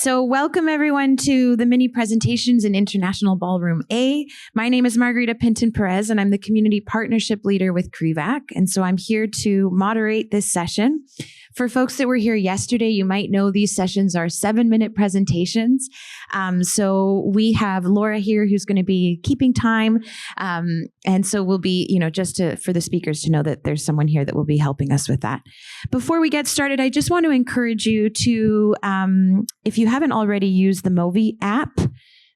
So welcome everyone to the mini presentations in International Ballroom A. My name is Margarita Pinton-Perez and I'm the Community Partnership Leader with CREVAC. And so I'm here to moderate this session. For folks that were here yesterday, you might know these sessions are 7-minute presentations. So we have Laura here who's going to be keeping time. And so we'll be, for the speakers to know that there's someone here that will be helping us with that. Before we get started, I just want to encourage you to, if you haven't already used the Movi app,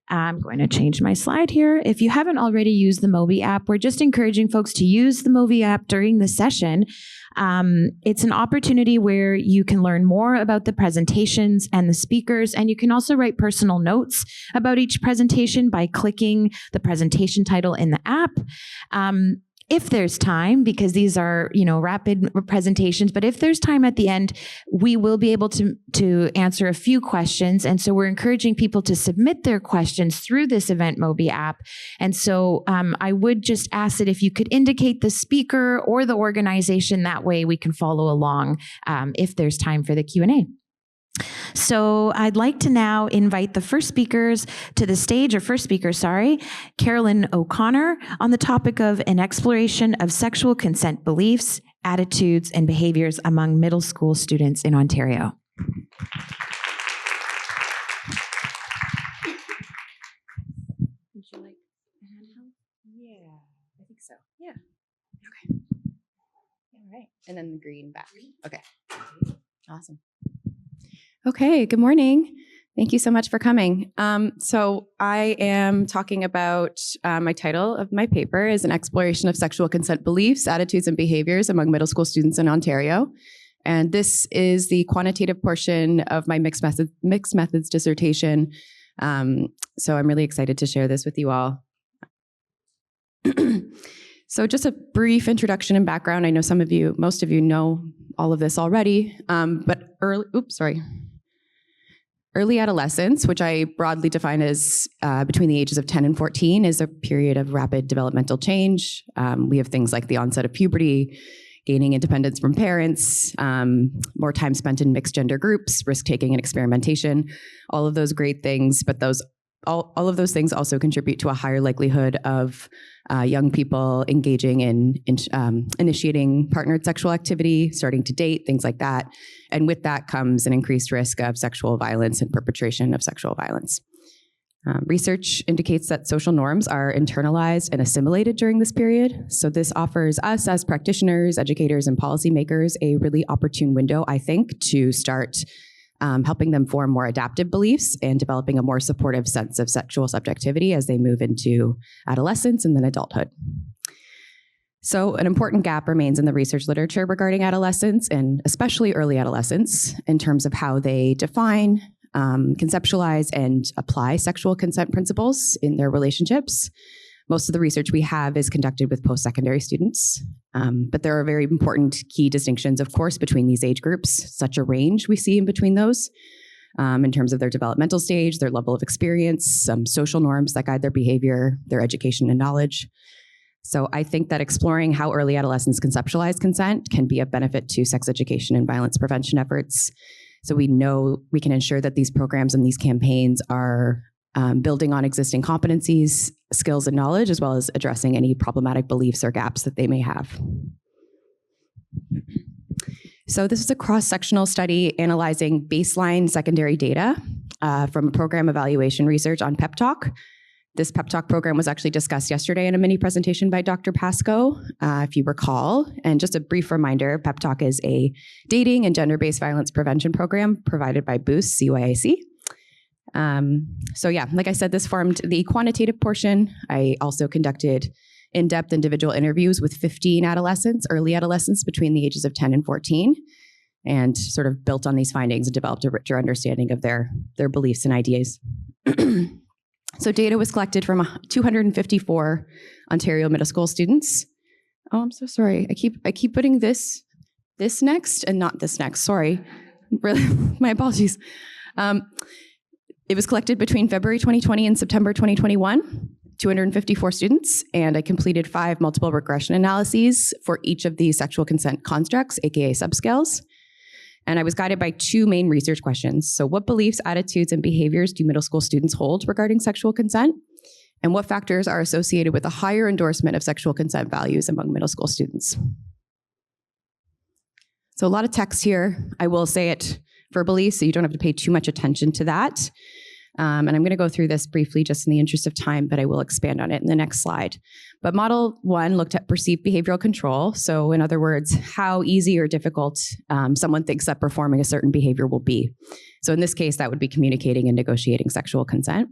I'm going to change my slide here. If you haven't already used the Movi app, we're just encouraging folks to use the Movi app during the session. It's an opportunity where you can learn more about the presentations and the speakers, and you can also write personal notes about each presentation by clicking the presentation title in the app. If there's time, because these are, rapid presentations, but if there's time at the end, we will be able to answer a few questions. And so we're encouraging people to submit their questions through this Event Mobi app. And so I would just ask that if you could indicate the speaker or the organization, that way we can follow along if there's time for the Q&A. So I'd like to now invite the first speaker, Carolyn O'Connor, on the topic of an exploration of sexual consent beliefs, attitudes, and behaviors among middle school students in Ontario. Would you like a handheld? Yeah, I think so. Yeah. Okay. All right. And then the green back. Okay. Awesome. Okay, good morning. Thank you so much for coming. So I am talking about, my title of my paper is An Exploration of Sexual Consent Beliefs, Attitudes, and Behaviors Among Middle School Students in Ontario. And this is the quantitative portion of my mixed methods dissertation. So I'm really excited to share this with you all. So just a brief introduction and background. I know most of you know all of this already, but early adolescence, which I broadly define as between the ages of 10 and 14, is a period of rapid developmental change. We have things like the onset of puberty, gaining independence from parents, more time spent in mixed gender groups, risk-taking and experimentation, all of those great things, but all of those things also contribute to a higher likelihood of young people engaging in initiating partnered sexual activity, starting to date, things like that. And with that comes an increased risk of sexual violence and perpetration of sexual violence. Research indicates that social norms are internalized and assimilated during this period. So this offers us as practitioners, educators, and policymakers a really opportune window, I think, to start helping them form more adaptive beliefs and developing a more supportive sense of sexual subjectivity as they move into adolescence and then adulthood. So an important gap remains in the research literature regarding adolescence, and especially early adolescence, in terms of how they define, conceptualize, and apply sexual consent principles in their relationships. Most of the research we have is conducted with post-secondary students, but there are very important key distinctions, of course, between these age groups, such a range we see in between those in terms of their developmental stage, their level of experience, some social norms that guide their behavior, their education and knowledge. So I think that exploring how early adolescents conceptualize consent can be of benefit to sex education and violence prevention efforts. So we know we can ensure that these programs and these campaigns are building on existing competencies, skills, and knowledge, as well as addressing any problematic beliefs or gaps that they may have. So this is a cross-sectional study analyzing baseline secondary data from a program evaluation research on Pep Talk. This Pep Talk program was actually discussed yesterday in a mini presentation by Dr. Pascoe, if you recall. And just a brief reminder, Pep Talk is a dating and gender-based violence prevention program provided by Beaux, CYIC. So yeah, like I said, this formed the quantitative portion. I also conducted in-depth individual interviews with 15 adolescents, early adolescents between the ages of 10 and 14, and sort of built on these findings and developed a richer understanding of their beliefs and ideas. So data was collected from 254 Ontario middle school students. Oh, I'm so sorry. I keep putting this next and not this next. Sorry, really, my apologies. It was collected between February 2020 and September 2021, 254 students, and I completed 5 multiple regression analyses for each of the sexual consent constructs, aka subscales. And I was guided by two main research questions. So what beliefs, attitudes, and behaviors do middle school students hold regarding sexual consent? And what factors are associated with a higher endorsement of sexual consent values among middle school students? So a lot of text here. I will say it verbally, so you don't have to pay too much attention to that. And I'm going to go through this briefly just in the interest of time, but I will expand on it in the next slide. But model 1 looked at perceived behavioral control. So in other words, how easy or difficult someone thinks that performing a certain behavior will be. So in this case, that would be communicating and negotiating sexual consent.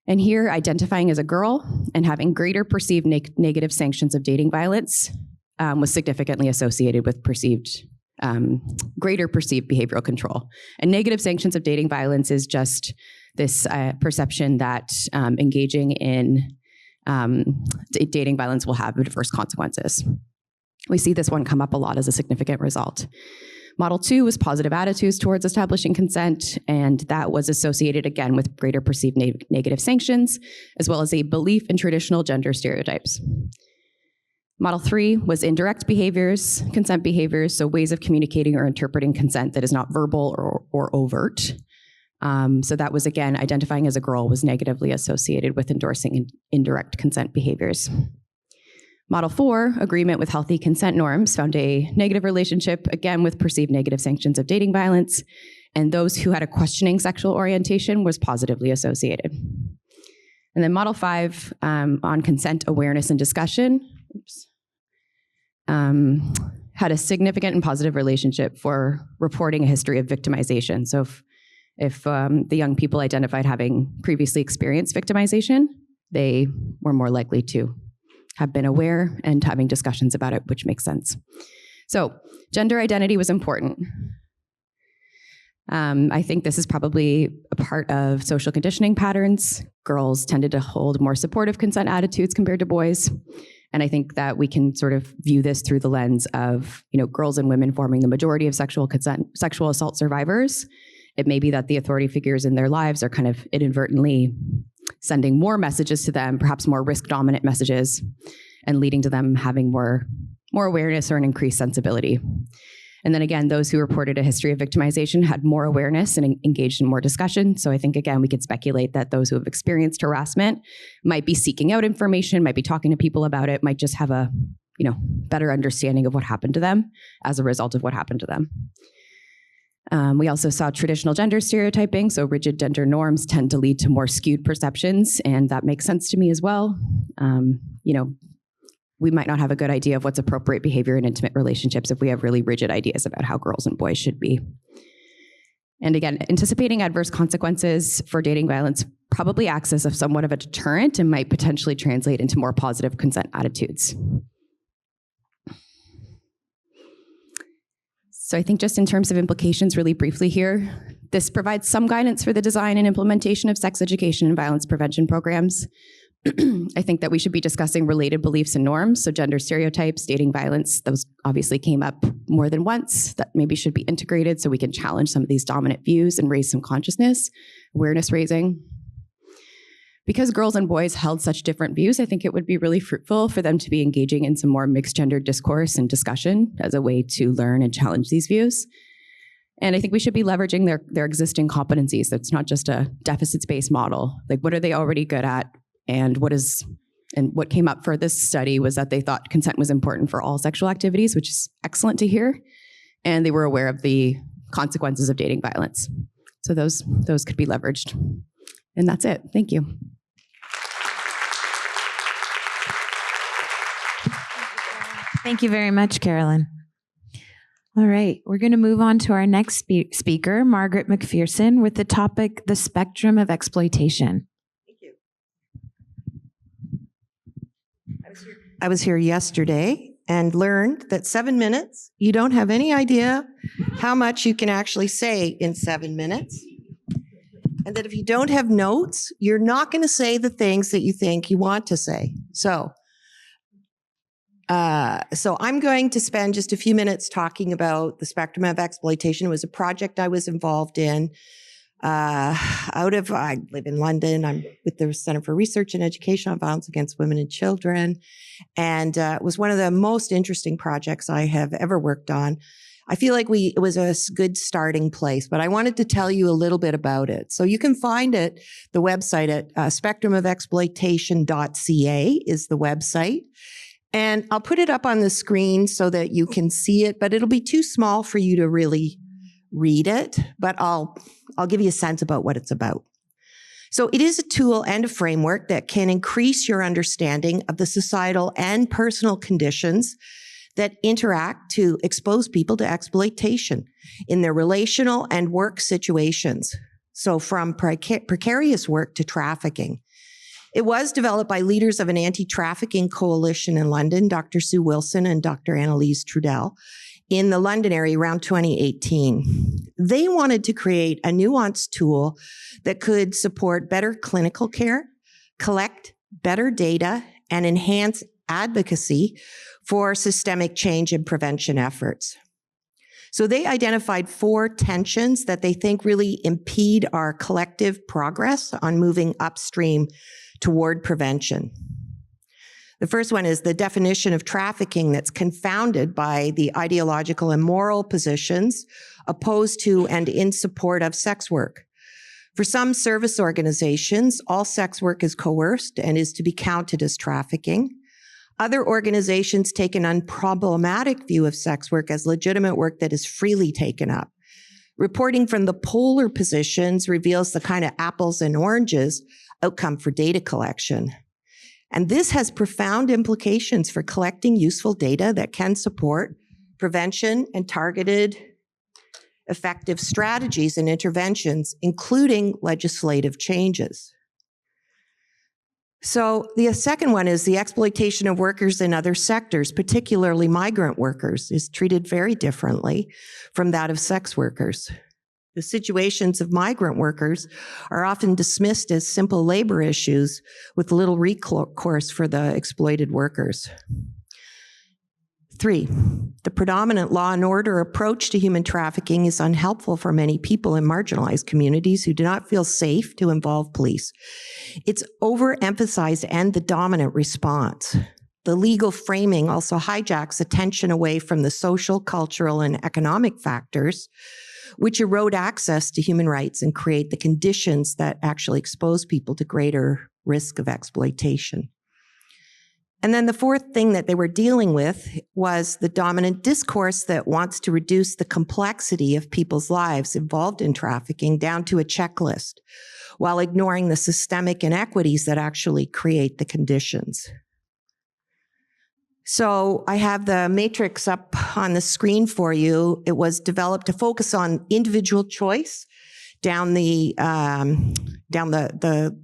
And here, identifying as a girl and having greater perceived negative sanctions of dating violence was significantly associated with greater perceived behavioral control. And negative sanctions of dating violence is just this perception that engaging in dating violence will have adverse consequences. We see this one come up a lot as a significant result. Model 2 was positive attitudes towards establishing consent, and that was associated again with greater perceived negative sanctions, as well as a belief in traditional gender stereotypes. Model 3 was indirect behaviors, consent behaviors, so ways of communicating or interpreting consent that is not verbal or overt. So that was, again, identifying as a girl was negatively associated with endorsing indirect consent behaviors. Model 4, agreement with healthy consent norms, found a negative relationship, again, with perceived negative sanctions of dating violence, and those who had a questioning sexual orientation was positively associated. And then Model 5, on consent awareness and discussion, had a significant and positive relationship for reporting a history of victimization. So if the young people identified having previously experienced victimization, they were more likely to have been aware and having discussions about it, which makes sense. So gender identity was important. I think this is probably a part of social conditioning patterns. Girls tended to hold more supportive consent attitudes compared to boys. And I think that we can sort of view this through the lens of, girls and women forming the majority of sexual assault survivors. It may be that the authority figures in their lives are kind of inadvertently sending more messages to them, perhaps more risk-dominant messages, and leading to them having more awareness or an increased sensibility. And then again, those who reported a history of victimization had more awareness and engaged in more discussion. So I think, again, we could speculate that those who have experienced harassment might be seeking out information, might be talking to people about it, might just have a better understanding of what happened to them as a result of what happened to them. We also saw traditional gender stereotyping, so rigid gender norms tend to lead to more skewed perceptions, and that makes sense to me as well. We might not have a good idea of what's appropriate behavior in intimate relationships if we have really rigid ideas about how girls and boys should be. And again, anticipating adverse consequences for dating violence probably acts as somewhat of a deterrent and might potentially translate into more positive consent attitudes. So I think just in terms of implications really briefly here, this provides some guidance for the design and implementation of sex education and violence prevention programs. I think that we should be discussing related beliefs and norms, so gender stereotypes, dating violence, those obviously came up more than once, that maybe should be integrated so we can challenge some of these dominant views and raise some consciousness, awareness raising. Because girls and boys held such different views, I think it would be really fruitful for them to be engaging in some more mixed gender discourse and discussion as a way to learn and challenge these views. And I think we should be leveraging their existing competencies. So it's not just a deficits-based model. Like, what are they already good at? And what came up for this study was that they thought consent was important for all sexual activities, which is excellent to hear. And they were aware of the consequences of dating violence. So those could be leveraged. And that's it. Thank you. Thank you very much, Carolyn. All right, we're going to move on to our next speaker, Margaret McPherson, with the topic, The Spectrum of Exploitation. Thank you. I was here yesterday and learned that 7 minutes, you don't have any idea how much you can actually say in 7 minutes. And that if you don't have notes, you're not going to say the things that you think you want to say. So I'm going to spend just a few minutes talking about the Spectrum of Exploitation. It was a project I was involved in. I live in London. I'm with the Center for Research and Education on Violence Against Women and Children. And it was one of the most interesting projects I have ever worked on. I feel like it was a good starting place, but I wanted to tell you a little bit about it. So you can find it, the website at spectrumofexploitation.ca is the website. And I'll put it up on the screen so that you can see it, but it'll be too small for you to really read it, but I'll give you a sense about what it's about. So it is a tool and a framework that can increase your understanding of the societal and personal conditions that interact to expose people to exploitation in their relational and work situations. So from precarious work to trafficking. It was developed by leaders of an anti-trafficking coalition in London, Dr. Sue Wilson and Dr. Annalise Trudel, in the London area around 2018. They wanted to create a nuanced tool that could support better clinical care, collect better data, and enhance advocacy for systemic change and prevention efforts. So they identified 4 tensions that they think really impede our collective progress on moving upstream toward prevention. The first one is the definition of trafficking that's confounded by the ideological and moral positions opposed to and in support of sex work. For some service organizations, all sex work is coerced and is to be counted as trafficking. Other organizations take an unproblematic view of sex work as legitimate work that is freely taken up. Reporting from the polar positions reveals the kind of apples and oranges outcome for data collection. And this has profound implications for collecting useful data that can support prevention and targeted effective strategies and interventions, including legislative changes. So the second one is the exploitation of workers in other sectors, particularly migrant workers, is treated very differently from that of sex workers. The situations of migrant workers are often dismissed as simple labor issues with little recourse for the exploited workers. 3, the predominant law and order approach to human trafficking is unhelpful for many people in marginalized communities who do not feel safe to involve police. It's overemphasized and the dominant response. The legal framing also hijacks attention away from the social, cultural, and economic factors which erode access to human rights and create the conditions that actually expose people to greater risk of exploitation. And then the 4th thing that they were dealing with was the dominant discourse that wants to reduce the complexity of people's lives involved in trafficking down to a checklist, while ignoring the systemic inequities that actually create the conditions. So I have the matrix up on the screen for you. It was developed to focus on individual choice down the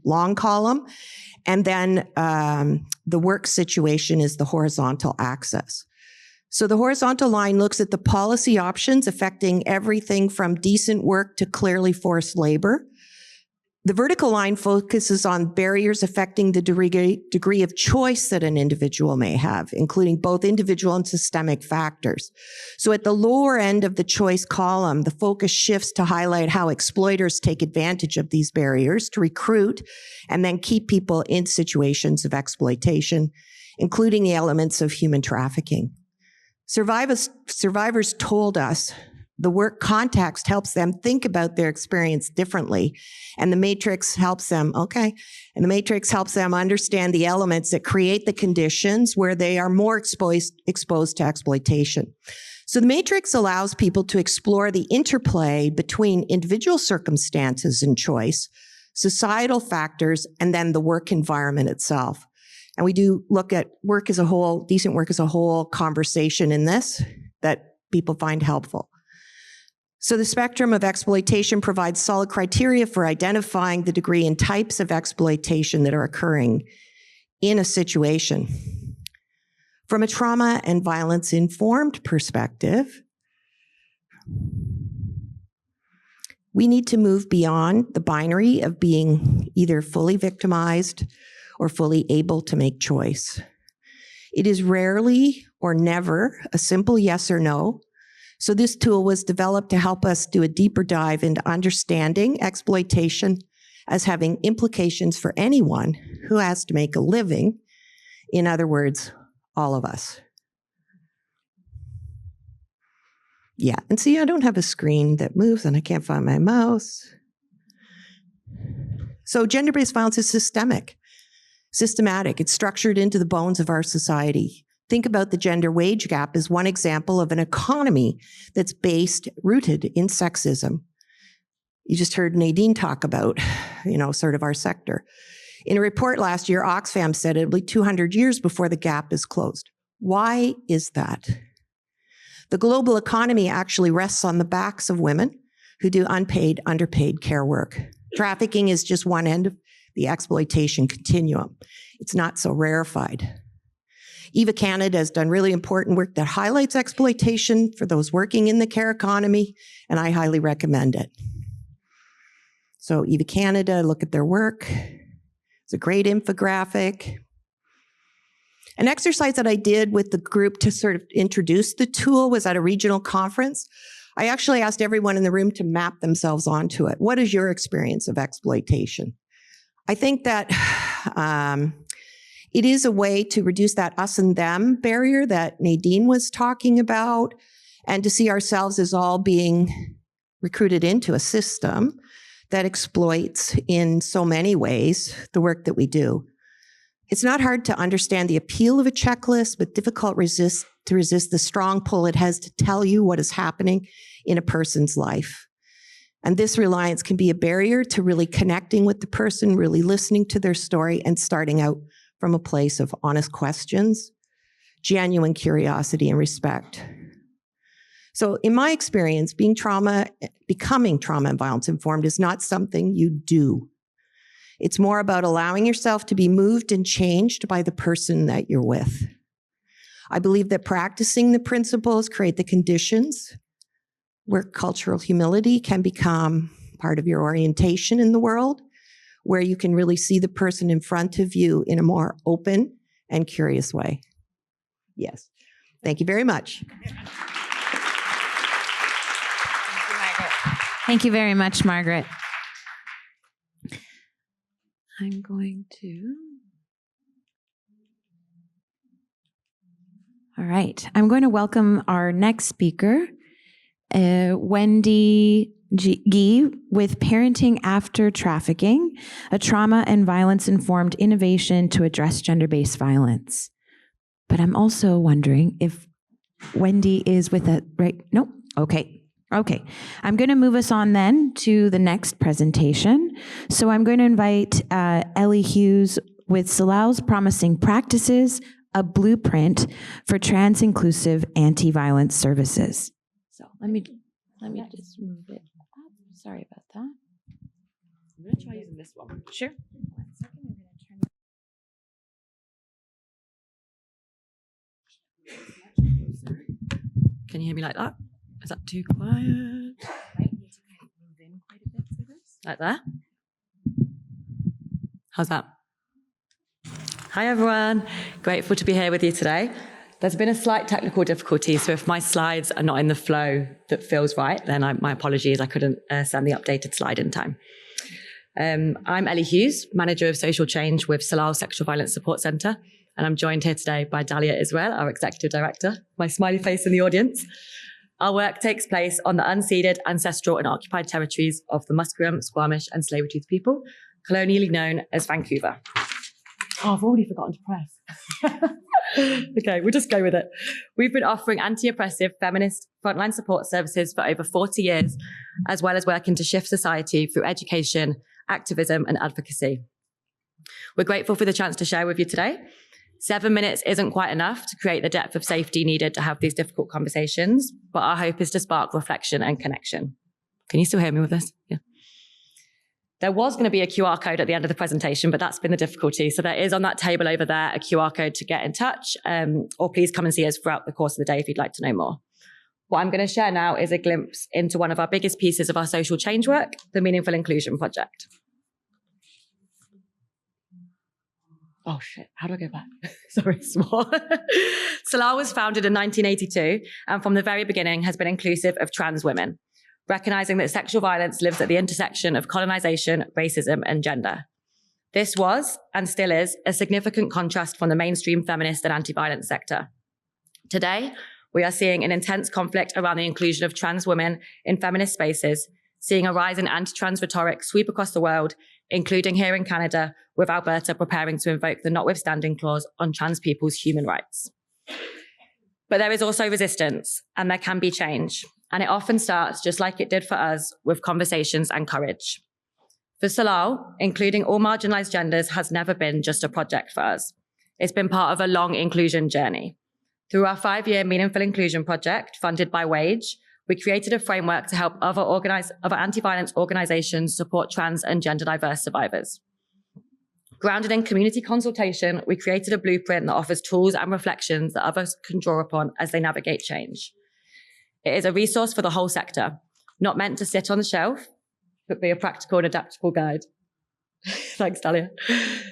long column, and then the work situation is the horizontal axis. So the horizontal line looks at the policy options affecting everything from decent work to clearly forced labor. The vertical line focuses on barriers affecting the degree of choice that an individual may have, including both individual and systemic factors. So at the lower end of the choice column, the focus shifts to highlight how exploiters take advantage of these barriers to recruit and then keep people in situations of exploitation, including the elements of human trafficking. Survivors told us the work context helps them think about their experience differently. And the matrix helps them, understand the elements that create the conditions where they are more exposed to exploitation. So the matrix allows people to explore the interplay between individual circumstances and choice, societal factors, and then the work environment itself. And we do look at work as a whole, decent work as a whole conversation in this that people find helpful. So the spectrum of exploitation provides solid criteria for identifying the degree and types of exploitation that are occurring in a situation. From a trauma and violence informed perspective, we need to move beyond the binary of being either fully victimized or fully able to make choice. It is rarely or never a simple yes or no. So this tool was developed to help us do a deeper dive into understanding exploitation as having implications for anyone who has to make a living. In other words, all of us. Yeah, and see, I don't have a screen that moves and I can't find my mouse. So gender-based violence is systematic. It's structured into the bones of our society. Think about the gender wage gap as one example of an economy that's rooted in sexism. You just heard Nadine talk about, sort of our sector. In a report last year, Oxfam said it'll be 200 years before the gap is closed. Why is that? The global economy actually rests on the backs of women who do unpaid, underpaid care work. Trafficking is just one end of the exploitation continuum. It's not so rarefied. Eva Canada has done really important work that highlights exploitation for those working in the care economy, and I highly recommend it. So Eva Canada, look at their work. It's a great infographic. An exercise that I did with the group to sort of introduce the tool was at a regional conference. I actually asked everyone in the room to map themselves onto it. What is your experience of exploitation? I think that it is a way to reduce that us and them barrier that Nadine was talking about, and to see ourselves as all being recruited into a system that exploits in so many ways the work that we do. It's not hard to understand the appeal of a checklist, but difficult to resist the strong pull it has to tell you what is happening in a person's life. And this reliance can be a barrier to really connecting with the person, really listening to their story, and starting out from a place of honest questions, genuine curiosity, and respect. So in my experience, becoming trauma and violence informed is not something you do. It's more about allowing yourself to be moved and changed by the person that you're with. I believe that practicing the principles create the conditions where cultural humility can become part of your orientation in the world, where you can really see the person in front of you in a more open and curious way. Yes. Thank you very much. Thank you very much, Margaret. I'm going to... All right. I'm going to welcome our next speaker, Wendy Guy, with Parenting After Trafficking, a trauma and violence-informed innovation to address gender-based violence. But I'm also wondering if Wendy is with us, right? Nope. Okay. I'm going to move us on then to the next presentation. So I'm going to invite Ellie Hughes with Salal's Promising Practices, a Blueprint for Trans-Inclusive Anti-Violence Services. So let me just move it up. Sorry about that. I'm going to try using this one. Sure. 1 second. I'm going to turn it. Can you hear me like that? Is that too quiet? Might need to kind of move in quite a bit for this. Like that? How's that? Hi everyone, grateful to be here with you today. There's been a slight technical difficulty, so if my slides are not in the flow that feels right, then my apologies, I couldn't send the updated slide in time. I'm Ellie Hughes, Manager of Social Change with Salal Sexual Violence Support Centre, and I'm joined here today by Dalia Israel, our Executive Director, my smiley face in the audience. Our work takes place on the unceded, ancestral and occupied territories of the Musqueam, Squamish and Tsleil-Waututh people, colonially known as Vancouver. Oh, I've already forgotten to press. Okay, we'll just go with it. We've been offering anti-oppressive, feminist, frontline support services for over 40 years, as well as working to shift society through education, activism and advocacy. We're grateful for the chance to share with you today. 7 minutes isn't quite enough to create the depth of safety needed to have these difficult conversations, but our hope is to spark reflection and connection. Can you still hear me with this? Yeah. There was going to be a QR code at the end of the presentation, but that's been the difficulty. So there is on that table over there a QR code to get in touch, or please come and see us throughout the course of the day if you'd like to know more. What I'm going to share now is a glimpse into one of our biggest pieces of our social change work, the Meaningful Inclusion Project. Oh shit, how do I go back? Sorry, small. Salal was founded in 1982 and from the very beginning has been inclusive of trans women, recognizing that sexual violence lives at the intersection of colonization, racism, and gender. This was, and still is, a significant contrast from the mainstream feminist and anti-violence sector. Today, we are seeing an intense conflict around the inclusion of trans women in feminist spaces, seeing a rise in anti-trans rhetoric sweep across the world, including here in Canada, with Alberta preparing to invoke the notwithstanding clause on trans people's human rights. But there is also resistance, and there can be change. And it often starts, just like it did for us, with conversations and courage. For Salal, including all marginalized genders has never been just a project for us. It's been part of a long inclusion journey. Through our 5-year Meaningful Inclusion project, funded by Wage, we created a framework to help other anti-violence organizations support trans and gender diverse survivors. Grounded in community consultation, we created a blueprint that offers tools and reflections that others can draw upon as they navigate change. It is a resource for the whole sector, not meant to sit on the shelf, but be a practical and adaptable guide. Thanks, Dalia.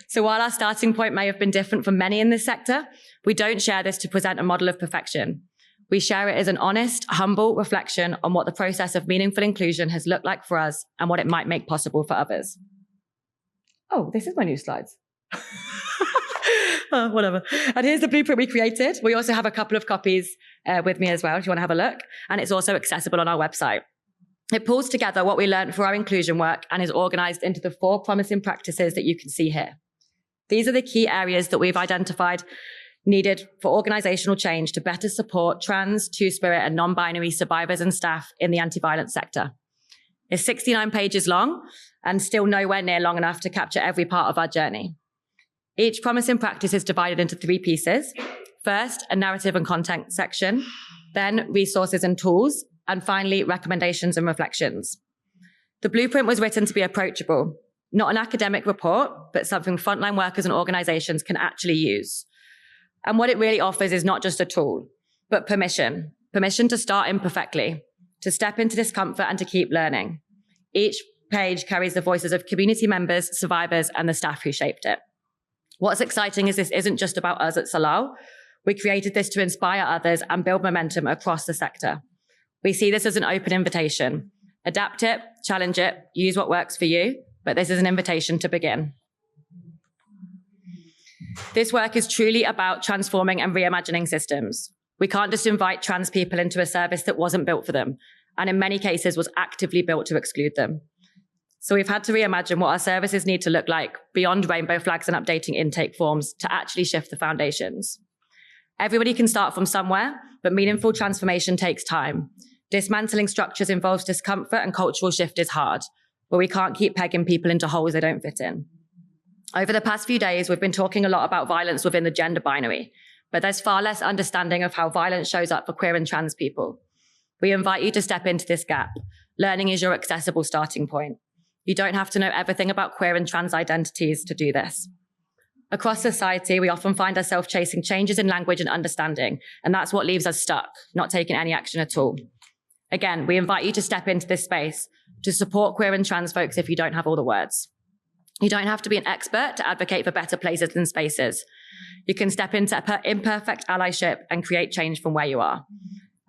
So while our starting point may have been different from many in this sector, we don't share this to present a model of perfection. We share it as an honest, humble reflection on what the process of meaningful inclusion has looked like for us and what it might make possible for others. Oh, this is my new slides. Oh, whatever. And here's the blueprint we created. We also have a couple of copies with me as well, if you want to have a look. And it's also accessible on our website. It pulls together what we learned through our inclusion work and is organized into the 4 promising practices that you can see here. These are the key areas that we've identified needed for organizational change to better support trans, two-spirit, and non-binary survivors and staff in the anti-violence sector. It's 69 pages long and still nowhere near long enough to capture every part of our journey. Each promising practice is divided into 3 pieces. First, a narrative and content section, then resources and tools, and finally, recommendations and reflections. The blueprint was written to be approachable, not an academic report, but something frontline workers and organizations can actually use. And what it really offers is not just a tool, but permission to start imperfectly, to step into discomfort and to keep learning. Each page carries the voices of community members, survivors, and the staff who shaped it. What's exciting is this isn't just about us at Salal. We created this to inspire others and build momentum across the sector. We see this as an open invitation. Adapt it, challenge it, use what works for you, but this is an invitation to begin. This work is truly about transforming and reimagining systems. We can't just invite trans people into a service that wasn't built for them, and in many cases was actively built to exclude them. So we've had to reimagine what our services need to look like beyond rainbow flags and updating intake forms to actually shift the foundations. Everybody can start from somewhere, but meaningful transformation takes time. Dismantling structures involves discomfort and cultural shift is hard, but we can't keep pegging people into holes they don't fit in. Over the past few days, we've been talking a lot about violence within the gender binary, but there's far less understanding of how violence shows up for queer and trans people. We invite you to step into this gap. Learning is your accessible starting point. You don't have to know everything about queer and trans identities to do this. Across society, we often find ourselves chasing changes in language and understanding, and that's what leaves us stuck, not taking any action at all. Again, we invite you to step into this space to support queer and trans folks if you don't have all the words. You don't have to be an expert to advocate for better places and spaces. You can step into imperfect allyship and create change from where you are.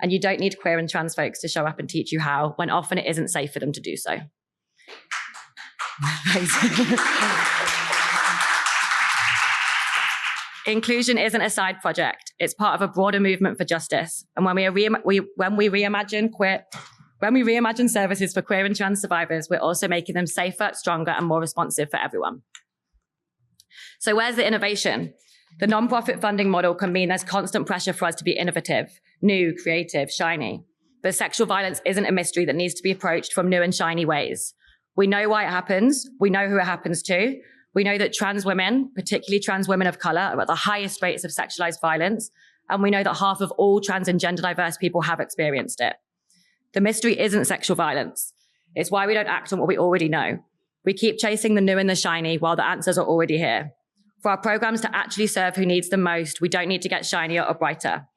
And you don't need queer and trans folks to show up and teach you how, when often it isn't safe for them to do so. Inclusion isn't a side project. It's part of a broader movement for justice. And when we reimagine services for queer and trans survivors, we're also making them safer, stronger, and more responsive for everyone. So where's the innovation? The nonprofit funding model can mean there's constant pressure for us to be innovative, new, creative, shiny. But sexual violence isn't a mystery that needs to be approached from new and shiny ways. We know why it happens. We know who it happens to. We know that trans women, particularly trans women of color, are at the highest rates of sexualized violence. And we know that half of all trans and gender diverse people have experienced it. The mystery isn't sexual violence. It's why we don't act on what we already know. We keep chasing the new and the shiny while the answers are already here. For our programs to actually serve who needs them most, we don't need to get shinier or brighter.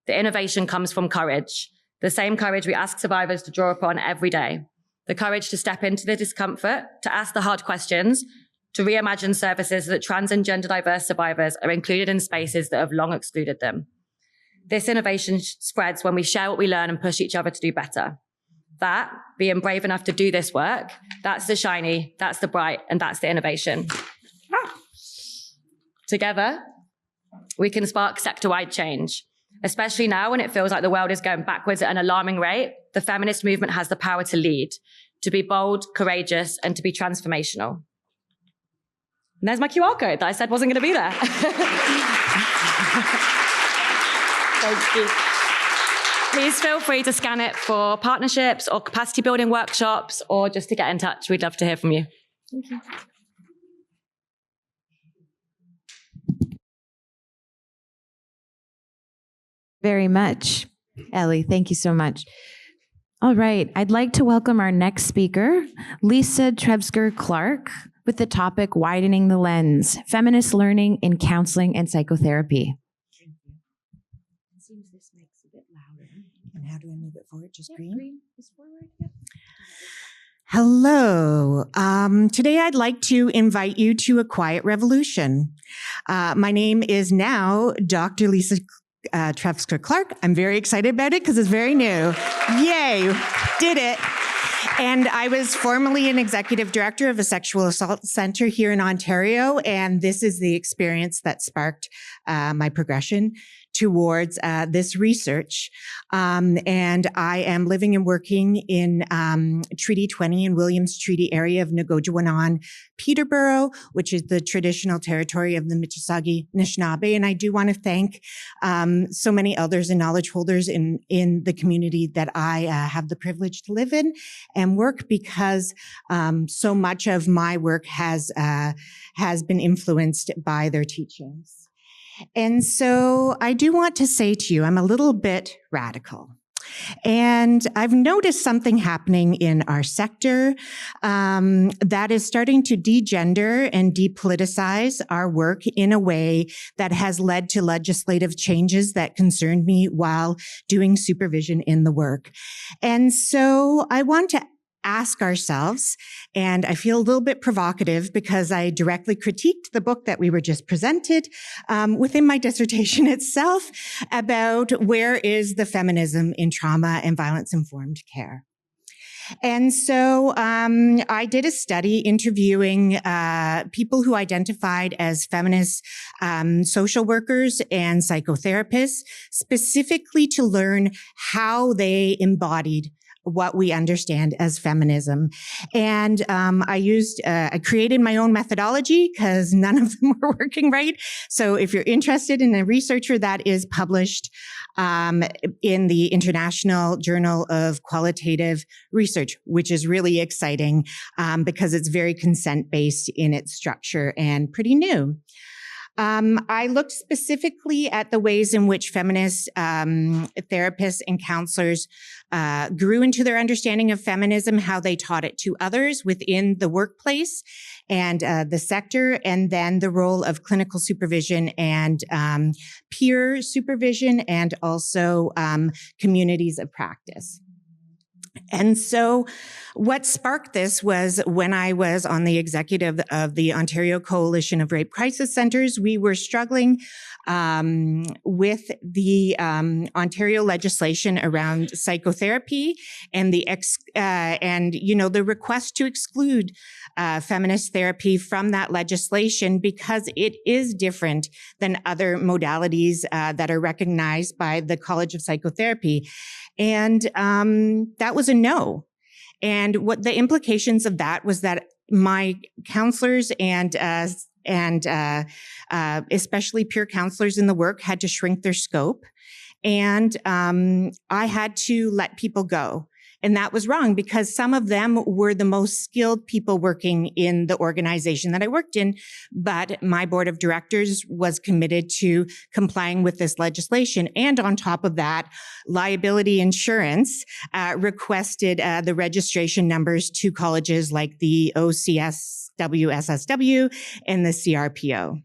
The innovation comes from courage, the same courage we ask survivors to draw upon every day. The courage to step into the discomfort, to ask the hard questions, to reimagine services so that trans and gender diverse survivors are included in spaces that have long excluded them. This innovation spreads when we share what we learn and push each other to do better. That, being brave enough to do this work, that's the shiny, that's the bright, and that's the innovation. Together, we can spark sector-wide change. Especially now when it feels like the world is going backwards at an alarming rate, the feminist movement has the power to lead, to be bold, courageous, and to be transformational. And there's my QR code that I said wasn't going to be there. Thank you. Please feel free to scan it for partnerships or capacity building workshops, or just to get in touch. We'd love to hear from you. Thank you. Very much. Ellie, thank you so much. All right, I'd like to welcome our next speaker, Lisa Trebsker-Clark, with the topic Widening the Lens, Feminist Learning in Counseling and Psychotherapy. Thank you. It seems this makes a bit louder. And how do I move it forward? Just green? Green is forward, yeah. Hello. Today I'd like to invite you to a quiet revolution. My name is now Dr. Lisa Trebsker-Clark. I'm very excited about it because it's very new. Yay, did it. And I was formerly an executive director of a sexual assault center here in Ontario, and this is the experience that sparked my progression towards this research. And I am living and working in Treaty 20 in Williams Treaty area of Nogojawanan, Peterborough, which is the traditional territory of the Mississauga Anishinaabe. And I do want to thank so many elders and knowledge holders in the community that I have the privilege to live in and work, because so much of my work has been influenced by their teachings. And so I do want to say to you, I'm a little bit radical. And I've noticed something happening in our sector that is starting to degender and depoliticize our work in a way that has led to legislative changes that concerned me while doing supervision in the work. And so I want to ask ourselves, and I feel a little bit provocative because I directly critiqued the book that we were just presented within my dissertation itself about where is the feminism in trauma and violence-informed care. And so I did a study interviewing people who identified as feminist social workers and psychotherapists, specifically to learn how they embodied what we understand as feminism. And I created my own methodology because none of them were working right. So if you're interested in a researcher, that is published in the International Journal of Qualitative Research, which is really exciting because it's very consent-based in its structure and pretty new. I looked specifically at the ways in which feminist therapists and counselors grew into their understanding of feminism, how they taught it to others within the workplace and the sector, and then the role of clinical supervision and peer supervision, and also communities of practice. And so what sparked this was when I was on the executive of the Ontario Coalition of Rape Crisis Centers, we were struggling with the Ontario legislation around psychotherapy and the request to exclude feminist therapy from that legislation because it is different than other modalities that are recognized by the College of Psychotherapy. And that was a no. And what the implications of that was that my counselors and especially peer counselors in the work had to shrink their scope. And I had to let people go. And that was wrong because some of them were the most skilled people working in the organization that I worked in. But my board of directors was committed to complying with this legislation. And on top of that, liability insurance requested the registration numbers to colleges like the OCSW, and the CRPO.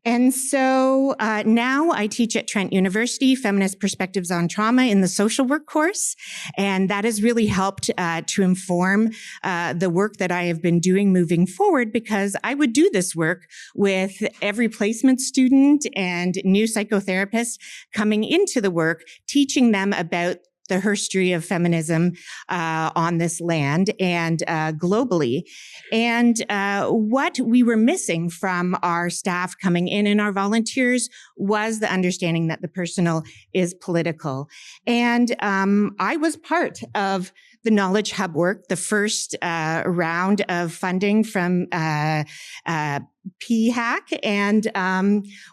And so now I teach at Trent University, Feminist Perspectives on Trauma in the social work course. And that has really helped to inform the work that I have been doing moving forward, because I would do this work with every placement student and new psychotherapist coming into the work, teaching them about the history of feminism on this land and globally. And what we were missing from our staff coming in and our volunteers was the understanding that the personal is political. And I was part of the Knowledge Hub work, the first round of funding from PHAC. And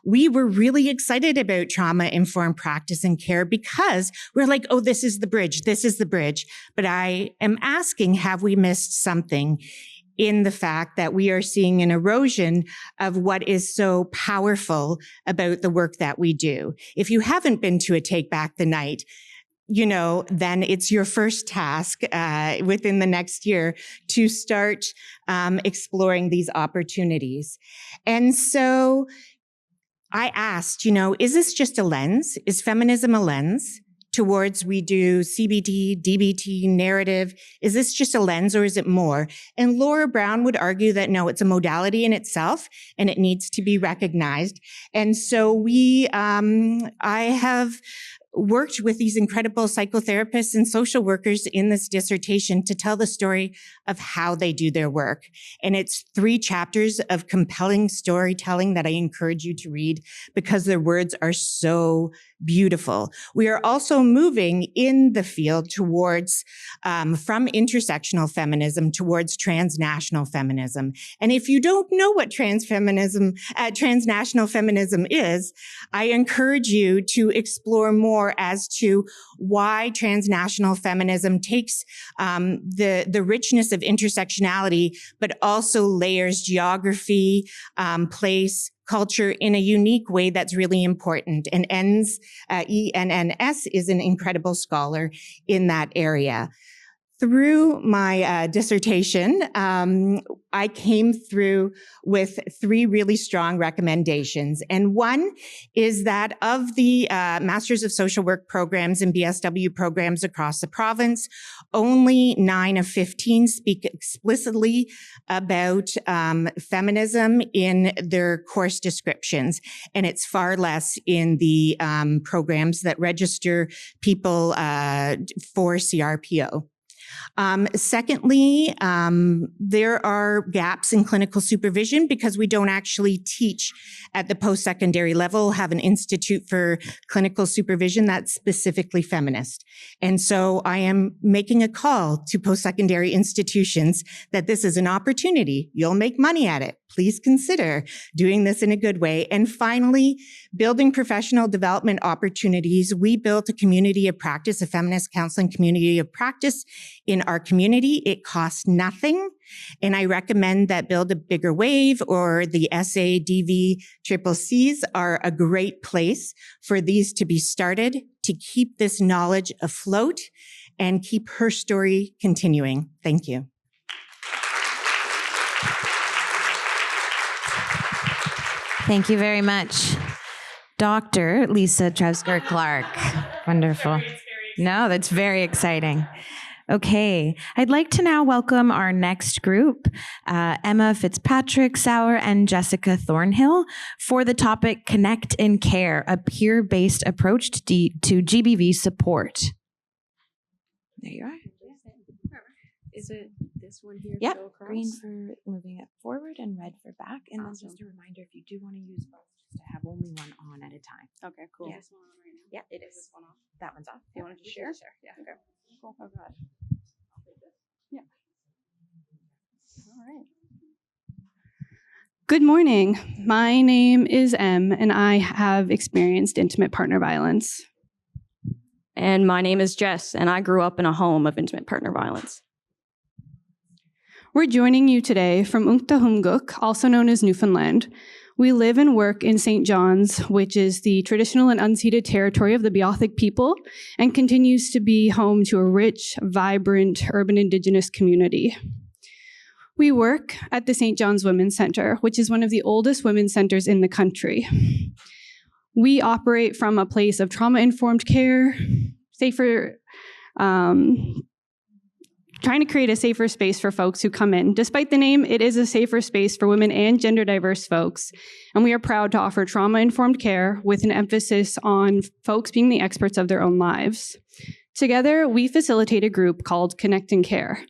we were really excited about trauma-informed practice and care because we're like, oh, this is the bridge. This is the bridge. But I am asking, have we missed something in the fact that we are seeing an erosion of what is so powerful about the work that we do? If you haven't been to a Take Back the Night, then it's your first task within the next year to start exploring these opportunities. And so I asked, is this just a lens? Is feminism a lens towards we do CBT, DBT, narrative? Is this just a lens or is it more? And Laura Brown would argue that no, it's a modality in itself and it needs to be recognized. And so I have worked with these incredible psychotherapists and social workers in this dissertation to tell the story of how they do their work. And it's 3 chapters of compelling storytelling that I encourage you to read because their words are so beautiful. We are also moving in the field towards, from intersectional feminism towards transnational feminism. And if you don't know what transnational feminism is, I encourage you to explore more as to why transnational feminism takes the richness of intersectionality, but also layers geography, place, culture in a unique way that's really important. And ENNS is an incredible scholar in that area. Through my dissertation, I came through with 3 really strong recommendations. And one is that of the Masters of Social Work programs and BSW programs across the province, only 9 of 15 speak explicitly about feminism in their course descriptions. And it's far less in the programs that register people for CRPO. Secondly, there are gaps in clinical supervision because we don't actually teach at the post-secondary level, have an institute for clinical supervision that's specifically feminist. And so I am making a call to post-secondary institutions that this is an opportunity. You'll make money at it. Please consider doing this in a good way. And finally, building professional development opportunities. We built a community of practice, a feminist counseling community of practice in our community. It costs nothing. And I recommend that Build a Bigger Wave or the SADV CCCs are a great place for these to be started to keep this knowledge afloat and keep her story continuing. Thank you. Thank you very much. Dr. Lisa Trausker-Clark. Wonderful. No, that's very exciting. Okay, I'd like to now welcome our next group, Emma Fitzpatrick-Sauer and Jessica Thornhill, for the topic Connect and Care, a peer-based approach to GBV support. There you are. Is it this one here? Yep, to go across? green for moving it forward and red for back. And then just a reminder, if you do want to use both, just to have only one on at a time. Okay, cool. Yeah. Is this one on right now? Yeah, it is. This one off? That one's off. Do you want to just share? Yeah. Okay. Cool. Oh, God. Yeah. All right. Good morning. My name is Em, and I have experienced intimate partner violence. And my name is Jess, and I grew up in a home of intimate partner violence. We're joining you today from Unktahumguk, also known as Newfoundland. We live and work in St. John's, which is the traditional and unceded territory of the Beothic people, and continues to be home to a rich, vibrant, urban Indigenous community. We work at the St. John's Women's Centre, which is one of the oldest women's centres in the country. We operate from a place of trauma-informed care, safer, trying to create a safer space for folks who come in. Despite the name, it is a safer space for women and gender diverse folks, and we are proud to offer trauma-informed care with an emphasis on folks being the experts of their own lives. Together, we facilitate a group called Connect and Care.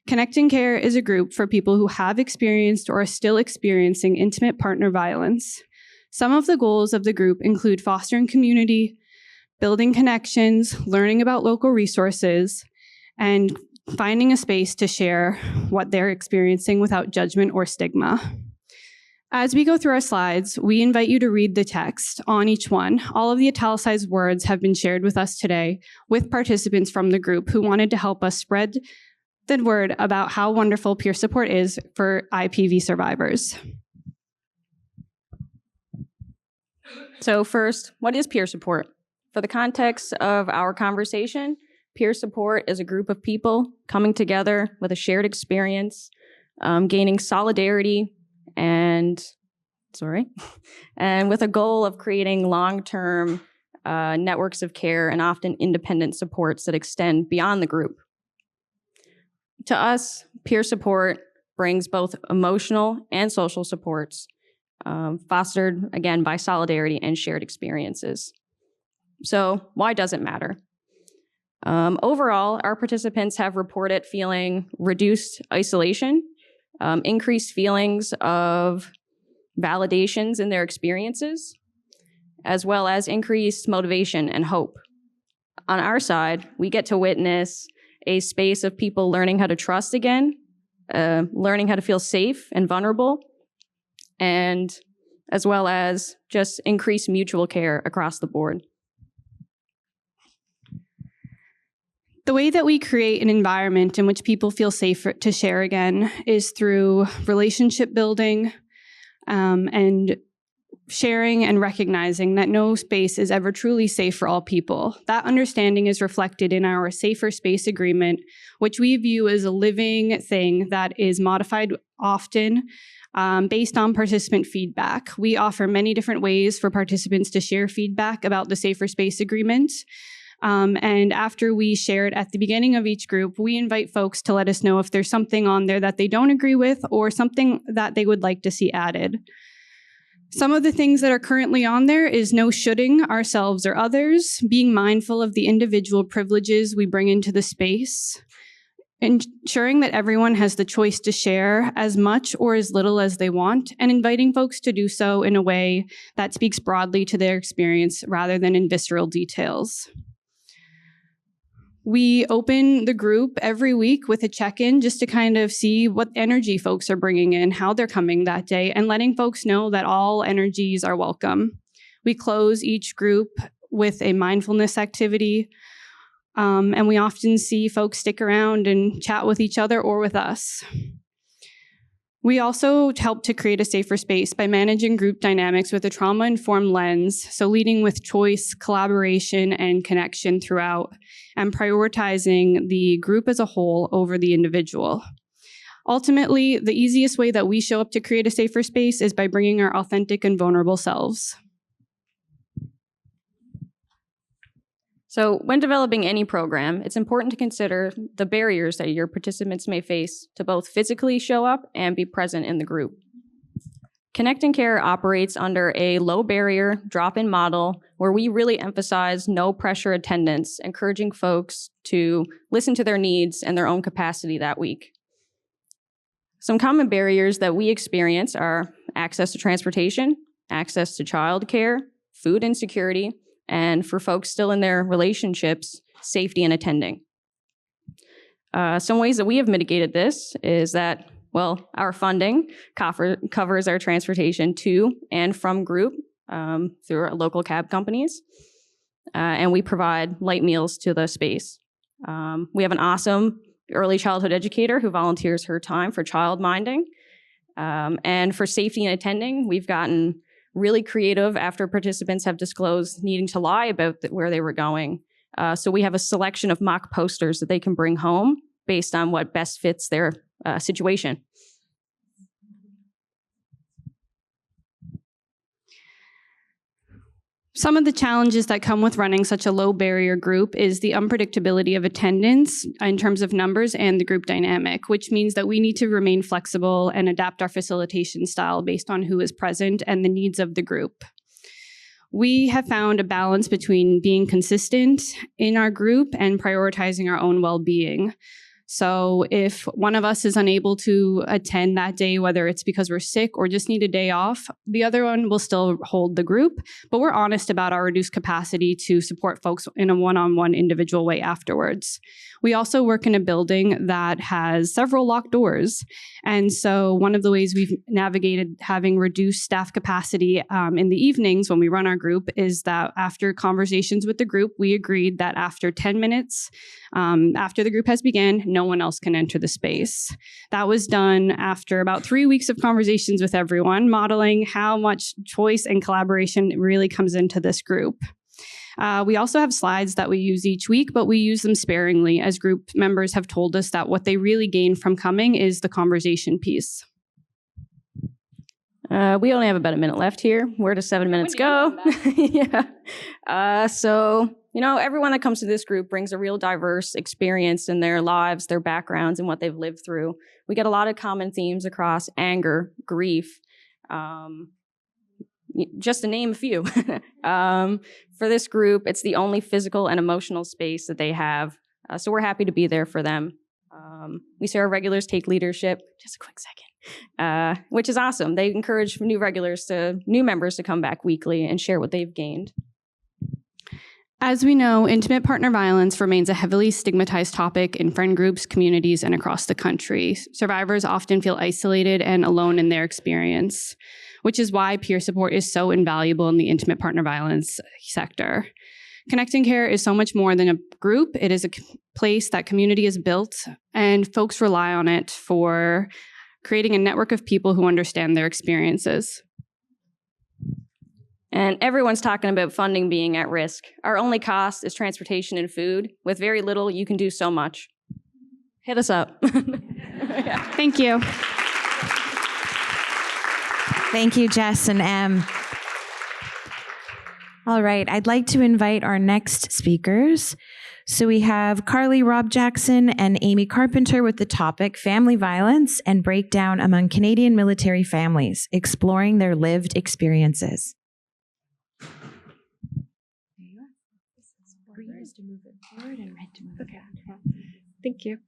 Connect and Care is a group for people who have experienced or are still experiencing intimate partner violence. Some of the goals of the group include fostering community, building connections, learning about local resources, and finding a space to share what they're experiencing without judgment or stigma. As we go through our slides, we invite you to read the text on each one. All of the italicized words have been shared with us today with participants from the group who wanted to help us spread the word about how wonderful peer support is for IPV survivors. So first, what is peer support? For the context of our conversation, peer support is a group of people coming together with a shared experience, gaining solidarity, and with a goal of creating long-term networks of care and often independent supports that extend beyond the group. To us, peer support brings both emotional and social supports, fostered, again, by solidarity and shared experiences. So why does it matter? Overall, our participants have reported feeling reduced isolation, increased feelings of validations in their experiences, as well as increased motivation and hope. On our side, we get to witness a space of people learning how to trust again, learning how to feel safe and vulnerable, and as well as just increased mutual care across the board. The way that we create an environment in which people feel safe to share again is through relationship building and sharing and recognizing that no space is ever truly safe for all people. That understanding is reflected in our Safer Space Agreement, which we view as a living thing that is modified often based on participant feedback. We offer many different ways for participants to share feedback about the Safer Space Agreement. And after we share it at the beginning of each group, we invite folks to let us know if there's something on there that they don't agree with or something that they would like to see added. Some of the things that are currently on there is no shoulding ourselves or others, being mindful of the individual privileges we bring into the space, ensuring that everyone has the choice to share as much or as little as they want, and inviting folks to do so in a way that speaks broadly to their experience rather than in visceral details. We open the group every week with a check-in just to kind of see what energy folks are bringing in, how they're coming that day, and letting folks know that all energies are welcome. We close each group with a mindfulness activity, and we often see folks stick around and chat with each other or with us. We also help to create a safer space by managing group dynamics with a trauma-informed lens, so leading with choice, collaboration, and connection throughout, and prioritizing the group as a whole over the individual. Ultimately, the easiest way that we show up to create a safer space is by bringing our authentic and vulnerable selves. So when developing any program, it's important to consider the barriers that your participants may face to both physically show up and be present in the group. Connect and Care operates under a low barrier drop-in model where we really emphasize no pressure attendance, encouraging folks to listen to their needs and their own capacity that week. Some common barriers that we experience are access to transportation, access to childcare, food insecurity, and for folks still in their relationships, safety and attending. Some ways that we have mitigated this is that, well, our funding covers our transportation to and from group through our local cab companies, and we provide light meals to the space. We have an awesome early childhood educator who volunteers her time for child minding, and for safety and attending, we've gotten really creative after participants have disclosed needing to lie about where they were going. So we have a selection of mock posters that they can bring home based on what best fits their situation. Some of the challenges that come with running such a low barrier group is the unpredictability of attendance in terms of numbers and the group dynamic, which means that we need to remain flexible and adapt our facilitation style based on who is present and the needs of the group. We have found a balance between being consistent in our group and prioritizing our own well-being. So if one of us is unable to attend that day, whether it's because we're sick or just need a day off, the other one will still hold the group, but we're honest about our reduced capacity to support folks in a one-on-one individual way afterwards. We also work in a building that has several locked doors. And so one of the ways we've navigated having reduced staff capacity in the evenings when we run our group is that after conversations with the group, we agreed that after 10 minutes, after the group has begun, no one else can enter the space. That was done after about 3 weeks of conversations with everyone, modeling how much choice and collaboration really comes into this group. We also have slides that we use each week, but we use them sparingly, as group members have told us that what they really gain from coming is the conversation piece. We only have about a minute left here. Where does 7 minutes go? Yeah. So, everyone that comes to this group brings a real diverse experience in their lives, their backgrounds, and what they've lived through. We get a lot of common themes across anger, grief, just to name a few. For this group, it's the only physical and emotional space that they have. So we're happy to be there for them. We see our regulars take leadership. Just a quick second. Which is awesome. They encourage new members to come back weekly and share what they've gained. As we know, intimate partner violence remains a heavily stigmatized topic in friend groups, communities, and across the country. Survivors often feel isolated and alone in their experience, which is why peer support is so invaluable in the intimate partner violence sector. Connecting Care is so much more than a group. It is a place that community has built, and folks rely on it for creating a network of people who understand their experiences. And everyone's talking about funding being at risk. Our only cost is transportation and food. With very little, you can do so much. Hit us up. Thank you. Thank you, Jess and Em. All right, I'd like to invite our next speakers. So we have Carly Rob Jackson and Amy Carpenter with the topic Family Violence and Breakdown Among Canadian Military Families, Exploring Their Lived Experiences. Thank you.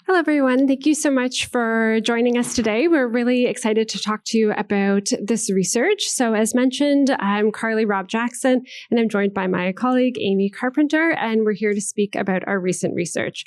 Hello, everyone. Thank you so much for joining us today. We're really excited to talk to you about this research. So as mentioned, I'm Carly Rob Jackson, and I'm joined by my colleague, Amy Carpenter, and we're here to speak about our recent research.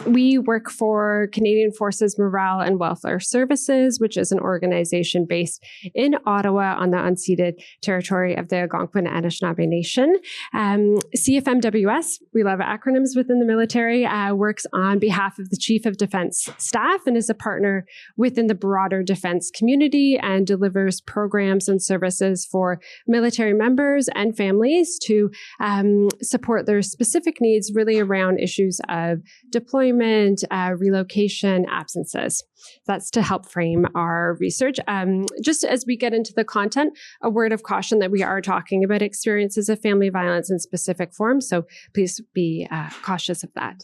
We work for Canadian Forces Morale and Welfare Services, which is an organization based in Ottawa on the unceded territory of the Algonquin and Anishinaabe Nation. CFMWS, we love acronyms within the military, works on behalf of the Chief of Defense Staff and is a partner within the broader defense community and delivers programs and services for military members and families to support their specific needs really around issues of deployment, relocation, absences. That's to help frame our research. Just as we get into the content, a word of caution that we are talking about experiences of family violence in specific forms, so please be cautious of that.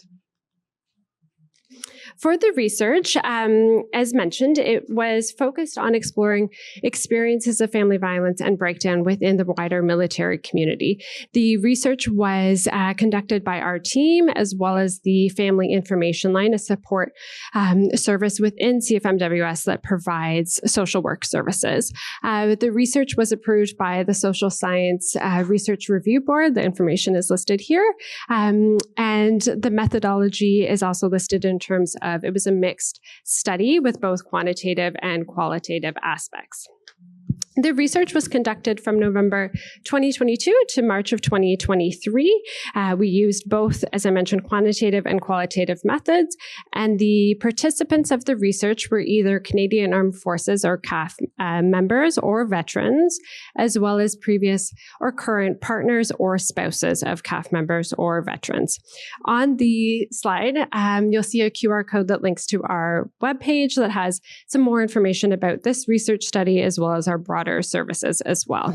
For the research, as mentioned, it was focused on exploring experiences of family violence and breakdown within the wider military community. The research was conducted by our team, as well as the Family Information Line, a support service within CFMWS that provides social work services. The research was approved by the Social Science Research Review Board. The information is listed here. And the methodology is also listed in terms of, it was a mixed study with both quantitative and qualitative aspects. The research was conducted from November 2022 to March of 2023. We used both, as I mentioned, quantitative and qualitative methods, and the participants of the research were either Canadian Armed Forces or CAF members or veterans, as well as previous or current partners or spouses of CAF members or veterans. On the slide, you'll see a QR code that links to our webpage that has some more information about this research study, as well as our broader services as well.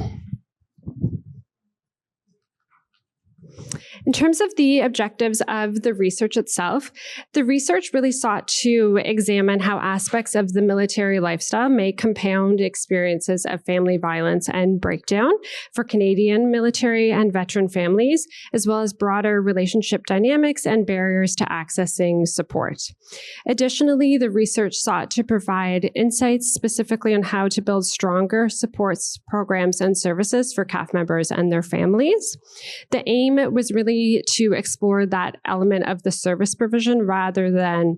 In terms of the objectives of the research itself, the research really sought to examine how aspects of the military lifestyle may compound experiences of family violence and breakdown for Canadian military and veteran families, as well as broader relationship dynamics and barriers to accessing support. Additionally, the research sought to provide insights specifically on how to build stronger supports, programs, and services for CAF members and their families. The aim was really to explore that element of the service provision rather than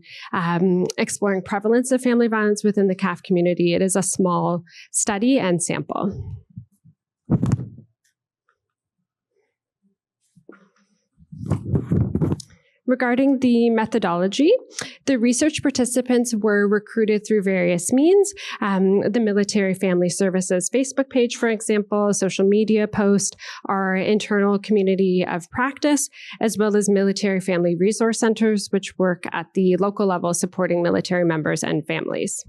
exploring prevalence of family violence within the CAF community. It is a small study and sample. Regarding the methodology, the research participants were recruited through various means. The Military Family Services Facebook page, for example, a social media post, our internal community of practice, as well as military family resource centers, which work at the local level supporting military members and families.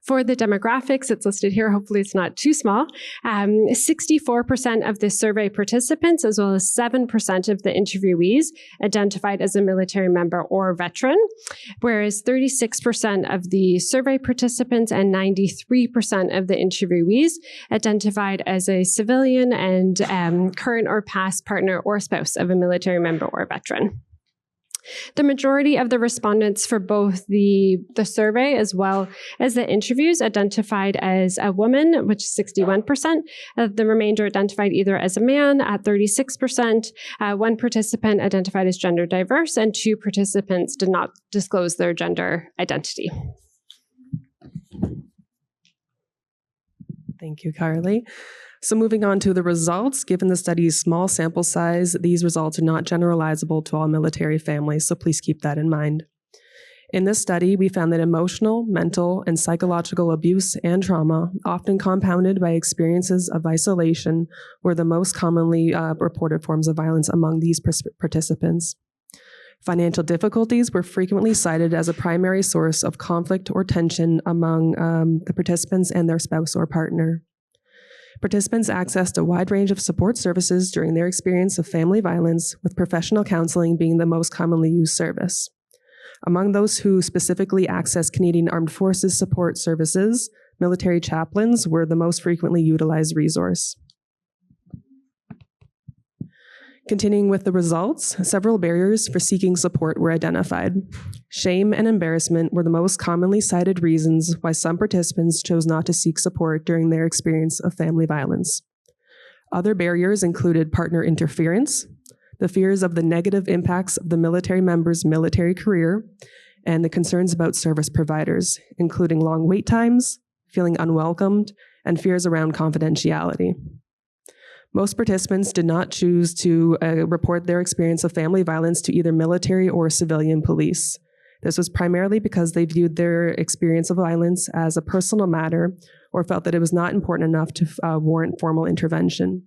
For the demographics, it's listed here. Hopefully it's not too small. 64% of the survey participants, as well as 7% of the interviewees, identified as a military member or veteran, whereas 36% of the survey participants and 93% of the interviewees identified as a civilian and current or past partner or spouse of a military member or veteran. The majority of the respondents for both the survey as well as the interviews identified as a woman, which is 61%. The remainder identified either as a man at 36%. One participant identified as gender diverse, and 2 participants did not disclose their gender identity. Thank you, Carly. So moving on to the results, given the study's small sample size, these results are not generalizable to all military families, so please keep that in mind. In this study, we found that emotional, mental, and psychological abuse and trauma, often compounded by experiences of isolation, were the most commonly reported forms of violence among these participants. Financial difficulties were frequently cited as a primary source of conflict or tension among the participants and their spouse or partner. Participants accessed a wide range of support services during their experience of family violence, with professional counseling being the most commonly used service. Among those who specifically accessed Canadian Armed Forces support services, military chaplains were the most frequently utilized resource. Continuing with the results, several barriers for seeking support were identified. Shame and embarrassment were the most commonly cited reasons why some participants chose not to seek support during their experience of family violence. Other barriers included partner interference, the fears of the negative impacts of the military member's military career, and the concerns about service providers, including long wait times, feeling unwelcomed, and fears around confidentiality. Most participants did not choose to report their experience of family violence to either military or civilian police. This was primarily because they viewed their experience of violence as a personal matter or felt that it was not important enough to warrant formal intervention.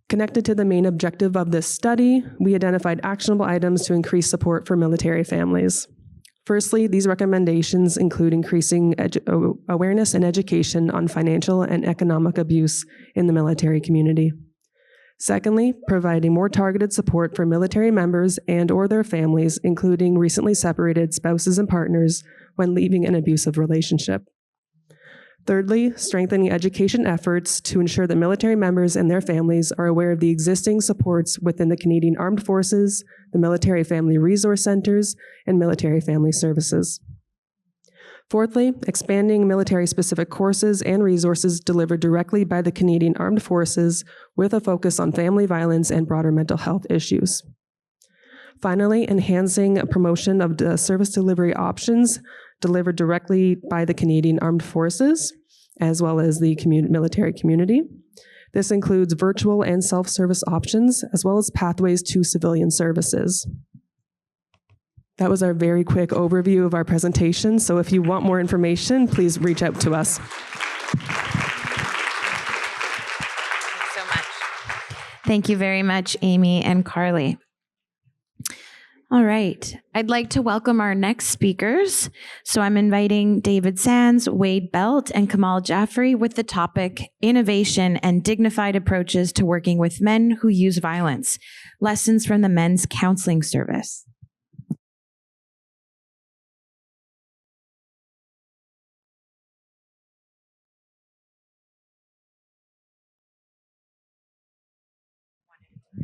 Connected to the main objective of this study, we identified actionable items to increase support for military families. Firstly, these recommendations include increasing awareness and education on financial and economic abuse in the military community. Secondly, providing more targeted support for military members and/or their families, including recently separated spouses and partners when leaving an abusive relationship. Thirdly, strengthening education efforts to ensure that military members and their families are aware of the existing supports within the Canadian Armed Forces, the Military Family Resource Centers, and military family services. Fourthly, expanding military-specific courses and resources delivered directly by the Canadian Armed Forces with a focus on family violence and broader mental health issues. Finally, enhancing a promotion of the service delivery options delivered directly by the Canadian Armed Forces, as well as the military community. This includes virtual and self-service options, as well as pathways to civilian services. That was our very quick overview of our presentation, so if you want more information, please reach out to us. Thank you very much, Amy and Carly. All right. I'd like to welcome our next speakers. So I'm inviting David Sands, Wade Belt, and Kamal Jaffrey with the topic Innovation and Dignified Approaches to Working with Men Who Use Violence, Lessons from the Men's Counselling Service.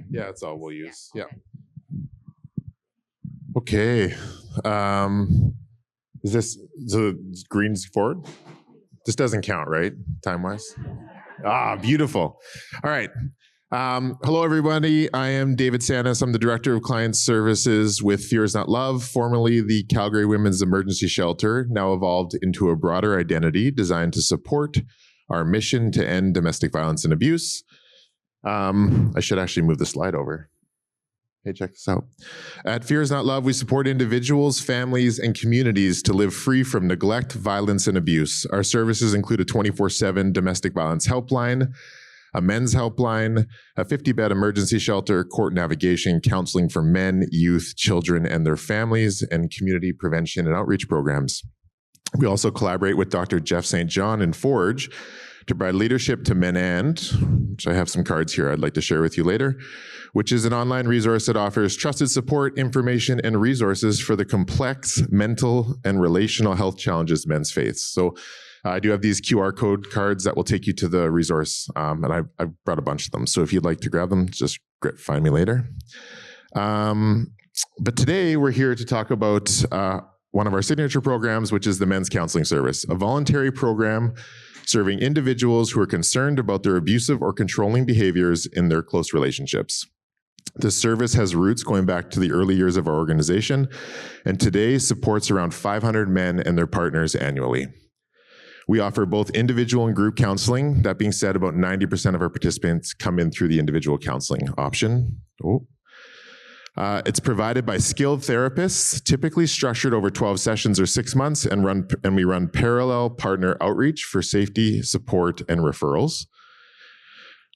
Yeah, that's all we'll use. Yeah. Okay. Is this the green's forward? This doesn't count, right? Time-wise? Ah, beautiful. All right. Hello, everybody. I am David Sands. I'm the Director of Client Services with Fear Is Not Love, formerly the Calgary Women's Emergency Shelter, now evolved into a broader identity designed to support our mission to end domestic violence and abuse. I should actually move the slide over. Hey, check this out. At Fear Is Not Love, we support individuals, families, and communities to live free from neglect, violence, and abuse. Our services include a 24/7 domestic violence helpline, a men's helpline, a 50-bed emergency shelter, court navigation, counseling for men, youth, children, and their families, and community prevention and outreach programs. We also collaborate with Dr. Jeff St. John in Forge to provide leadership to men and, which I have some cards here I'd like to share with you later, which is an online resource that offers trusted support, information, and resources for the complex mental and relational health challenges men face. So I do have these QR code cards that will take you to the resource, and I've brought a bunch of them. So if you'd like to grab them, just find me later. But today we're here to talk about one of our signature programs, which is the Men's Counseling Service, a voluntary program serving individuals who are concerned about their abusive or controlling behaviors in their close relationships. This service has roots going back to the early years of our organization, and today supports around 500 men and their partners annually. We offer both individual and group counseling. That being said, about 90% of our participants come in through the individual counseling option. It's provided by skilled therapists, typically structured over 12 sessions or 6 months, and we run parallel partner outreach for safety, support, and referrals.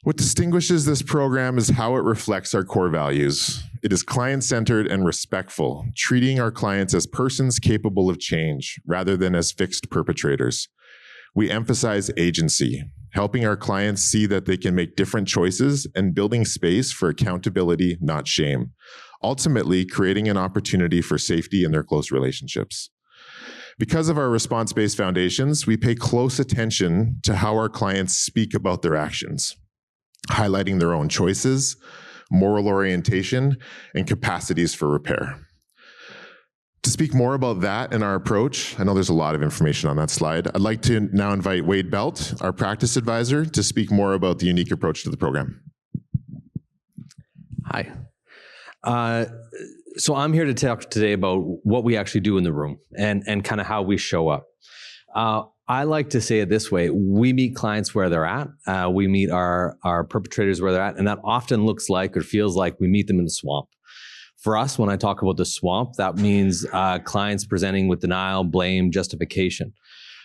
What distinguishes this program is how it reflects our core values. It is client-centered and respectful, treating our clients as persons capable of change rather than as fixed perpetrators. We emphasize agency, helping our clients see that they can make different choices and building space for accountability, not shame. Ultimately, creating an opportunity for safety in their close relationships. Because of our response-based foundations, we pay close attention to how our clients speak about their actions, highlighting their own choices, moral orientation, and capacities for repair. To speak more about that and our approach, I know there's a lot of information on that slide. I'd like to now invite Wade Belt, our practice advisor, to speak more about the unique approach to the program. Hi. So I'm here to talk today about what we actually do in the room and kind of how we show up. I like to say it this way: we meet clients where they're at. We meet our perpetrators where they're at, and that often looks like or feels like we meet them in the swamp. For us, when I talk about the swamp, that means clients presenting with denial, blame, justification.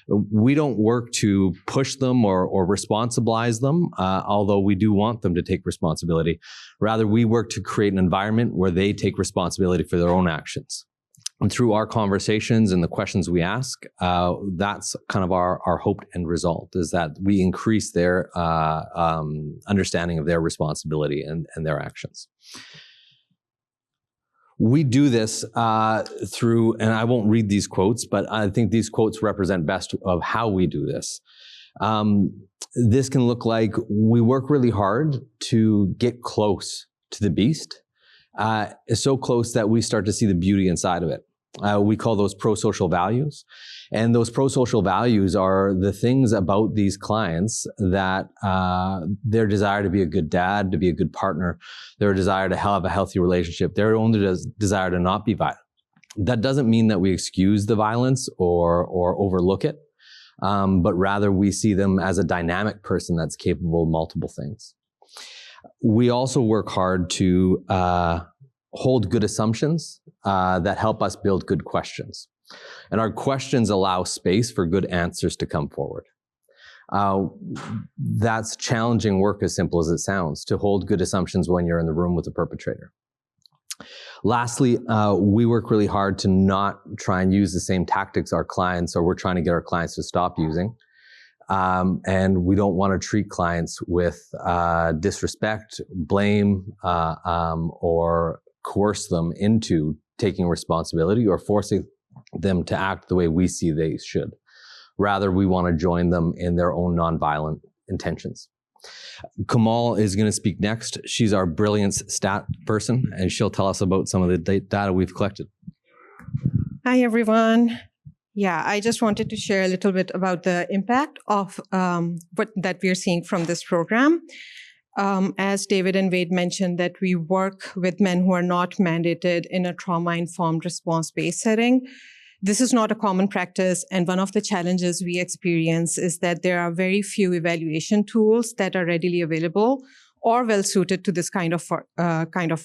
We don't work to push them or responsibilize them, although we do want them to take responsibility. Rather, we work to create an environment where they take responsibility for their own actions. And through our conversations and the questions we ask, that's kind of our hope and result, is that we increase their understanding of their responsibility and their actions. We do this through, and I won't read these quotes, but I think these quotes represent best of how we do this. This can look like we work really hard to get close to the beast, so close that we start to see the beauty inside of it. We call those pro-social values. And those pro-social values are the things about these clients that their desire to be a good dad, to be a good partner, their desire to have a healthy relationship, their own desire to not be violent. That doesn't mean that we excuse the violence or overlook it, but rather we see them as a dynamic person that's capable of multiple things. We also work hard to hold good assumptions that help us build good questions. And our questions allow space for good answers to come forward. That's challenging work, as simple as it sounds, to hold good assumptions when you're in the room with the perpetrator. Lastly, we work really hard to not try and use the same tactics our clients, or we're trying to get our clients to stop using. And we don't want to treat clients with disrespect, blame, or coerce them into taking responsibility or forcing them to act the way we see they should. Rather, we want to join them in their own nonviolent intentions. Kamal is going to speak next. She's our brilliance stat person, and she'll tell us about some of the data we've collected. Hi, everyone. Yeah, I just wanted to share a little bit about the impact of that we're seeing from this program. As David and Wade mentioned, that we work with men who are not mandated in a trauma-informed response-based setting. This is not a common practice, and one of the challenges we experience is that there are very few evaluation tools that are readily available or well-suited to this kind of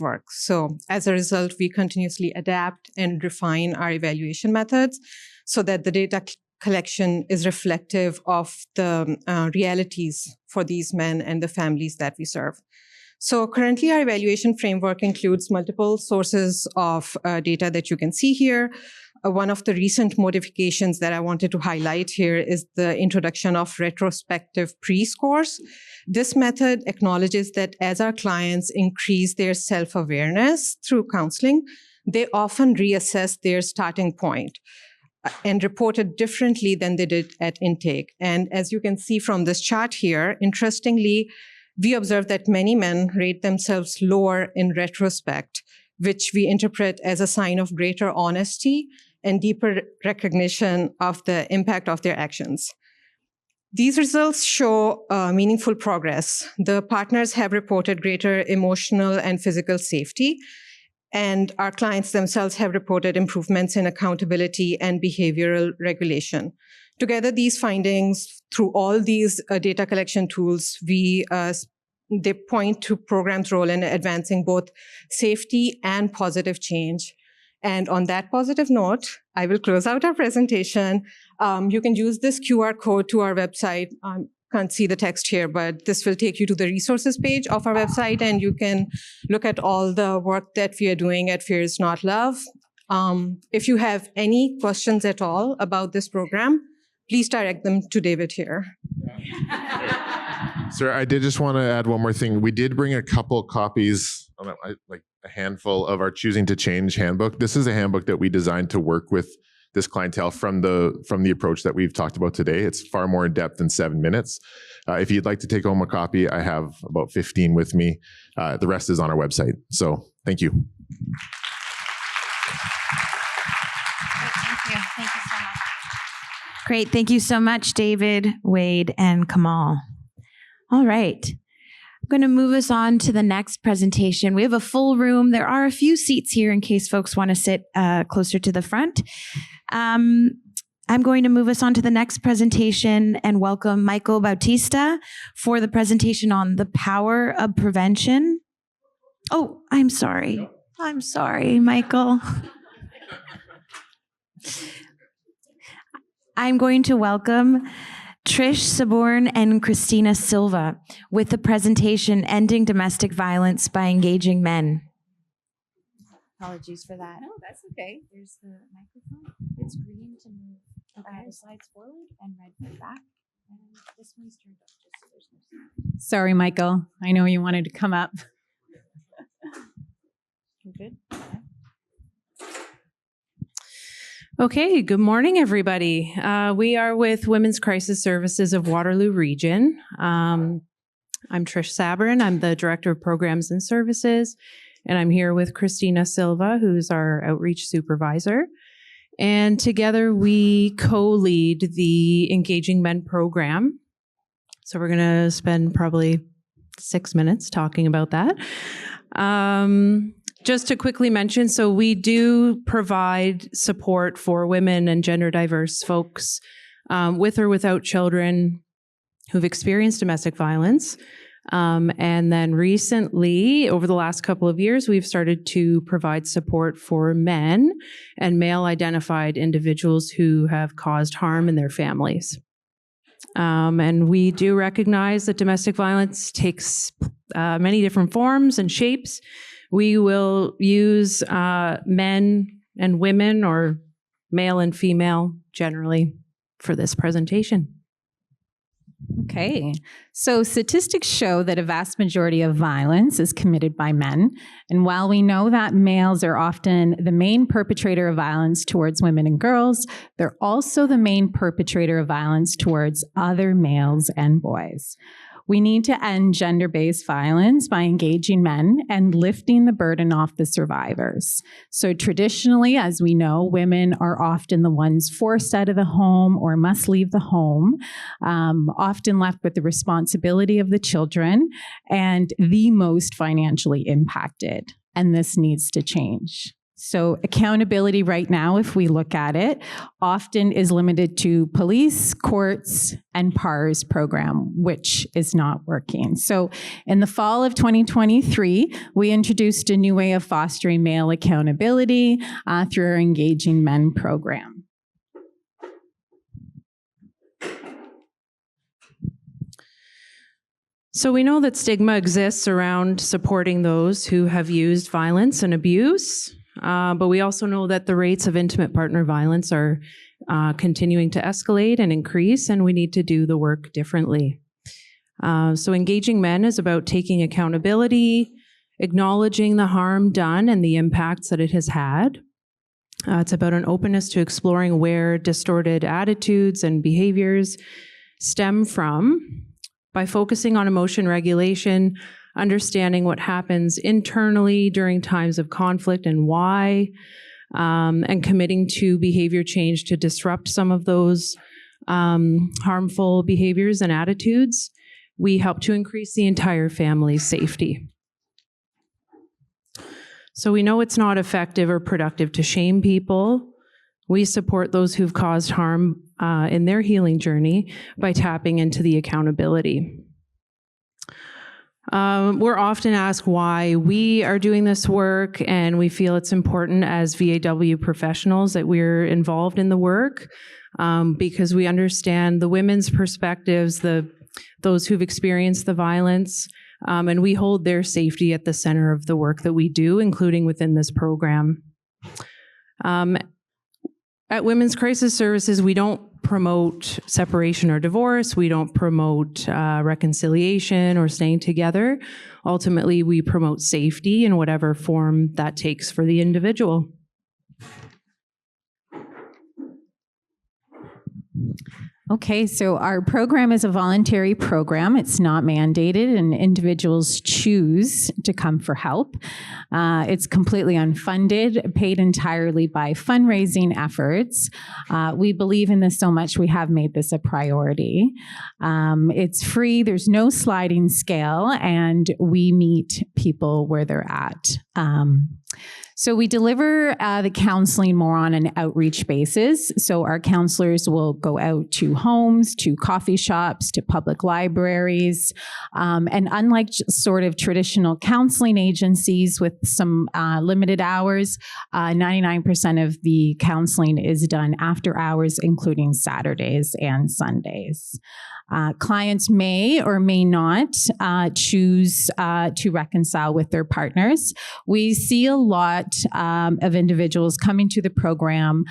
work. So as a result, we continuously adapt and refine our evaluation methods so that the data collection is reflective of the realities for these men and the families that we serve. So currently, our evaluation framework includes multiple sources of data that you can see here. One of the recent modifications that I wanted to highlight here is the introduction of retrospective pre-scores. This method acknowledges that as our clients increase their self-awareness through counseling, they often reassess their starting point and report it differently than they did at intake. And as you can see from this chart here, interestingly, we observe that many men rate themselves lower in retrospect, which we interpret as a sign of greater honesty and deeper recognition of the impact of their actions. These results show meaningful progress. The partners have reported greater emotional and physical safety, and our clients themselves have reported improvements in accountability and behavioral regulation. Together, these findings, through all these data collection tools, they point to programs' role in advancing both safety and positive change. And on that positive note, I will close out our presentation. You can use this QR code to our website. Can't see the text here, but this will take you to the resources page of our website, and you can look at all the work that we are doing at Fear is Not Love. If you have any questions at all about this program, please direct them to David here. Sir, I did just want to add one more thing. We did bring a couple copies, like a handful of our Choosing to Change handbook. This is a handbook that we designed to work with this clientele from the approach that we've talked about today. It's far more in depth than 7 minutes. If you'd like to take home a copy, I have about 15 with me. The rest is on our website. So thank you. Thank you. Thank you so much. Great. Thank you so much, David, Wade, and Kamal. All right. I'm going to move us on to the next presentation. We have a full room. There are a few seats here in case folks want to sit closer to the front. I'm going to move us on to the next presentation and welcome Michael Bautista for the presentation on the power of prevention. Oh, I'm sorry. I'm sorry, Michael. I'm going to welcome Trish Saborn and Christina Silva with the presentation Ending Domestic Violence by Engaging Men. Apologies for that. No, that's okay. There's the microphone. It's green to move the slides forward and red for back. And this one's turned up just so there's no sound. Sorry, Michael. I know you wanted to come up. You good? Okay, good morning, everybody. We are with Women's Crisis Services of Waterloo Region. I'm Trish Sabrin. I'm the Director of Programs and Services, and I'm here with Christina Silva, who's our Outreach Supervisor. And together we co-lead the Engaging Men program. So we're going to spend probably 6 minutes talking about that. Just to quickly mention, so we do provide support for women and gender diverse folks with or without children who've experienced domestic violence. And then recently, over the last couple of years, we've started to provide support for men and male identified individuals who have caused harm in their families. And we do recognize that domestic violence takes many different forms and shapes. We will use men and women, or male and female generally, for this presentation. Okay, so statistics show that a vast majority of violence is committed by men. And while we know that males are often the main perpetrator of violence towards women and girls, they're also the main perpetrator of violence towards other males and boys. We need to end gender-based violence by engaging men and lifting the burden off the survivors. So traditionally, as we know, women are often the ones forced out of the home or must leave the home, often left with the responsibility of the children and the most financially impacted. And this needs to change. So accountability right now, if we look at it, often is limited to police, courts, and PARS program, which is not working. So in the fall of 2023, we introduced a new way of fostering male accountability through our Engaging Men program. So we know that stigma exists around supporting those who have used violence and abuse. But we also know that the rates of intimate partner violence are continuing to escalate and increase, and we need to do the work differently. So Engaging Men is about taking accountability, acknowledging the harm done and the impacts that it has had. It's about an openness to exploring where distorted attitudes and behaviors stem from by focusing on emotion regulation, understanding what happens internally during times of conflict and why, and committing to behavior change to disrupt some of those harmful behaviors and attitudes. We help to increase the entire family's safety. So we know it's not effective or productive to shame people. We support those who've caused harm in their healing journey by tapping into the accountability. We're often asked why we are doing this work, and we feel it's important as VAW professionals that we're involved in the work because we understand the women's perspectives, those who've experienced the violence, and we hold their safety at the center of the work that we do, including within this program. At Women's Crisis Services, we don't promote separation or divorce. We don't promote reconciliation or staying together. Ultimately, we promote safety in whatever form that takes for the individual. Okay, so our program is a voluntary program. It's not mandated, and individuals choose to come for help. It's completely unfunded, paid entirely by fundraising efforts. We believe in this so much, we have made this a priority. It's free, there's no sliding scale, and we meet people where they're at. So we deliver the counseling more on an outreach basis. So our counselors will go out to homes, to coffee shops, to public libraries. And unlike sort of traditional counseling agencies with some limited hours, 99% of the counseling is done after hours, including Saturdays and Sundays. Clients may or may not choose to reconcile with their partners. We see a lot of individuals coming to the program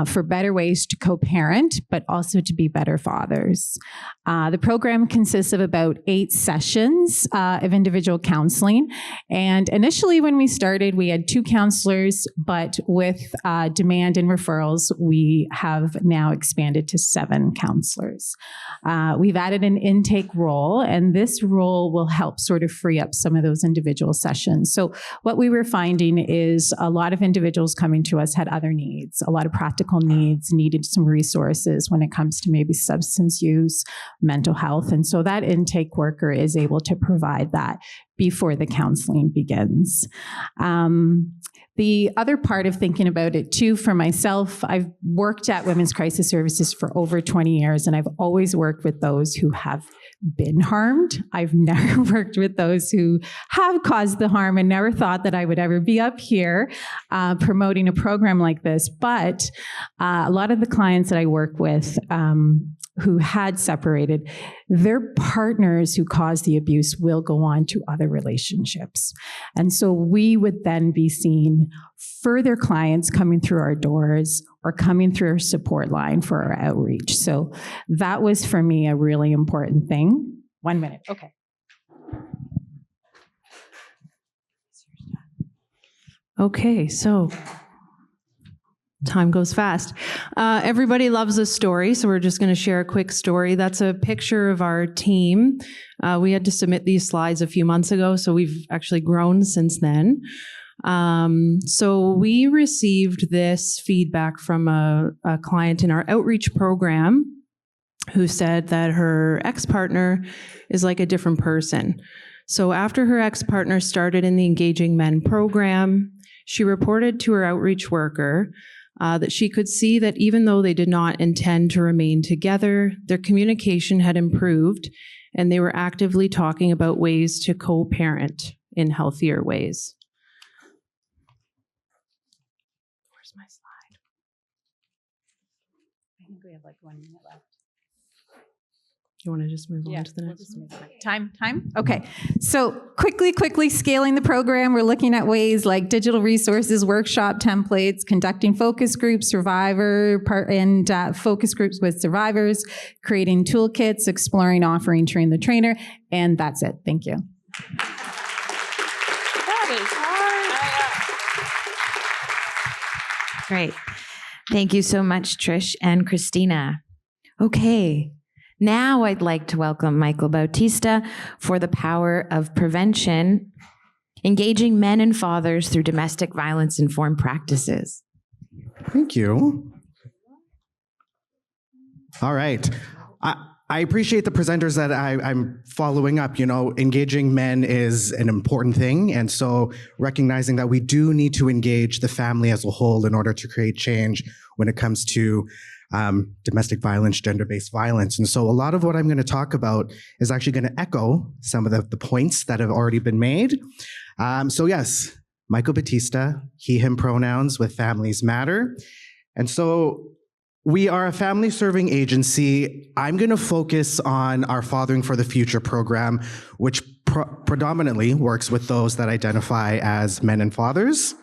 for better ways to co-parent, but also to be better fathers. The program consists of about 8 sessions of individual counseling. And initially when we started, we had 2 counselors, but with demand and referrals, we have now expanded to 7 counselors. We've added an intake role, and this role will help sort of free up some of those individual sessions. So what we were finding is a lot of individuals coming to us had other needs, a lot of practical needs, needed some resources when it comes to maybe substance use, mental health. And so that intake worker is able to provide that before the counseling begins. The other part of thinking about it too, for myself, I've worked at Women's Crisis Services for over 20 years, and I've always worked with those who have been harmed. I've never worked with those who have caused the harm, and never thought that I would ever be up here promoting a program like this. But a lot of the clients that I work with who had separated, their partners who caused the abuse will go on to other relationships. And so we would then be seeing further clients coming through our doors or coming through our support line for our outreach. So that was for me a really important thing. 1 minute, okay. Okay, so time goes fast. Everybody loves a story, so we're just going to share a quick story. That's a picture of our team. We had to submit these slides a few months ago, so we've actually grown since then. So we received this feedback from a client in our outreach program who said that her ex-partner is like a different person. So after her ex-partner started in the Engaging Men program, she reported to her outreach worker that she could see that even though they did not intend to remain together, their communication had improved and they were actively talking about ways to co-parent in healthier ways. Where's my slide? I think we have like 1 minute left. You want to just move on to the next one? Time? Okay. So quickly scaling the program. We're looking at ways like digital resources, workshop templates, conducting focus groups, focus groups with survivors, creating toolkits, exploring offering train the trainer, and that's it. Thank you. That is hard. Great. Thank you so much, Trish and Christina. Okay. Now I'd like to welcome Michael Bautista for the power of prevention, engaging men and fathers through domestic violence-informed practices. Thank you. All right. I appreciate the presenters that I'm following up. You know, engaging men is an important thing. And so recognizing that we do need to engage the family as a whole in order to create change when it comes to domestic violence, gender-based violence. And so a lot of what I'm going to talk about is actually going to echo some of the points that have already been made. So yes, Michael Bautista, he, him pronouns with Families Matter. And so we are a family serving agency. I'm going to focus on our Fathering for the Future program, which predominantly works with those that identify as men and fathers.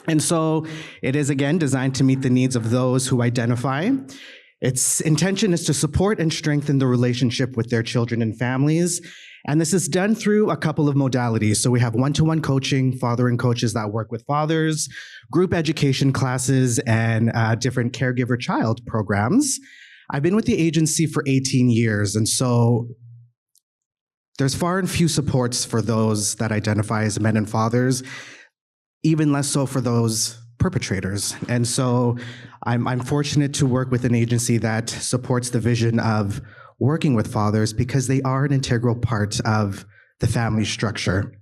And so it is, again, designed to meet the needs of those who identify. Its intention is to support and strengthen the relationship with their children and families. And this is done through a couple of modalities. So we have one-to-one coaching, fathering coaches that work with fathers, group education classes, and different caregiver-child programs. I've been with the agency for 18 years, and so there's far and few supports for those that identify as men and fathers, even less so for those perpetrators. And so I'm fortunate to work with an agency that supports the vision of working with fathers because they are an integral part of the family structure.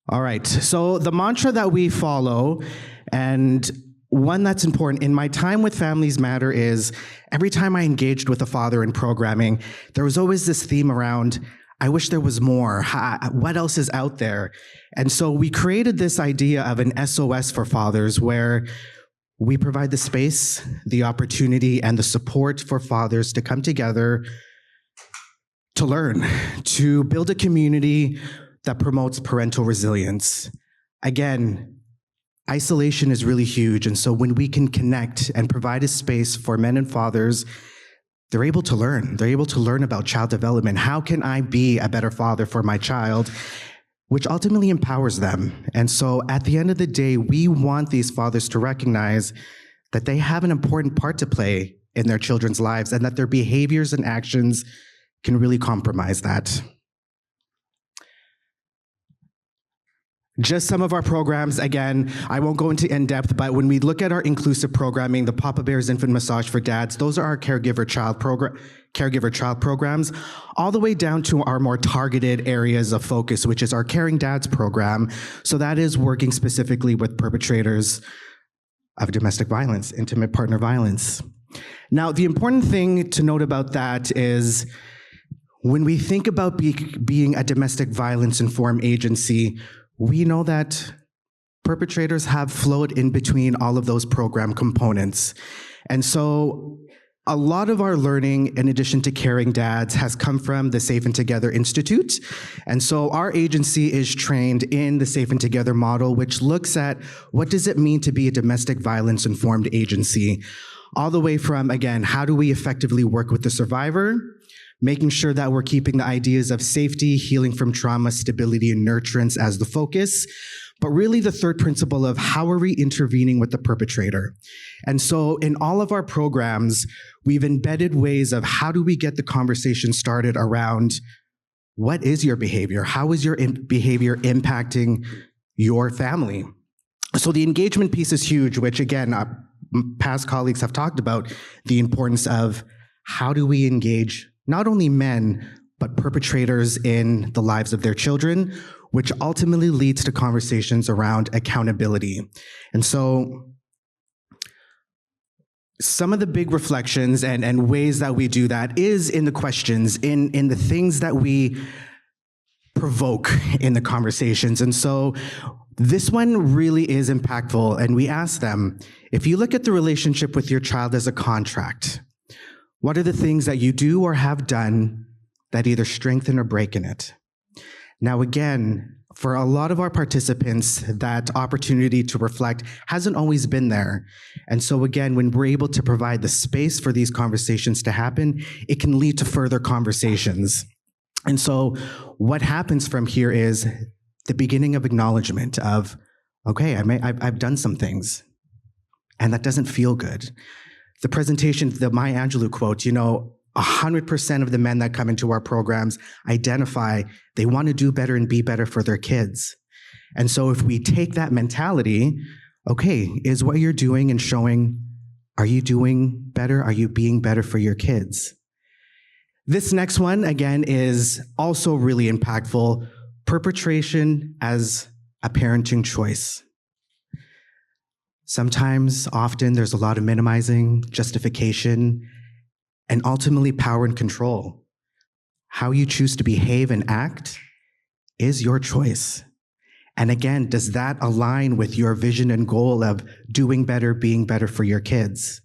All right, so the mantra that we follow, and one that's important in my time with Families Matter, is every time I engaged with a father in programming, there was always this theme around, I wish there was more. What else is out there? And so we created this idea of an SOS for fathers where we provide the space, the opportunity, and the support for fathers to come together to learn, to build a community that promotes parental resilience. Again, isolation is really huge. And so when we can connect and provide a space for men and fathers, they're able to learn. They're able to learn about child development. How can I be a better father for my child? Which ultimately empowers them. And so at the end of the day, we want these fathers to recognize that they have an important part to play in their children's lives and that their behaviors and actions can really compromise that. Just some of our programs, again, I won't go into in-depth, but when we look at our inclusive programming, the Papa Bear's Infant Massage for Dads, those are our caregiver-child programs, all the way down to our more targeted areas of focus, which is our Caring Dads program. So that is working specifically with perpetrators of domestic violence, intimate partner violence. Now, the important thing to note about that is when we think about being a domestic violence-informed agency, we know that perpetrators have flowed in between all of those program components. And so a lot of our learning, in addition to Caring Dads, has come from the Safe and Together Institute. And so our agency is trained in the Safe and Together model, which looks at what does it mean to be a domestic violence informed agency, all the way from, again, how do we effectively work with the survivor, making sure that we're keeping the ideas of safety, healing from trauma, stability, and nurturance as the focus, but really the third principle of how are we intervening with the perpetrator. And so in all of our programs, we've embedded ways of how do we get the conversation started around what is your behavior? How is your behavior impacting your family? So the engagement piece is huge, which again, past colleagues have talked about the importance of how do we engage not only men, but perpetrators in the lives of their children, which ultimately leads to conversations around accountability. And so some of the big reflections and ways that we do that is in the questions, in the things that we provoke in the conversations. And so this one really is impactful. And we ask them, if you look at the relationship with your child as a contract, what are the things that you do or have done that either strengthen or breaken it? Now, again, for a lot of our participants, that opportunity to reflect hasn't always been there. And so again, when we're able to provide the space for these conversations to happen, it can lead to further conversations. And so what happens from here is the beginning of acknowledgement of, okay, I've done some things, and that doesn't feel good. The presentation, the Maya Angelou quote, 100% of the men that come into our programs identify they want to do better and be better for their kids. And so if we take that mentality, okay, is what you're doing and showing, are you doing better? Are you being better for your kids? This next one, again, is also really impactful. Perpetration as a parenting choice. Sometimes, often, there's a lot of minimizing, justification, and ultimately power and control. How you choose to behave and act is your choice. And again, does that align with your vision and goal of doing better, being better for your kids?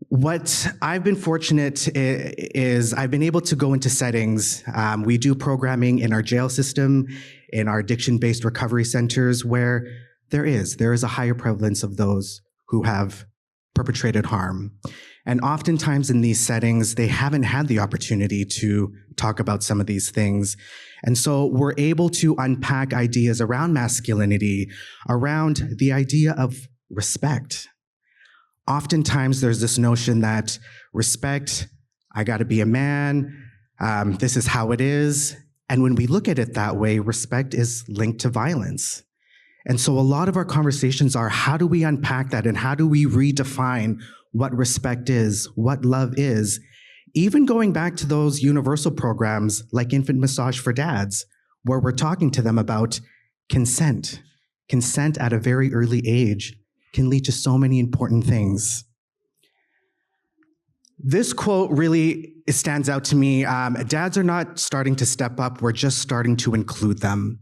What I've been fortunate is I've been able to go into settings. We do programming in our jail system, in our addiction-based recovery centers, where there is a higher prevalence of those who have perpetrated harm. And oftentimes in these settings, they haven't had the opportunity to talk about some of these things. And so we're able to unpack ideas around masculinity, around the idea of respect. Oftentimes there's this notion that respect, I gotta be a man, this is how it is. And when we look at it that way, respect is linked to violence. And so a lot of our conversations are, how do we unpack that and how do we redefine what respect is, what love is, even going back to those universal programs like Infant Massage for Dads, where we're talking to them about consent. Consent at a very early age can lead to so many important things. This quote really stands out to me. Dads are not starting to step up, we're just starting to include them.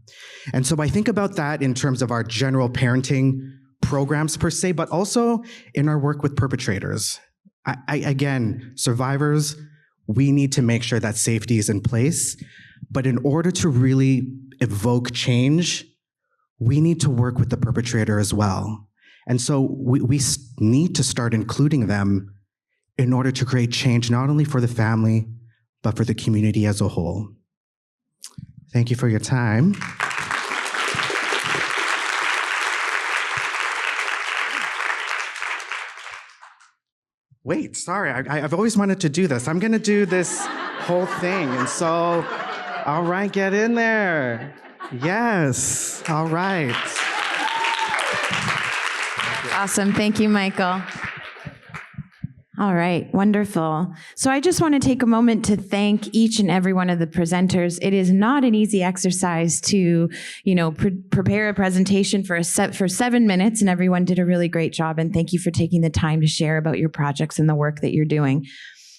And so I think about that in terms of our general parenting programs per se, but also in our work with perpetrators. Again, survivors, we need to make sure that safety is in place, but in order to really evoke change, we need to work with the perpetrator as well. And so we need to start including them in order to create change, not only for the family, but for the community as a whole. Thank you for your time. Wait, sorry, I've always wanted to do this. I'm gonna do this whole thing. And so, all right, get in there. Yes, all right. Awesome, thank you, Michael. All right, wonderful. So I just want to take a moment to thank each and every one of the presenters. It is not an easy exercise to, prepare a presentation for 7 minutes, and everyone did a really great job. And thank you for taking the time to share about your projects and the work that you're doing.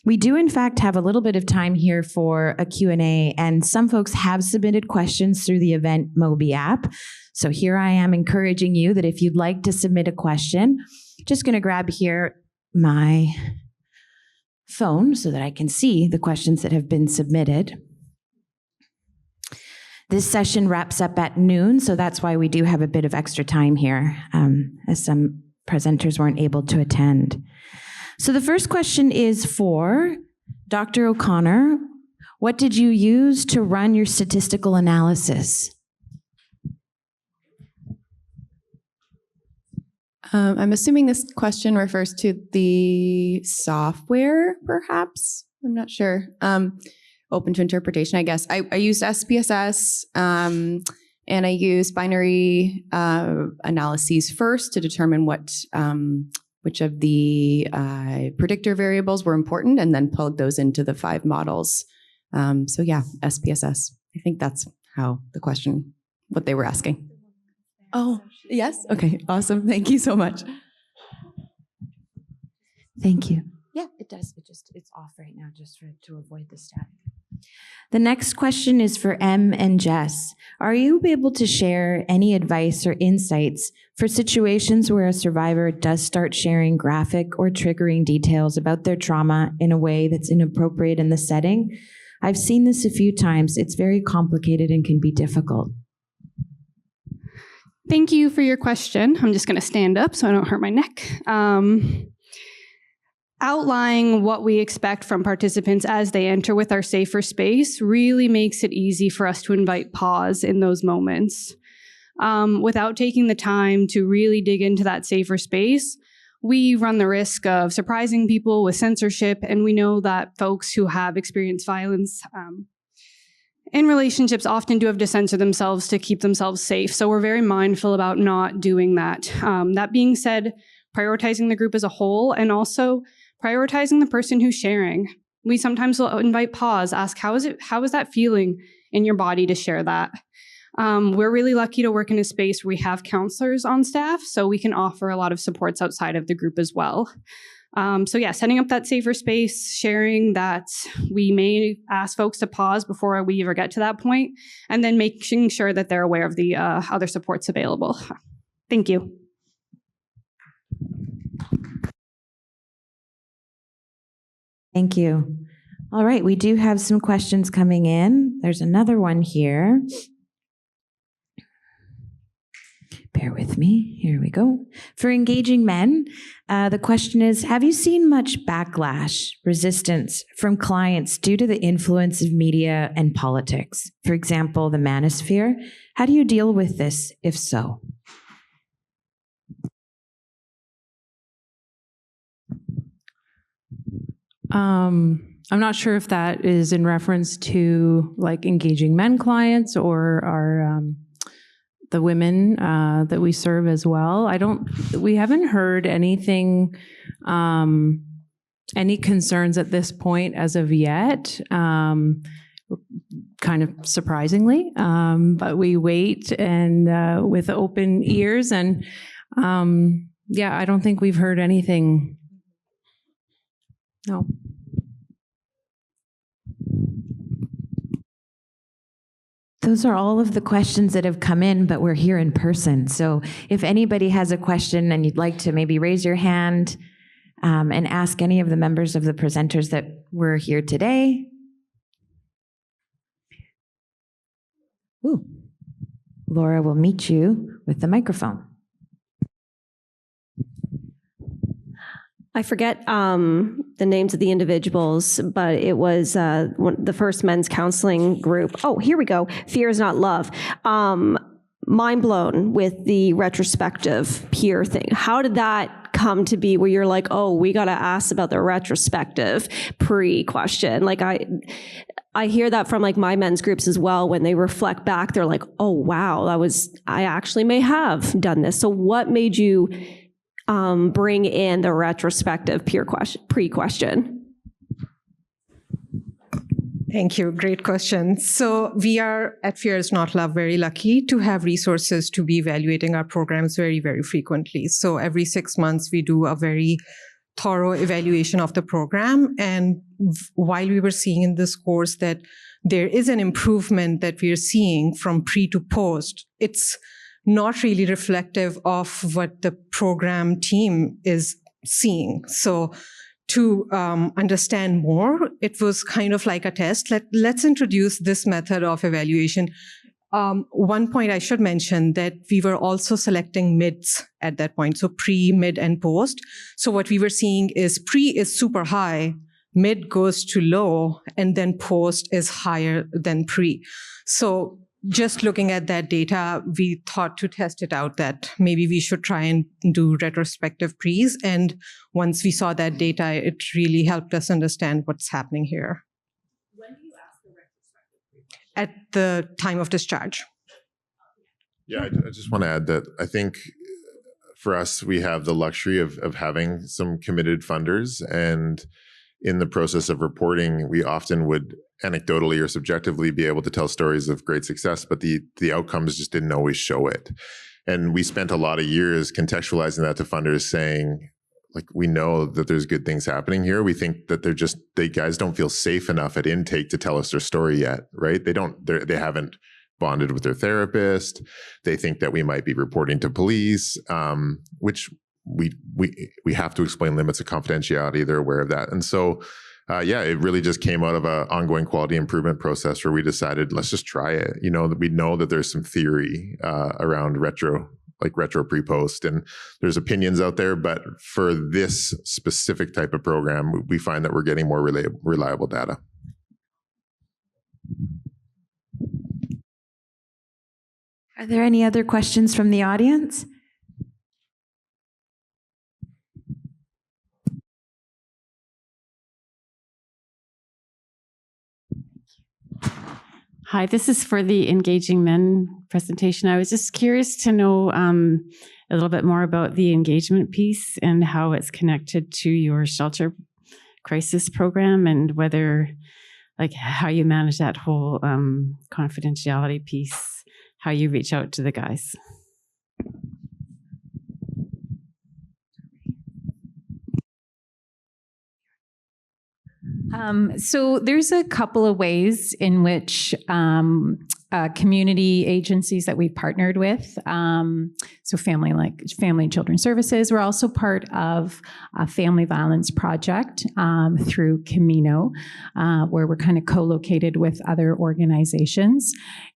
We do, in fact, have a little bit of time here for a Q&A, and some folks have submitted questions through the Event Mobi app. So here I am encouraging you that if you'd like to submit a question, just going to grab here my phone so that I can see the questions that have been submitted. This session wraps up at noon, so that's why we do have a bit of extra time here, as some presenters weren't able to attend. So the first question is for Dr. O'Connor. What did you use to run your statistical analysis? I'm assuming this question refers to the software, perhaps. I'm not sure. Open to interpretation, I guess. I used SPSS, and I used binary analyses first to determine which of the predictor variables were important, and then plugged those into the 5 models. So yeah, SPSS. I think that's how the question, what they were asking. Oh, yes? Okay, awesome. Thank you so much. Thank you. Yeah, it does. It's off right now just to avoid the static. The next question is for Em and Jess. Are you able to share any advice or insights for situations where a survivor does start sharing graphic or triggering details about their trauma in a way that's inappropriate in the setting? I've seen this a few times. It's very complicated and can be difficult. Thank you for your question. I'm just going to stand up so I don't hurt my neck. Outlining what we expect from participants as they enter with our safer space really makes it easy for us to invite pause in those moments. Without taking the time to really dig into that safer space, we run the risk of surprising people with censorship, and we know that folks who have experienced violence in relationships often do have to censor themselves to keep themselves safe. So we're very mindful about not doing that. That being said, prioritizing the group as a whole, and also prioritizing the person who's sharing. We sometimes will invite pause, ask, how is that feeling in your body to share that? We're really lucky to work in a space where we have counselors on staff, so we can offer a lot of supports outside of the group as well. So yeah, setting up that safer space, sharing that we may ask folks to pause before we ever get to that point, and then making sure that they're aware of the other supports available. Thank you. Thank you. All right, we do have some questions coming in. There's another one here. Bear with me. Here we go. For engaging men, the question is, have you seen much backlash, resistance from clients due to the influence of media and politics? For example, the manosphere. How do you deal with this, if so? I'm not sure if that is in reference to like engaging men clients or our the women that we serve as well. We haven't heard anything, any concerns at this point as of yet, kind of surprisingly, but we wait and with open ears, and yeah, I don't think we've heard anything. No. Those are all of the questions that have come in, but we're here in person. So if anybody has a question and you'd like to maybe raise your hand and ask any of the members of the presenters that were here today. Ooh. Laura will meet you with the microphone. I forget the names of the individuals, but it was the first men's counseling group. Oh, here we go. Fear is not love. Mind blown with the retrospective peer thing. How did that come to be where you're like, oh, we got to ask about the retrospective pre-question? Like I hear that from like my men's groups as well. When they reflect back, they're like, oh, wow, I actually may have done this. So what made you bring in the retrospective pre-question? Thank you. Great question. So we are at Fear is Not Love very lucky to have resources to be evaluating our programs very, very frequently. So every 6 months, we do a very thorough evaluation of the program. And while we were seeing in this course that there is an improvement that we are seeing from pre to post, it's not really reflective of what the program team is seeing. So to understand more, it was kind of like a test. Let's introduce this method of evaluation. One point I should mention that we were also selecting mids at that point, so pre, mid, and post. So what we were seeing is pre is super high, mid goes to low, and then post is higher than pre. So just looking at that data, we thought to test it out that maybe we should try and do retrospective pre's. And once we saw that data, it really helped us understand what's happening here. When do you ask the retrospective pre? At the time of discharge. Yeah, I just want to add that I think for us, we have the luxury of having some committed funders. And in the process of reporting, we often would anecdotally or subjectively be able to tell stories of great success, but the outcomes just didn't always show it. And we spent a lot of years contextualizing that to funders, saying, like, we know that there's good things happening here. We think that they guys don't feel safe enough at intake to tell us their story yet, right? They haven't bonded with their therapist. They think that we might be reporting to police, which we have to explain limits of confidentiality. They're aware of that. And so, it really just came out of an ongoing quality improvement process where we decided, let's just try it. We know that there's some theory around retro pre-post, and there's opinions out there, but for this specific type of program, we find that we're getting more reliable data. Are there any other questions from the audience? Hi, this is for the Engaging Men presentation. I was just curious to know a little bit more about the engagement piece and how it's connected to your shelter crisis program, and whether, like, how you manage that whole confidentiality piece, how you reach out to the guys. So there's a couple of ways in which community agencies that we've partnered with. So Family and Children Services. We're also part of a family violence project through Camino, where we're kind of co-located with other organizations.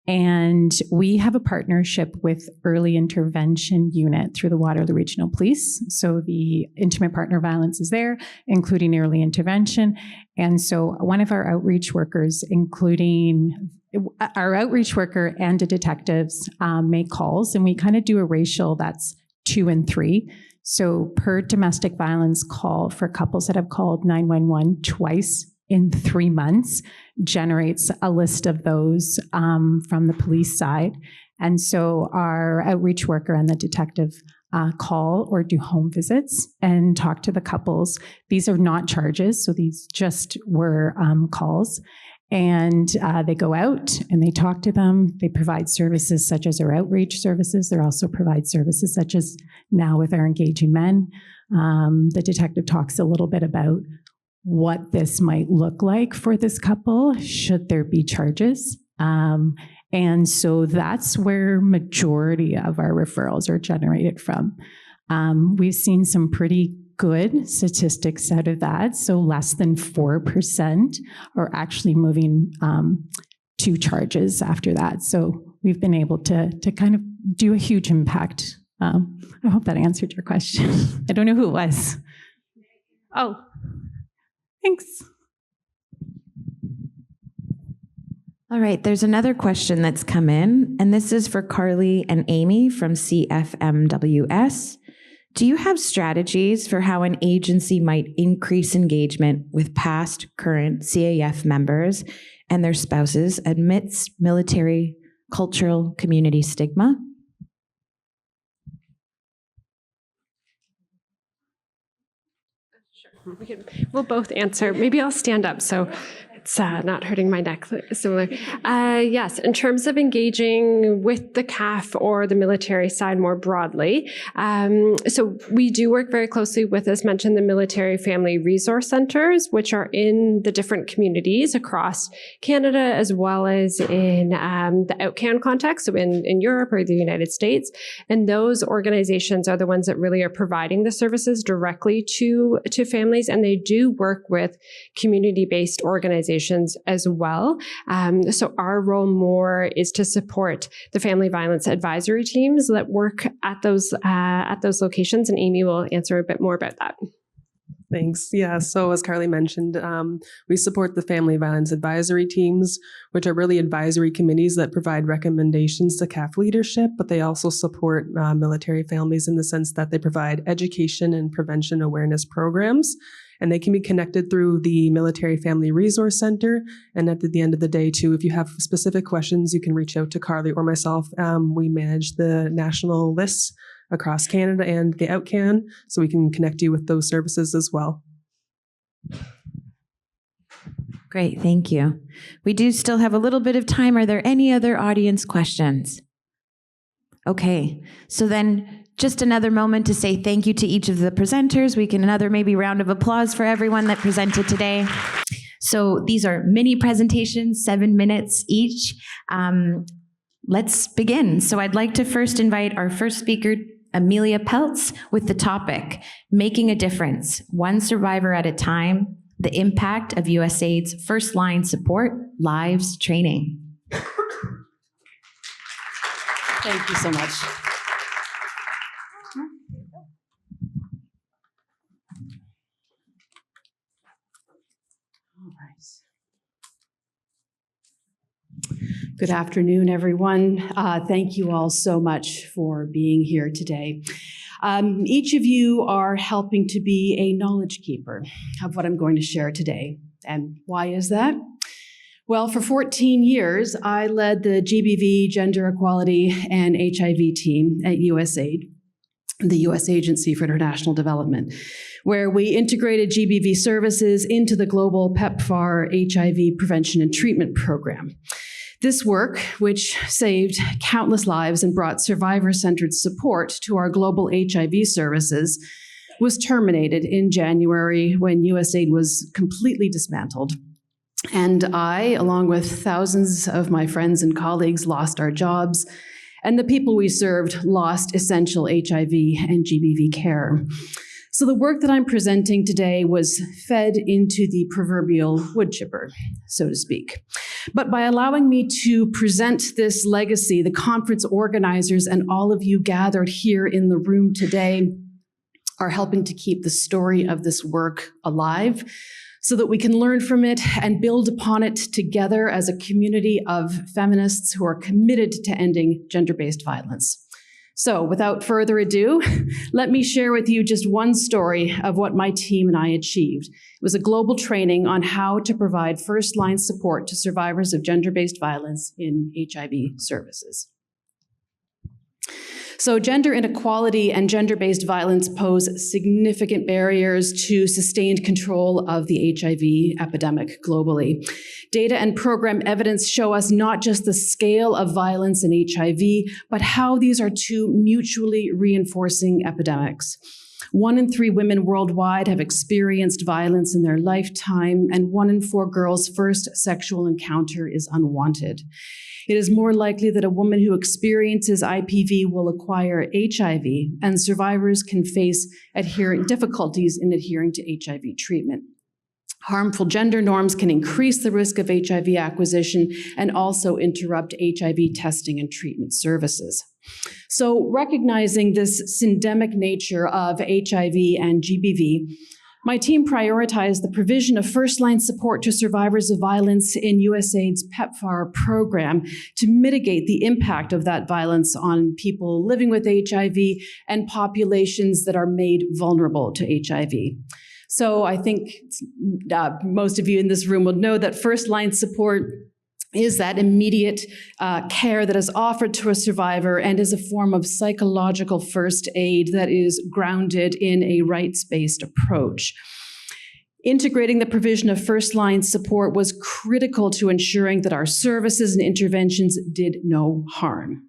And we have a partnership with Early Intervention Unit through the Waterloo Regional Police. So the intimate partner violence is there, including early intervention. And so one of our outreach workers, including our outreach worker and the detectives, make calls, and we kind of do a ratio that's 2 and 3. So per domestic violence call for couples that have called 911 twice in 3 months generates a list of those from the police side. And so our outreach worker and the detective call or do home visits and talk to the couples. These are not charges, so these just were calls. And they go out and they talk to them. They provide services such as our outreach services. They also provide services such as now with our Engaging Men. The detective talks a little bit about what this might look like for this couple should there be charges. And so that's where majority of our referrals are generated from. We've seen some pretty good statistics out of that. So less than 4% are actually moving to charges after that. So we've been able to kind of do a huge impact. I hope that answered your question. I don't know who it was. Oh, thanks. All right, there's another question that's come in, and this is for Carly and Amy from CFMWS. Do you have strategies for how an agency might increase engagement with past, current CAF members and their spouses amidst military, cultural, community stigma? We'll both answer. Maybe I'll stand up so it's not hurting my neck. Similar. Yes, in terms of engaging with the CAF or the military side more broadly, so we do work very closely with, as mentioned, the military family resource centers, which are in the different communities across Canada, as well as in the OutCan context, so in Europe or the United States. And those organizations are the ones that really are providing the services directly to families, and they do work with community-based organizations as well. So our role more is to support the family violence advisory teams that work at those locations, and Amy will answer a bit more about that. Thanks. Yeah, so as Carly mentioned, we support the family violence advisory teams, which are really advisory committees that provide recommendations to CAF leadership, but they also support military families in the sense that they provide education and prevention awareness programs. And they can be connected through the Military Family Resource Center. And at the end of the day, too, if you have specific questions, you can reach out to Carly or myself. We manage the national lists across Canada and the OutCan, so we can connect you with those services as well. Great, thank you. We do still have a little bit of time. Are there any other audience questions? Okay, so then just another moment to say thank you to each of the presenters. We can another maybe round of applause for everyone that presented today. So these are mini presentations, 7 minutes each. Let's begin. So I'd like to first invite our first speaker, Amelia Peltz, with the topic, Making a Difference, One Survivor at a Time, the Impact of USAID's First Line Support, Lives Training. Thank you so much. Good afternoon, everyone. Thank you all so much for being here today. Each of you are helping to be a knowledge keeper of what I'm going to share today. And why is that? Well, for 14 years, I led the GBV, Gender Equality, and HIV team at USAID, the U.S. Agency for International Development, where we integrated GBV services into the global PEPFAR HIV prevention and treatment program. This work, which saved countless lives and brought survivor-centered support to our global HIV services, was terminated in January when USAID was completely dismantled. And I, along with thousands of my friends and colleagues, lost our jobs, and the people we served lost essential HIV and GBV care. So the work that I'm presenting today was fed into the proverbial wood chipper, so to speak. But by allowing me to present this legacy, the conference organizers and all of you gathered here in the room today are helping to keep the story of this work alive so that we can learn from it and build upon it together as a community of feminists who are committed to ending gender-based violence. So without further ado, let me share with you just one story of what my team and I achieved. It was a global training on how to provide first-line support to survivors of gender-based violence in HIV services. So gender inequality and gender-based violence pose significant barriers to sustained control of the HIV epidemic globally. Data and program evidence show us not just the scale of violence in HIV, but how these are two mutually reinforcing epidemics. 1 in 3 women worldwide have experienced violence in their lifetime, and 1 in 4 girls' first sexual encounter is unwanted. It is more likely that a woman who experiences IPV will acquire HIV, and survivors can face difficulties in adhering to HIV treatment. Harmful gender norms can increase the risk of HIV acquisition and also interrupt HIV testing and treatment services. So recognizing this syndemic nature of HIV and GBV, my team prioritized the provision of first-line support to survivors of violence in USAID's PEPFAR program to mitigate the impact of that violence on people living with HIV and populations that are made vulnerable to HIV. So I think most of you in this room will know that first-line support is that immediate care that is offered to a survivor and is a form of psychological first aid that is grounded in a rights-based approach. Integrating the provision of first-line support was critical to ensuring that our services and interventions did no harm.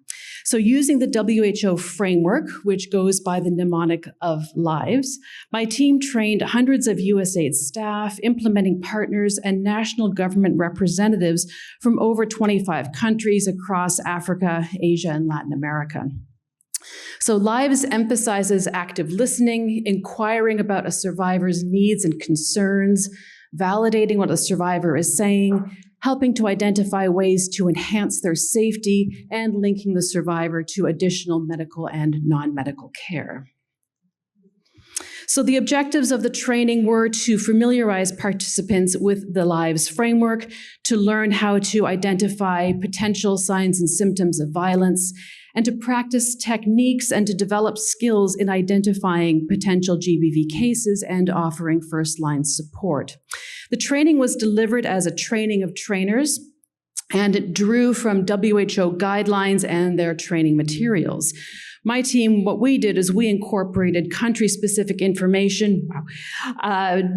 So using the WHO framework, which goes by the mnemonic of lives, my team trained hundreds of USAID staff, implementing partners, and national government representatives from over 25 countries across Africa, Asia, and Latin America. So Lives emphasizes active listening, inquiring about a survivor's needs and concerns, validating what a survivor is saying, helping to identify ways to enhance their safety, and linking the survivor to additional medical and non-medical care. So the objectives of the training were to familiarize participants with the Lives framework, to learn how to identify potential signs and symptoms of violence, and to practice techniques and to develop skills in identifying potential GBV cases and offering first-line support. The training was delivered as a training of trainers, and it drew from WHO guidelines and their training materials. My team, what we did is we incorporated country-specific information,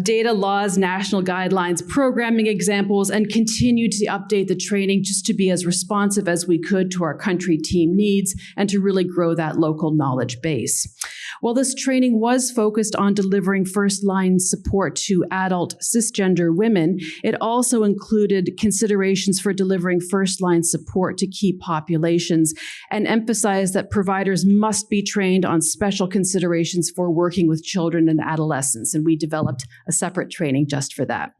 data, laws, national guidelines, programming examples, and continued to update the training just to be as responsive as we could to our country team needs and to really grow that local knowledge base. While this training was focused on delivering first-line support to adult cisgender women, it also included considerations for delivering first-line support to key populations and emphasized that providers must be trained on special considerations for working with children and adolescents, and we developed a separate training just for that.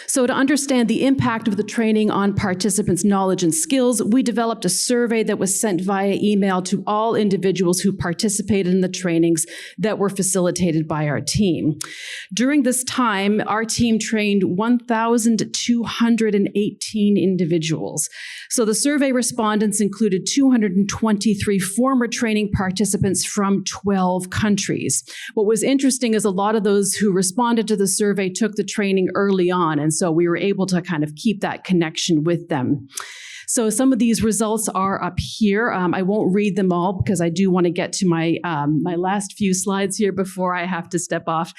So to understand the impact of the training on participants' knowledge and skills, we developed a survey that was sent via email to all individuals who participated in the trainings that were facilitated by our team. During this time, our team trained 1,218 individuals. So the survey respondents included 223 former training participants from 12 countries. What was interesting is a lot of those who responded to the survey took the training early on, and so we were able to kind of keep that connection with them. So some of these results are up here. I won't read them all because I do want to get to my last few slides here before I have to step off.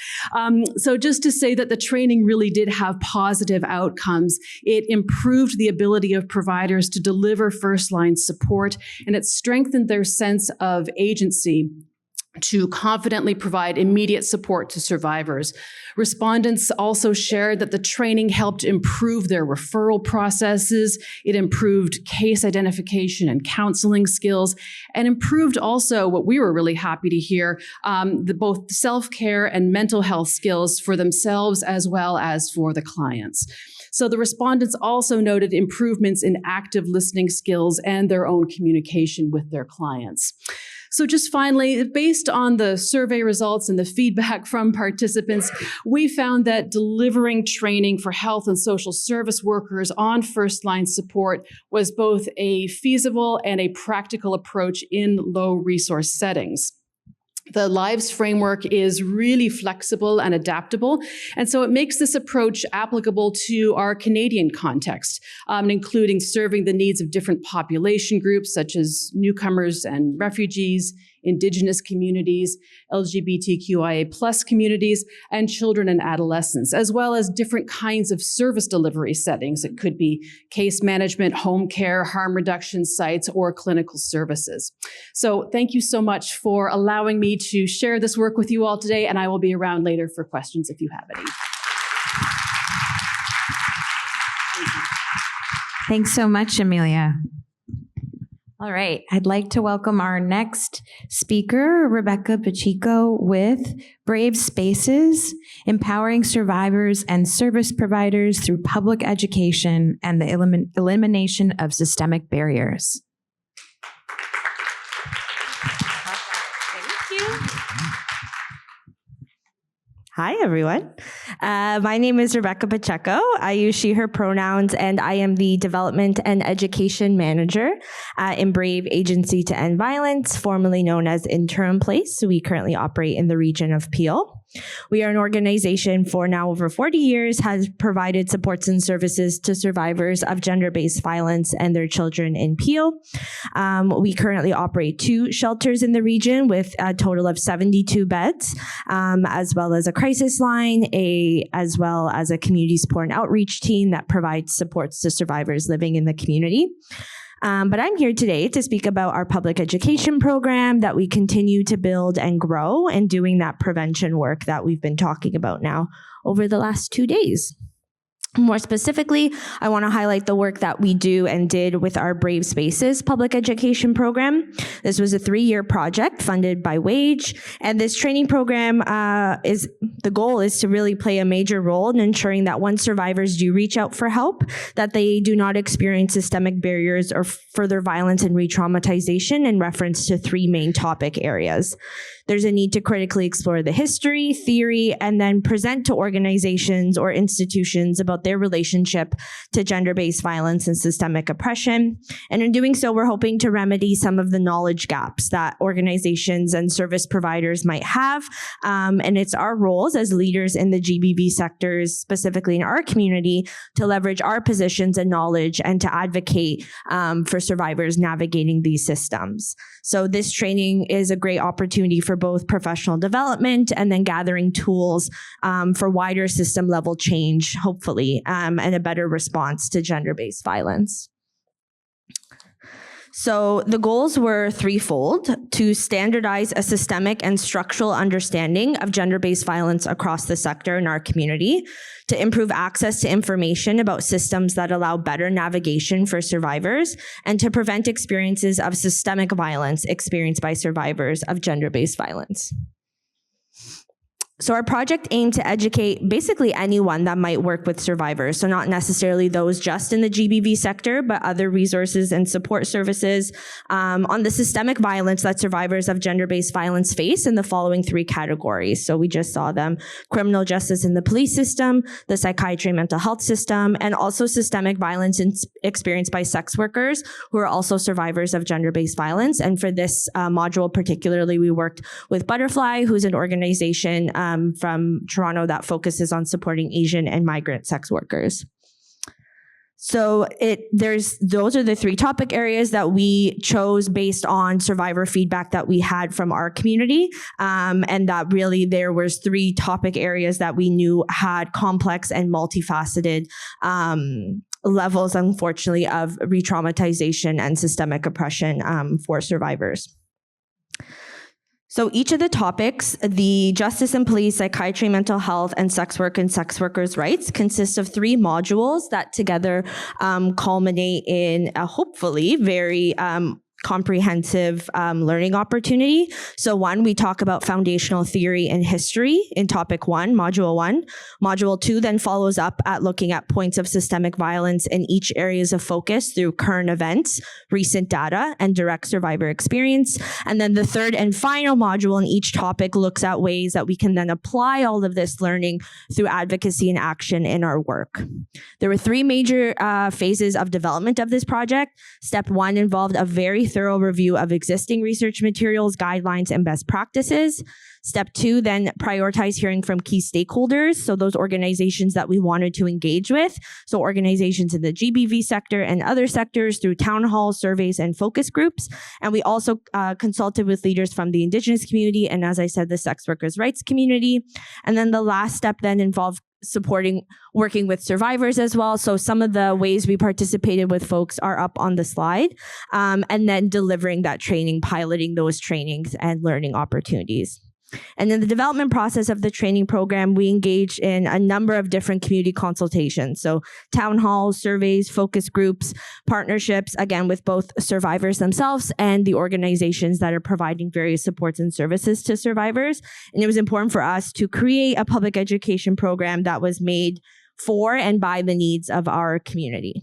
So just to say that the training really did have positive outcomes. It improved the ability of providers to deliver first-line support, and it strengthened their sense of agency to confidently provide immediate support to survivors. Respondents also shared that the training helped improve their referral processes. It improved case identification and counseling skills, and improved also what we were really happy to hear, both self-care and mental health skills for themselves as well as for the clients. So the respondents also noted improvements in active listening skills and their own communication with their clients. So just finally, based on the survey results and the feedback from participants, we found that delivering training for health and social service workers on first-line support was both a feasible and a practical approach in low-resource settings. The Lives framework is really flexible and adaptable, and so it makes this approach applicable to our Canadian context, including serving the needs of different population groups such as newcomers and refugees, Indigenous communities, LGBTQIA+ communities, and children and adolescents, as well as different kinds of service delivery settings. It could be case management, home care, harm reduction sites, or clinical services. So thank you so much for allowing me to share this work with you all today, and I will be around later for questions if you have any. Thanks so much, Amelia. All right, I'd like to welcome our next speaker, Rebecca Pacheco with Brave Spaces, Empowering Survivors and Service Providers Through Public Education and the Elimination of Systemic Barriers. Thank you. Hi, everyone. My name is Rebecca Pacheco. I use she, her pronouns, and I am the Development and Education Manager in Brave Agency to End Violence, formerly known as Interim Place. We currently operate in the region of Peel. We are an organization for now over 40 years, has provided supports and services to survivors of gender-based violence and their children in Peel. We currently operate 2 shelters in the region with a total of 72 beds, as well as a crisis crisis line, as well as a community support and outreach team that provides supports to survivors living in the community. But I'm here today to speak about our public education program that we continue to build and grow, and doing that prevention work that we've been talking about now over the last 2 days. More specifically, I want to highlight the work that we do and did with our Brave Spaces public education program. This was a 3-year project funded by WAGE, and this training program the goal is to really play a major role in ensuring that when survivors do reach out for help, that they do not experience systemic barriers or further violence and re-traumatization in reference to 3 main topic areas. There's a need to critically explore the history, theory, and then present to organizations or institutions about their relationship to gender-based violence and systemic oppression. And in doing so, we're hoping to remedy some of the knowledge gaps that organizations and service providers might have. And it's our roles as leaders in the GBV sectors, specifically in our community, to leverage our positions and knowledge and to advocate for survivors navigating these systems. So this training is a great opportunity for both professional development and then gathering tools for wider system level change, hopefully, and a better response to gender-based violence. So the goals were threefold: to standardize a systemic and structural understanding of gender-based violence across the sector in our community, to improve access to information about systems that allow better navigation for survivors, and to prevent experiences of systemic violence experienced by survivors of gender-based violence. So our project aimed to educate basically anyone that might work with survivors, so not necessarily those just in the GBV sector, but other resources and support services on the systemic violence that survivors of gender-based violence face in the following 3 categories. So we just saw them: criminal justice in the police system, the psychiatry and mental health system, and also systemic violence experienced by sex workers who are also survivors of gender-based violence. And for this module particularly, we worked with Butterfly, who's an organization from Toronto that focuses on supporting Asian and migrant sex workers. So those are the 3 topic areas that we chose based on survivor feedback that we had from our community, and that really there was 3 topic areas that we knew had complex and multifaceted levels, unfortunately, of re-traumatization and systemic oppression for survivors. So each of the topics, the justice and police, psychiatry, mental health, and sex work and sex workers' rights, consist of 3 modules that together culminate in a hopefully very comprehensive learning opportunity. So 1, we talk about foundational theory and history in topic 1, module 1. Module 2 then follows up at looking at points of systemic violence in each areas of focus through current events, recent data, and direct survivor experience. And then the 3rd and final module in each topic looks at ways that we can then apply all of this learning through advocacy and action in our work. There were 3 major phases of development of this project. Step 1 involved a very thorough review of existing research materials, guidelines, and best practices. Step 2 then prioritize hearing from key stakeholders, so those organizations that we wanted to engage with, so organizations in the GBV sector and other sectors through town halls, surveys, and focus groups. And we also consulted with leaders from the Indigenous community and, as I said, the sex workers' rights community. And then the last step then involved working with survivors as well. So some of the ways we participated with folks are up on the slide, and then delivering that training, piloting those trainings and learning opportunities. And in the development process of the training program, we engage in a number of different community consultations. So town halls, surveys, focus groups, partnerships, again, with both survivors themselves and the organizations that are providing various supports and services to survivors. And it was important for us to create a public education program that was made for and by the needs of our community.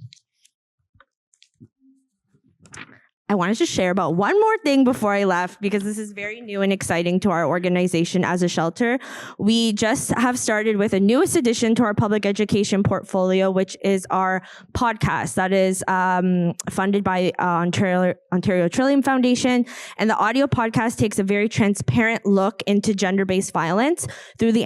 I wanted to share about one more thing before I left, because this is very new and exciting to our organization as a shelter. We just have started with a newest addition to our public education portfolio, which is our podcast that is funded by Ontario Trillium Foundation. And the audio podcast takes a very transparent look into gender-based violence through the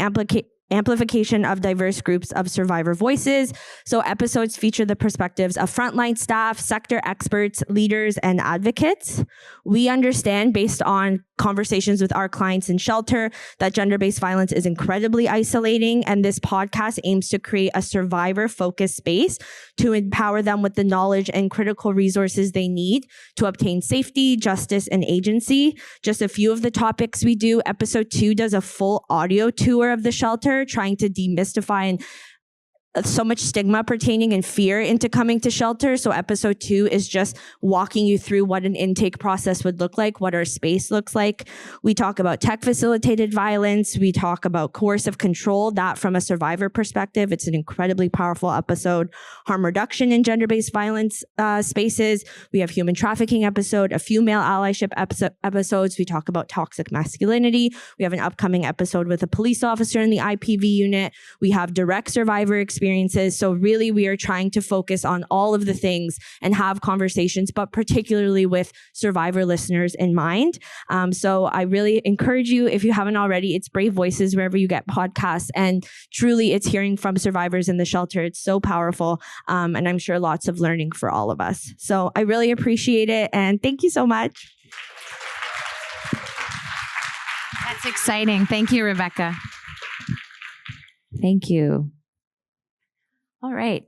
amplification of diverse groups of survivor voices. So episodes feature the perspectives of frontline staff, sector experts, leaders, and advocates. We understand, based on conversations with our clients in shelter, that gender-based violence is incredibly isolating, and this podcast aims to create a survivor-focused space to empower them with the knowledge and critical resources they need to obtain safety, justice, and agency. Just a few of the topics we do. Episode 2 does a full audio tour of the shelter, trying to demystify and so much stigma pertaining and fear into coming to shelter. So episode 2 is just walking you through what an intake process would look like, what our space looks like. We talk about tech facilitated violence. We talk about coercive control, that from a survivor perspective. It's an incredibly powerful episode. Harm reduction in gender-based violence spaces. We have human trafficking episode, a few male allyship episodes. We talk about toxic masculinity. We have an upcoming episode with a police officer in the IPV unit. We have direct survivor experiences. So really, we are trying to focus on all of the things and have conversations, but particularly with survivor listeners in mind. So I really encourage you, if you haven't already, it's Brave Voices wherever you get podcasts. And truly, it's hearing from survivors in the shelter. It's so powerful. And I'm sure lots of learning for all of us. So I really appreciate it. And thank you so much. That's exciting. Thank you, Rebecca. Thank you. All right.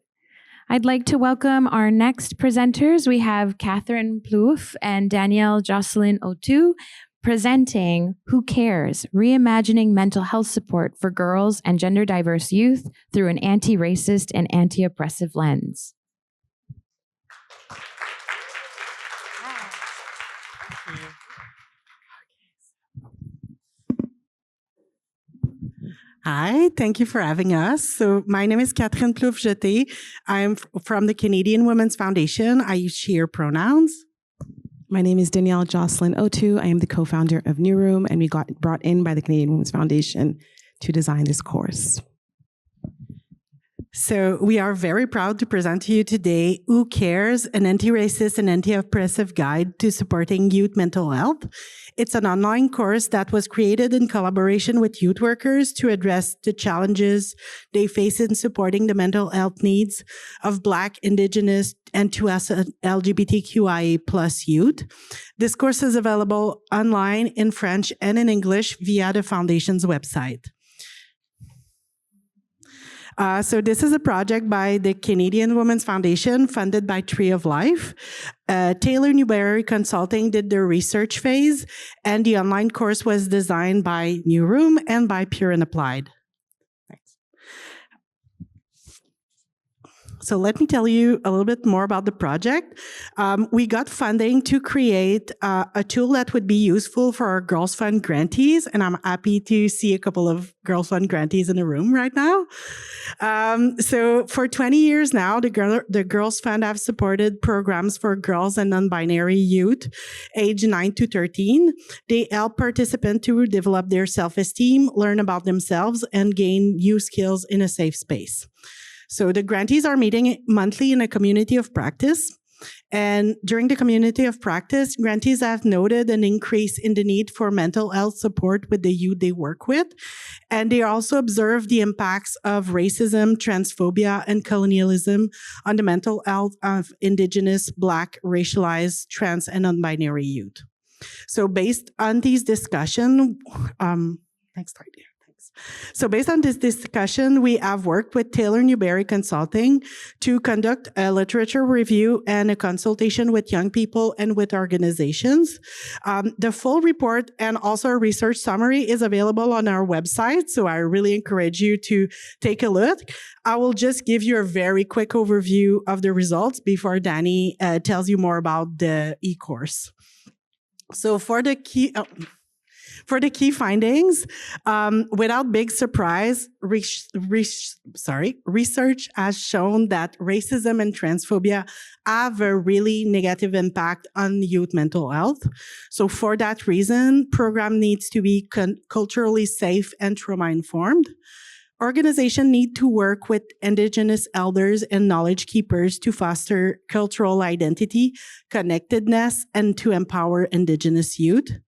I'd like to welcome our next presenters. We have Catherine Plouffe and Danielle Jocelyn Otu presenting Who Cares? Reimagining Mental Health Support for Girls and Gender Diverse Youth Through an Anti-Racist and Anti-Oppressive Lens. Hi, thank you for having us. So my name is Catherine Plouffe-Jeté. I'm from the Canadian Women's Foundation. I use she, her pronouns. My name is Danielle Jocelyn Otu. I am the co-founder of New Room, and we got brought in by the Canadian Women's Foundation to design this course. So we are very proud to present to you today Who Cares? An Anti-Racist and Anti-Oppressive Guide to Supporting Youth Mental Health. It's an online course that was created in collaboration with youth workers to address the challenges they face in supporting the mental health needs of Black, Indigenous, and to us LGBTQIA+ youth. This course is available online in French and in English via the Foundation's website. So this is a project by the Canadian Women's Foundation funded by Tree of Life. Taylor Newberry Consulting did the research phase, and the online course was designed by New Room and by Pure and Applied. So let me tell you a little bit more about the project. We got funding to create a tool that would be useful for our Girls Fund grantees, and I'm happy to see a couple of Girls Fund grantees in the room right now. So for 20 years now, the Girls Fund have supported programs for girls and non-binary youth age 9 to 13. They help participants to develop their self-esteem, learn about themselves, and gain new skills in a safe space. So the grantees are meeting monthly in a community of practice. And during the community of practice, grantees have noted an increase in the need for mental health support with the youth they work with. And they also observe the impacts of racism, transphobia, and colonialism on the mental health of Indigenous, Black, racialized, trans, and non-binary youth. So based on these discussions, next slide here. So based on this discussion, we have worked with Taylor Newberry Consulting to conduct a literature review and a consultation with young people and with organizations. The full report and also a research summary is available on our website, so I really encourage you to take a look. I will just give you a very quick overview of the results before Danny tells you more about the e-course. So for the key findings, without big surprise, research has shown that racism and transphobia have a really negative impact on youth mental health. So for that reason, program needs to be culturally safe and trauma-informed. Organizations need to work with Indigenous elders and knowledge keepers to foster cultural identity, connectedness, and to empower Indigenous youth.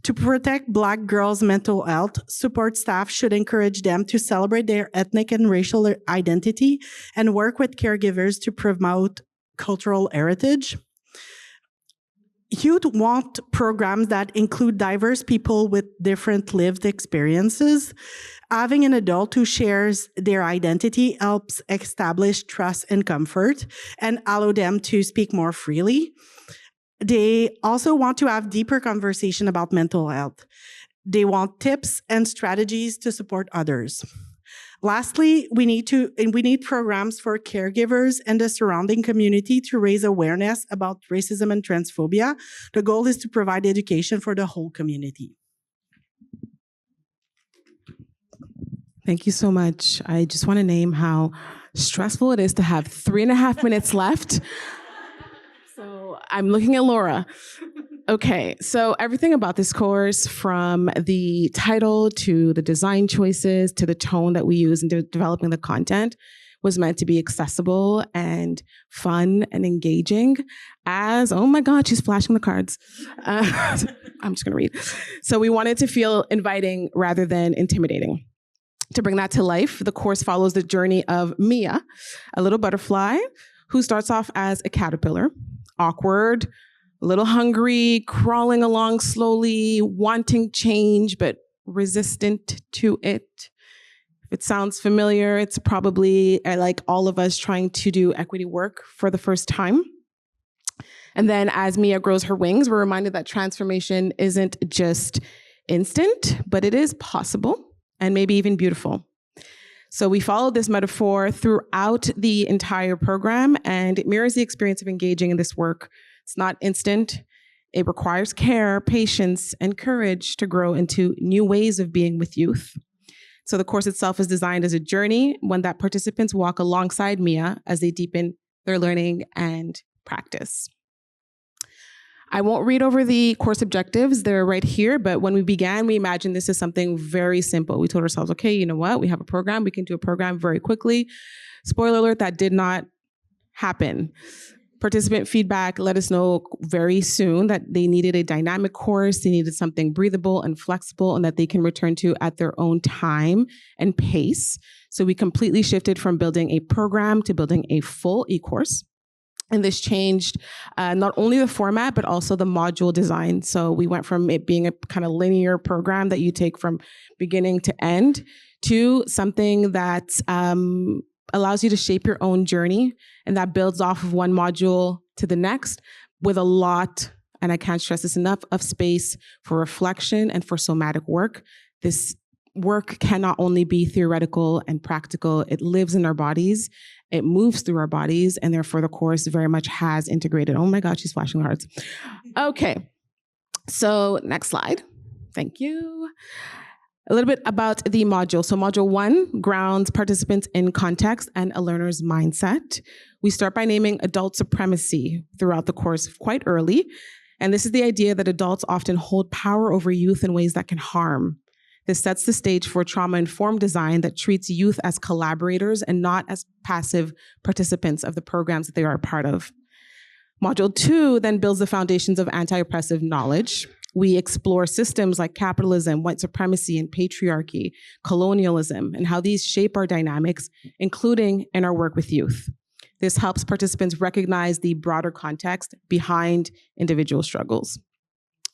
To protect Black girls' mental health, support staff should encourage them to celebrate their ethnic and racial identity and work with caregivers to promote cultural heritage. Youth want programs that include diverse people with different lived experiences. Having an adult who shares their identity helps establish trust and comfort and allow them to speak more freely. They also want to have deeper conversation about mental health. They want tips and strategies to support others. Lastly, we need programs for caregivers and the surrounding community to raise awareness about racism and transphobia. The goal is to provide education for the whole community. Thank you so much. I just want to name how stressful it is to have 3.5 minutes left. So I'm looking at Laura. Okay, so everything about this course, from the title to the design choices to the tone that we use in developing the content, was meant to be accessible and fun and engaging as, oh my God, she's flashing the cards. I'm just gonna read. So we wanted to feel inviting rather than intimidating. To bring that to life, the course follows the journey of Mia, a little butterfly who starts off as a caterpillar, awkward, a little hungry, crawling along slowly, wanting change, but resistant to it. If it sounds familiar, it's probably like all of us trying to do equity work for the first time. And then as Mia grows her wings, we're reminded that transformation isn't just instant, but it is possible and maybe even beautiful. So we followed this metaphor throughout the entire program, and it mirrors the experience of engaging in this work. It's not instant. It requires care, patience, and courage to grow into new ways of being with youth. So the course itself is designed as a journey, one that participants walk alongside Mia as they deepen their learning and practice. I won't read over the course objectives, they're right here, but when we began, we imagined this as something very simple. We told ourselves, okay, you know what? We have a program, we can do a program very quickly. Spoiler alert, that did not happen. Participant feedback let us know very soon that they needed a dynamic course, they needed something breathable and flexible and that they can return to at their own time and pace. So we completely shifted from building a program to building a full e-course. And this changed not only the format, but also the module design. So we went from it being a kind of linear program that you take from beginning to end to something that allows you to shape your own journey, and that builds off of one module to the next with a lot, and I can't stress this enough, of space for reflection and for somatic work. This work cannot only be theoretical and practical, it lives in our bodies, it moves through our bodies, and therefore the course very much has integrated. Oh my God, she's flashing the hearts. Okay, so next slide. Thank you. A little bit about the module. So module 1 grounds participants in context and a learner's mindset. We start by naming adult supremacy throughout the course quite early. And this is the idea that adults often hold power over youth in ways that can harm. This sets the stage for trauma-informed design that treats youth as collaborators and not as passive participants of the programs that they are a part of. Module 2 then builds the foundations of anti-oppressive knowledge. We explore systems like capitalism, white supremacy, and patriarchy, colonialism, and how these shape our dynamics, including in our work with youth. This helps participants recognize the broader context behind individual struggles.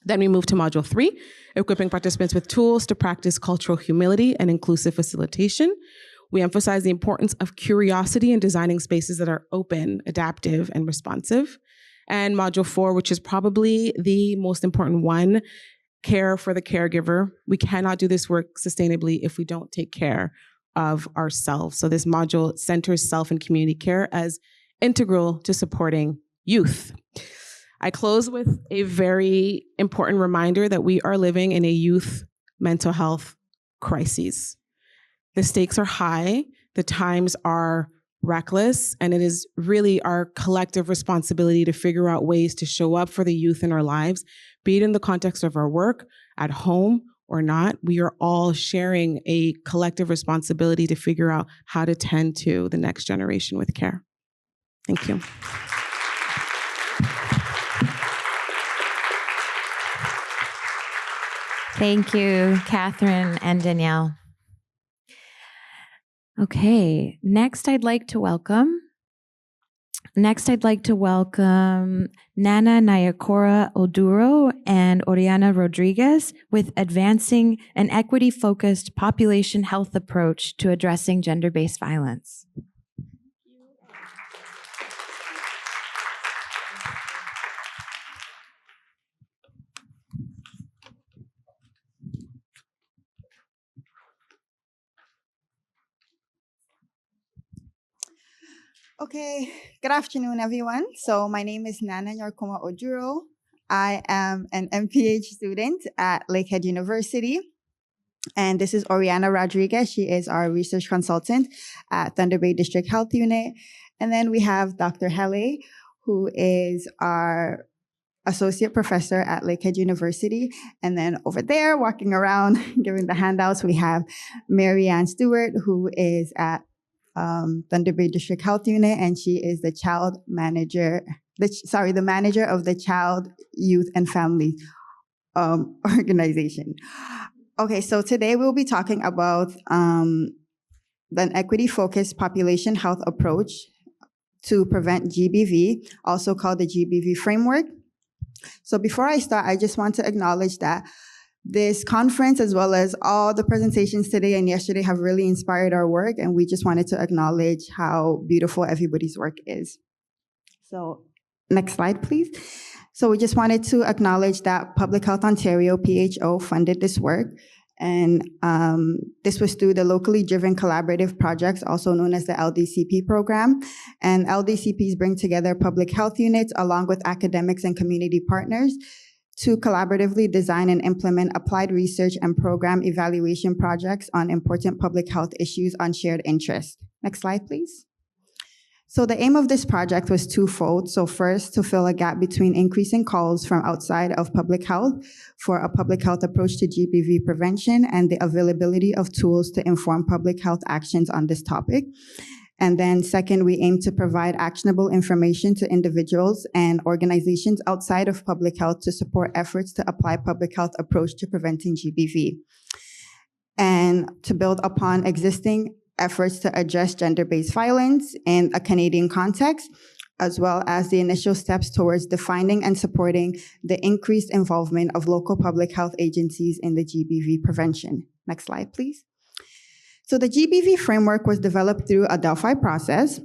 Then we move to module 3, equipping participants with tools to practice cultural humility and inclusive facilitation. We emphasize the importance of curiosity in designing spaces that are open, adaptive, and responsive. And module 4, which is probably the most important one, care for the caregiver. We cannot do this work sustainably if we don't take care of ourselves. So this module centers self and community care as integral to supporting youth. I close with a very important reminder that we are living in a youth mental health crisis. The stakes are high, the times are reckless, and it is really our collective responsibility to figure out ways to show up for the youth in our lives, be it in the context of our work, at home, or not. We are all sharing a collective responsibility to figure out how to tend to the next generation with care. Thank you. Thank you, Catherine and Danielle. Okay, next I'd like to welcome Nana Nayakora Oduro and Oriana Rodriguez with Advancing an Equity-Focused Population Health Approach to Addressing Gender-Based Violence. Okay, good afternoon, everyone. So my name is Nana Nyorkoma Oduro. I am an MPH student at Lakehead University. And this is Oriana Rodriguez. She is our research consultant at Thunder Bay District Health Unit. And then we have Dr. Hele, who is our associate professor at Lakehead University. And then over there, walking around, giving the handouts, we have Marianne Stewart, who is at Thunder Bay District Health Unit, and she is the manager of the Child, Youth, and Family organization. Okay, so today we'll be talking about an equity-focused population health approach to prevent GBV, also called the GBV framework. So before I start, I just want to acknowledge that this conference, as well as all the presentations today and yesterday, have really inspired our work, and we just wanted to acknowledge how beautiful everybody's work is. So next slide, please. So we just wanted to acknowledge that Public Health Ontario, PHO, funded this work, and this was through the locally driven collaborative projects, also known as the LDCP program. And LDCPs bring together public health units along with academics and community partners to collaboratively design and implement applied research and program evaluation projects on important public health issues on shared interest. Next slide, please. So the aim of this project was twofold. So first, to fill a gap between increasing calls from outside of public health for a public health approach to GBV prevention and the availability of tools to inform public health actions on this topic. And then second, we aim to provide actionable information to individuals and organizations outside of public health to support efforts to apply public health approach to preventing GBV. And to build upon existing efforts to address gender-based violence in a Canadian context, as well as the initial steps towards defining and supporting the increased involvement of local public health agencies in the GBV prevention. Next slide, please. So the GBV framework was developed through a Delphi process,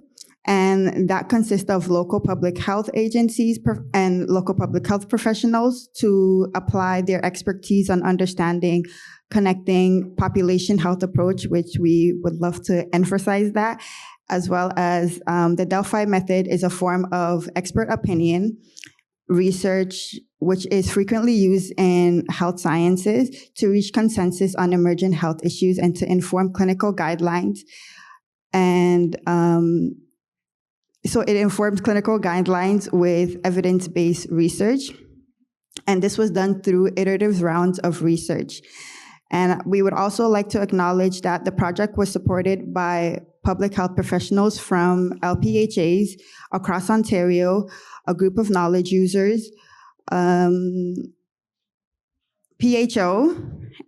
and that consists of local public health agencies and local public health professionals to apply their expertise on understanding, connecting population health approach, which we would love to emphasize that, as well as the Delphi method is a form of expert opinion research, which is frequently used in health sciences to reach consensus on emergent health issues and to inform clinical guidelines. And so it informs clinical guidelines with evidence-based research. And this was done through iterative rounds of research. And we would also like to acknowledge that the project was supported by public health professionals from LPHAs across Ontario, a group of knowledge users, PHO,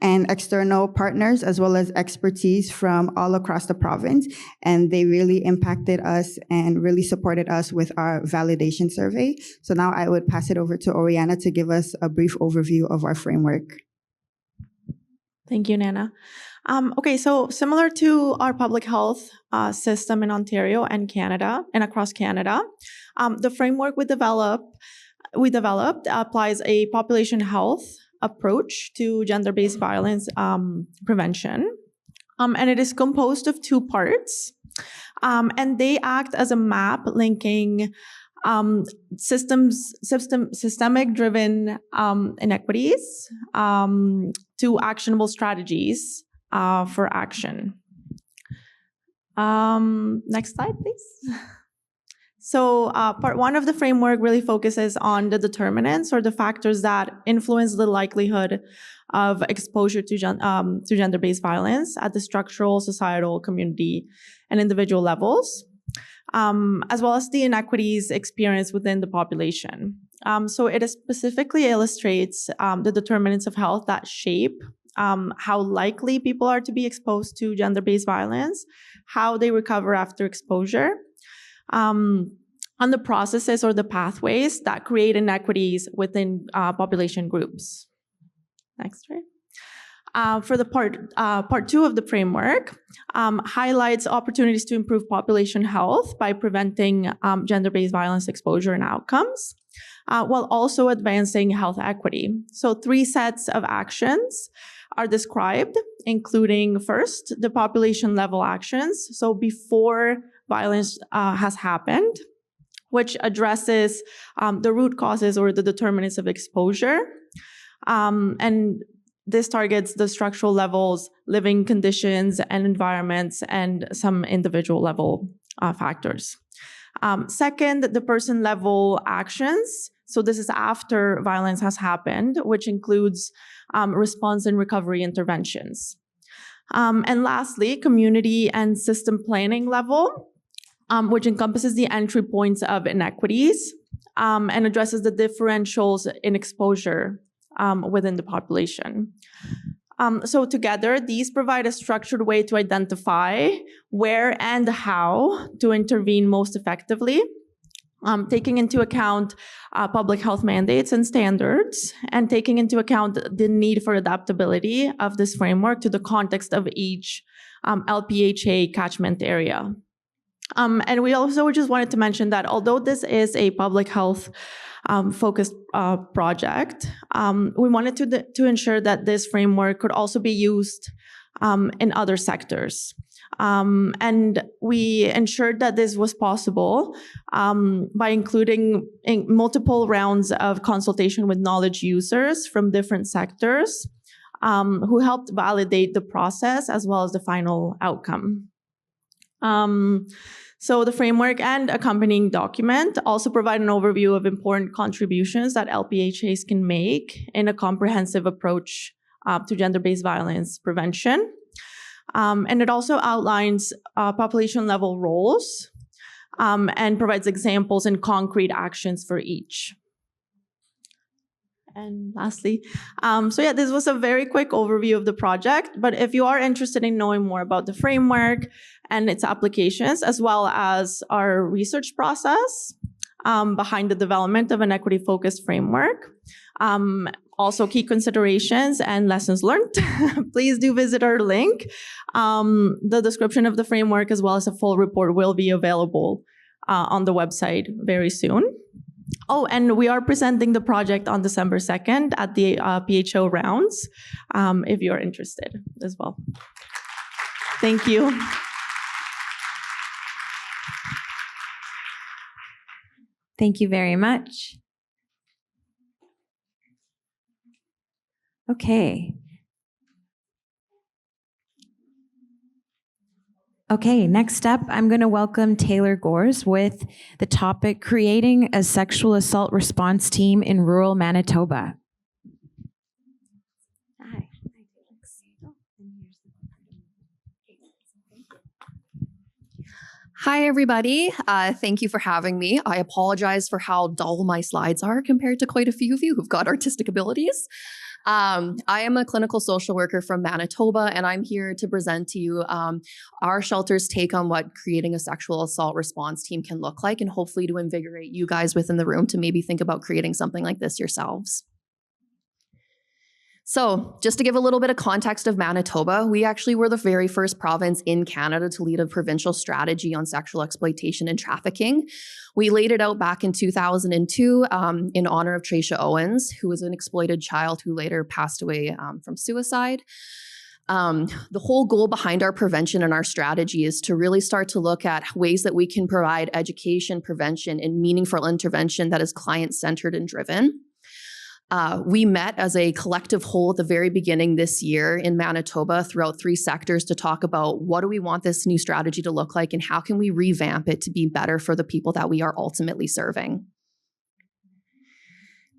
and external partners, as well as expertise from all across the province. And they really impacted us and really supported us with our validation survey. So now I would pass it over to Oriana to give us a brief overview of our framework. Thank you, Nana. Okay, so similar to our public health system in Ontario and Canada and across Canada, the framework we developed applies a population health approach to gender-based violence prevention, and it is composed of two parts, and they act as a map linking systemic-driven inequities to actionable strategies for action. Next slide, please. So part one of the framework really focuses on the determinants or the factors that influence the likelihood of exposure to gender-based violence at the structural, societal, community, and individual levels, as well as the inequities experienced within the population. So it specifically illustrates the determinants of health that shape how likely people are to be exposed to gender-based violence, how they recover after exposure, and the processes or the pathways that create inequities within population groups. Next, right? For the part two of the framework, highlights opportunities to improve population health by preventing gender-based violence exposure and outcomes, while also advancing health equity. So 3 sets of actions are described, including first, the population level actions, so before violence has happened, which addresses the root causes or the determinants of exposure. And this targets the structural levels, living conditions and environments, and some individual level factors. Second, the person level actions. So this is after violence has happened, which includes response and recovery interventions. And lastly, community and system planning level, which encompasses the entry points of inequities and addresses the differentials in exposure within the population. So together, these provide a structured way to identify where and how to intervene most effectively, taking into account public health mandates and standards, and taking into account the need for adaptability of this framework to the context of each LPHA catchment area. And we also just wanted to mention that although this is a public health focused project, we wanted to ensure that this framework could also be used in other sectors. And we ensured that this was possible by including multiple rounds of consultation with knowledge users from different sectors who helped validate the process as well as the final outcome. So the framework and accompanying document also provide an overview of important contributions that LPHAs can make in a comprehensive approach to gender-based violence prevention. And it also outlines population-level roles and provides examples and concrete actions for each. And lastly, so yeah, this was a very quick overview of the project, but if you are interested in knowing more about the framework and its applications, as well as our research process behind the development of an equity-focused framework, also key considerations and lessons learned, please do visit our link. The description of the framework as well as a full report will be available on the website very soon. Oh, and we are presenting the project on December 2nd at the PHO rounds, if you're interested as well. Thank you. Thank you very much. Okay. Okay, next up, I'm going to welcome Taylor Gores with the topic, Creating a Sexual Assault Response Team in Rural Manitoba. Hi, everybody. Thank you for having me. I apologize for how dull my slides are compared to quite a few of you who've got artistic abilities. I am a clinical social worker from Manitoba, and I'm here to present to you our shelter's take on what creating a sexual assault response team can look like, and hopefully to invigorate you guys within the room to maybe think about creating something like this yourselves. So just to give a little bit of context of Manitoba, we actually were the very first province in Canada to lead a provincial strategy on sexual exploitation and trafficking. We laid it out back in 2002 in honor of Tracia Owens, who was an exploited child who later passed away from suicide. The whole goal behind our prevention and our strategy is to really start to look at ways that we can provide education, prevention, and meaningful intervention that is client-centered and driven. We met as a collective whole at the very beginning this year in Manitoba throughout 3 sectors to talk about what do we want this new strategy to look like and how can we revamp it to be better for the people that we are ultimately serving.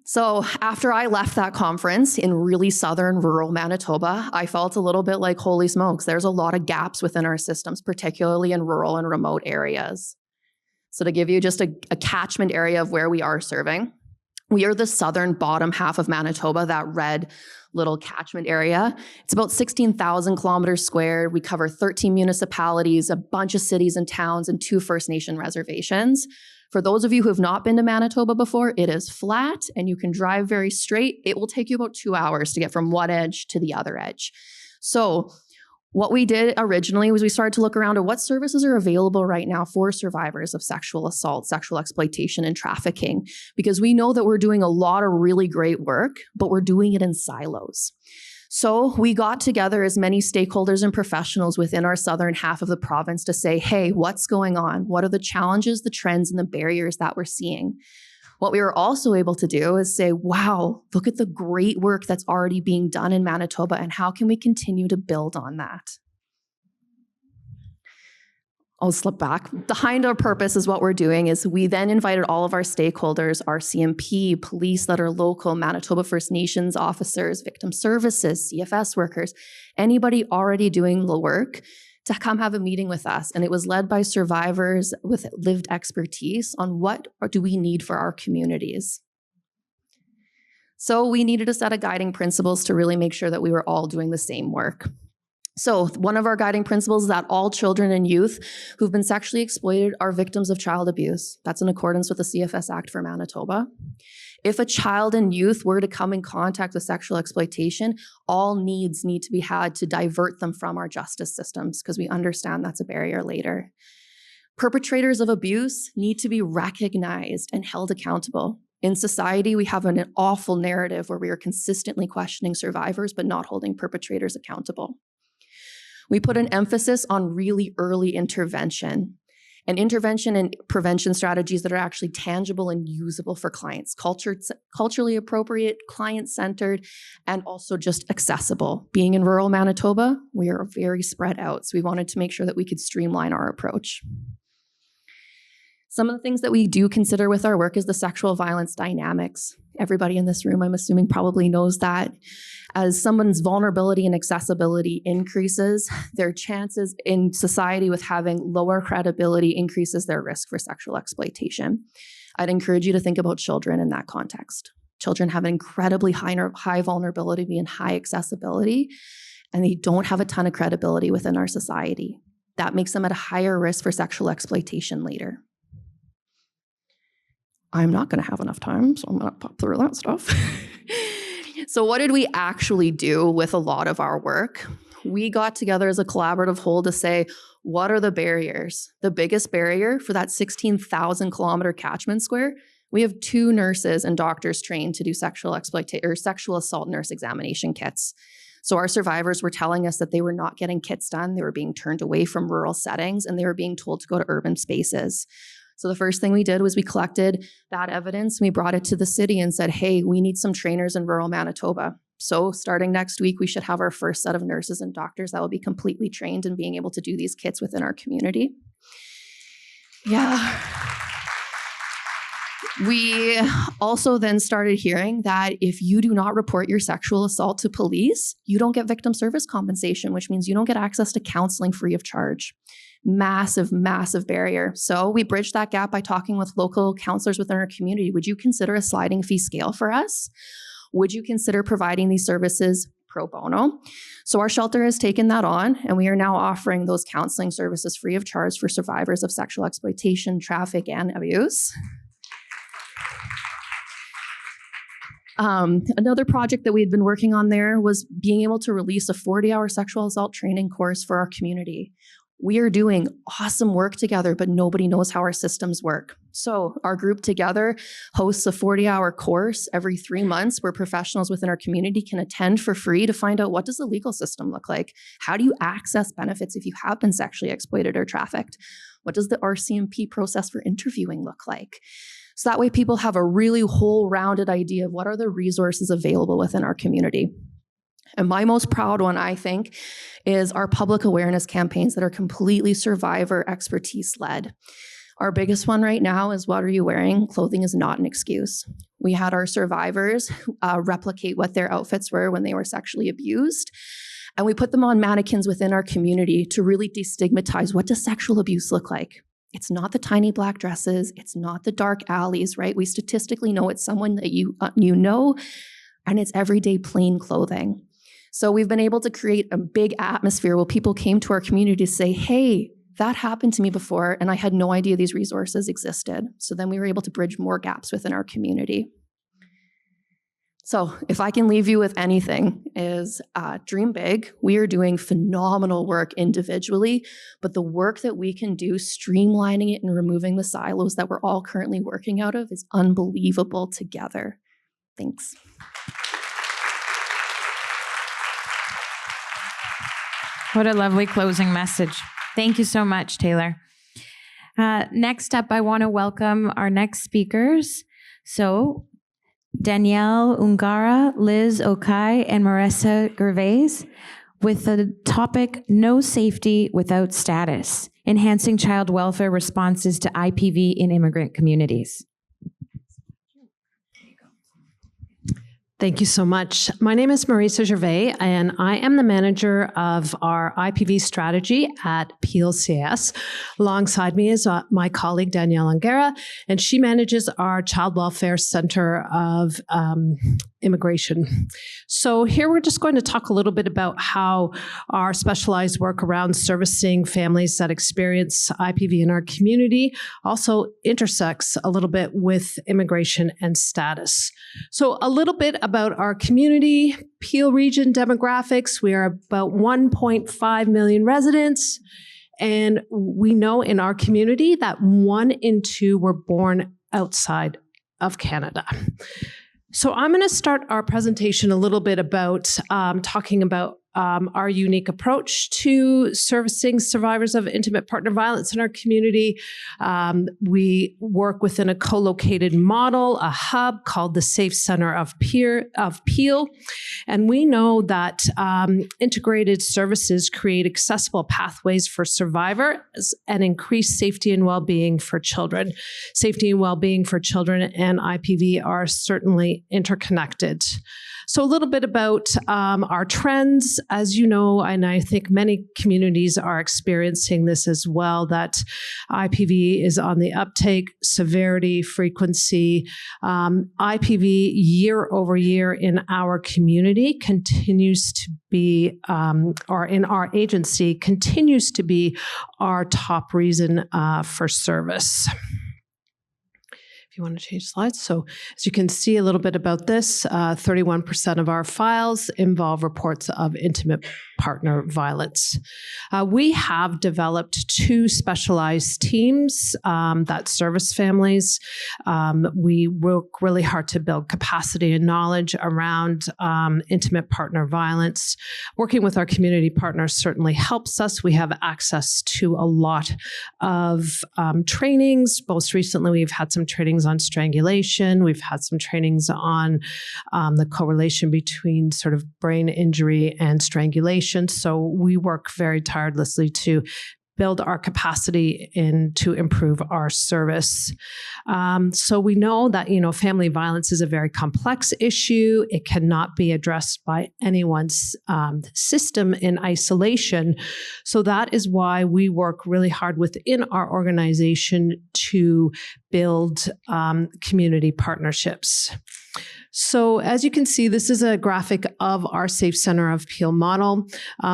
So after I left that conference in really southern rural Manitoba, I felt a little bit like, holy smokes, there's a lot of gaps within our systems, particularly in rural and remote areas. So to give you just a catchment area of where we are serving, We are the southern bottom half of Manitoba, that red little catchment area. It's about 16,000 kilometers squared. We cover 13 municipalities, a bunch of cities and towns, and 2 First Nation reservations. For those of you who have not been to Manitoba before, it is flat and you can drive very straight. It will take you about 2 hours to get from one edge to the other edge. So what we did originally was we started to look around at what services are available right now for survivors of sexual assault, sexual exploitation, and trafficking, because we know that we're doing a lot of really great work, but we're doing it in silos. So we got together as many stakeholders and professionals within our southern half of the province to say, hey, what's going on? What are the challenges, the trends, and the barriers that we're seeing? What we were also able to do is say, wow, look at the great work that's already being done in Manitoba, and how can we continue to build on that? I'll slip back. Behind our purpose is what we're doing is we then invited all of our stakeholders, our CMP, police that are local, Manitoba First Nations officers, victim services, CFS workers, anybody already doing the work to come have a meeting with us. And it was led by survivors with lived expertise on what do we need for our communities. So we needed a set of guiding principles to really make sure that we were all doing the same work. So one of our guiding principles is that all children and youth who've been sexually exploited are victims of child abuse. That's in accordance with the CFS Act for Manitoba. If a child and youth were to come in contact with sexual exploitation, all needs need to be had to divert them from our justice systems, because we understand that's a barrier later. Perpetrators of abuse need to be recognized and held accountable. In society, we have an awful narrative where we are consistently questioning survivors but not holding perpetrators accountable. We put an emphasis on really early intervention and prevention strategies that are actually tangible and usable for clients, culturally appropriate, client-centered, and also just accessible. Being in rural Manitoba, we are very spread out, so we wanted to make sure that we could streamline our approach. Some of the things that we do consider with our work is the sexual violence dynamics. Everybody in this room, I'm assuming, probably knows that. As someone's vulnerability and accessibility increases, their chances in society with having lower credibility increases their risk for sexual exploitation. I'd encourage you to think about children in that context. Children have an incredibly high vulnerability and high accessibility, and they don't have a ton of credibility within our society. That makes them at a higher risk for sexual exploitation later. I'm not going to have enough time, so I'm going to pop through that stuff. So what did we actually do with a lot of our work? We got together as a collaborative whole to say, what are the barriers? The biggest barrier for that 16,000 kilometer catchment square, we have 2 nurses and doctors trained to do sexual assault nurse examination kits. So our survivors were telling us that they were not getting kits done, they were being turned away from rural settings, and they were being told to go to urban spaces. So the first thing we did was we collected that evidence, we brought it to the city and said, hey, we need some trainers in rural Manitoba. So starting next week, we should have our first set of nurses and doctors that will be completely trained in being able to do these kits within our community. Yeah. We also then started hearing that if you do not report your sexual assault to police, you don't get victim service compensation, which means you don't get access to counseling free of charge. Massive, massive barrier. So we bridged that gap by talking with local counselors within our community. Would you consider a sliding fee scale for us? Would you consider providing these services pro bono? So our shelter has taken that on, and we are now offering those counseling services free of charge for survivors of sexual exploitation, traffic, and abuse. Another project that we had been working on there was being able to release a 40-hour sexual assault training course for our community. We are doing awesome work together, but nobody knows how our systems work. So our group together hosts a 40-hour course every 3 months where professionals within our community can attend for free to find out, what does the legal system look like? How do you access benefits if you have been sexually exploited or trafficked? What does the RCMP process for interviewing look like? So that way people have a really whole-rounded idea of what are the resources available within our community. And my most proud one, I think, is our public awareness campaigns that are completely survivor expertise led. Our biggest one right now is, what are you wearing? Clothing is not an excuse. We had our survivors replicate what their outfits were when they were sexually abused. And we put them on mannequins within our community to really destigmatize, what does sexual abuse look like? It's not the tiny black dresses. It's not the dark alleys, right? We statistically know it's someone that you know, and it's everyday plain clothing. So we've been able to create a big atmosphere where people came to our community to say, hey, that happened to me before, and I had no idea these resources existed. So then we were able to bridge more gaps within our community. So if I can leave you with anything is dream big. We are doing phenomenal work individually, but the work that we can do streamlining it and removing the silos that we're all currently working out of is unbelievable together. Thanks. What a lovely closing message. Thank you so much, Taylor. Next up, I want to welcome our next speakers. So Danielle Ungara, Liz Okai, and Marissa Gervais with the topic, No Safety Without Status, Enhancing Child Welfare Responses to IPV in Immigrant Communities. Thank you so much. My name is Marissa Gervais, and I am the manager of our IPV strategy at PLCS. Alongside me is my colleague, Danielle Angera, and she manages our Child Welfare Center of Immigration. So here we're just going to talk a little bit about how our specialized work around servicing families that experience IPV in our community also intersects a little bit with immigration and status. So a little bit about our community, Peel region demographics. We are about 1.5 million residents. And we know in our community that 1 in 2 were born outside of Canada. So I'm going to start our presentation a little bit about talking about our unique approach to servicing survivors of intimate partner violence in our community. We work within a co-located model, a hub called the Safe Center of Peel. And we know that integrated services create accessible pathways for survivors and increase safety and well-being for children. Safety and well-being for children and IPV are certainly interconnected. So a little bit about our trends. As you know, and I think many communities are experiencing this as well, that IPV is on the uptake, severity, frequency. IPV year over year in our community continues to be, or in our agency, continues to be our top reason for service. If you want to change slides. So as you can see a little bit about this, 31% of our files involve reports of intimate partner violence. We have developed 2 specialized teams that service families. We work really hard to build capacity and knowledge around intimate partner violence. Working with our community partners certainly helps us. We have access to a lot of trainings. Most recently, we've had some trainings on strangulation. We've had some trainings on the correlation between sort of brain injury and strangulation. So we work very tirelessly to build our capacity and to improve our service. So we know that, family violence is a very complex issue. It cannot be addressed by anyone's system in isolation. So that is why we work really hard within our organization to build community partnerships. So as you can see, this is a graphic of our Safe Center of Peel model.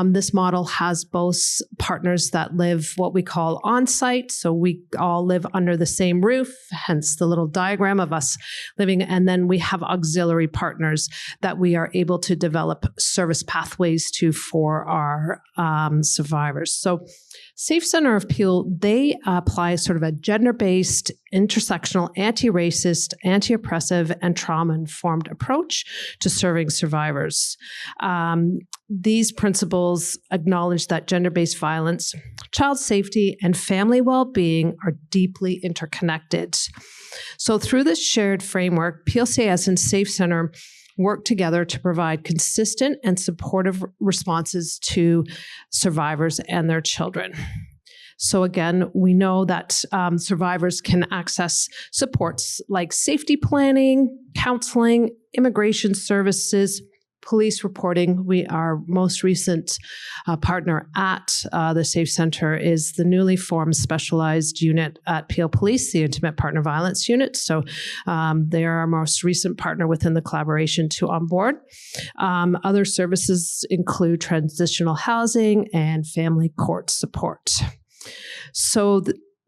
This model has both partners that live what we call on-site. So we all live under the same roof, hence the little diagram of us living. And then we have auxiliary partners that we are able to develop service pathways to for our survivors. So Safe Center of Peel, they apply sort of a gender-based, intersectional, anti-racist, anti-oppressive, and trauma-informed approach to serving survivors. These principles acknowledge that gender-based violence, child safety, and family well-being are deeply interconnected. So through this shared framework, PLCS and Safe Center work together to provide consistent and supportive responses to survivors and their children. So again, we know that survivors can access supports like safety planning, counseling, immigration services, police reporting. Our most recent partner at the Safe Center is the newly formed specialized unit at Peel Police, the Intimate Partner Violence Unit. So they are our most recent partner within the collaboration to onboard. Other services include transitional housing and family court support. So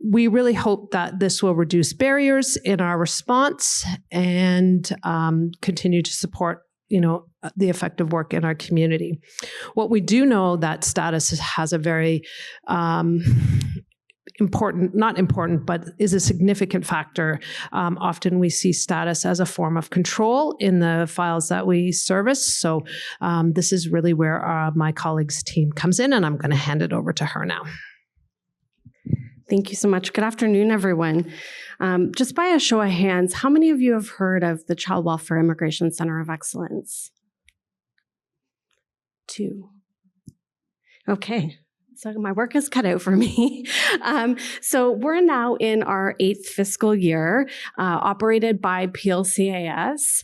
we really hope that this will reduce barriers in our response and continue to support the effective work in our community. What we do know that status has a very not important, but is a significant factor. Often we see status as a form of control in the files that we service. So this is really where my colleague's team comes in, and I'm going to hand it over to her now. Thank you so much. Good afternoon, everyone. Just by a show of hands, how many of you have heard of the Child Welfare Immigration Center of Excellence? 2. Okay. So my work is cut out for me. So we're now in our 8th fiscal year, operated by PLCAS.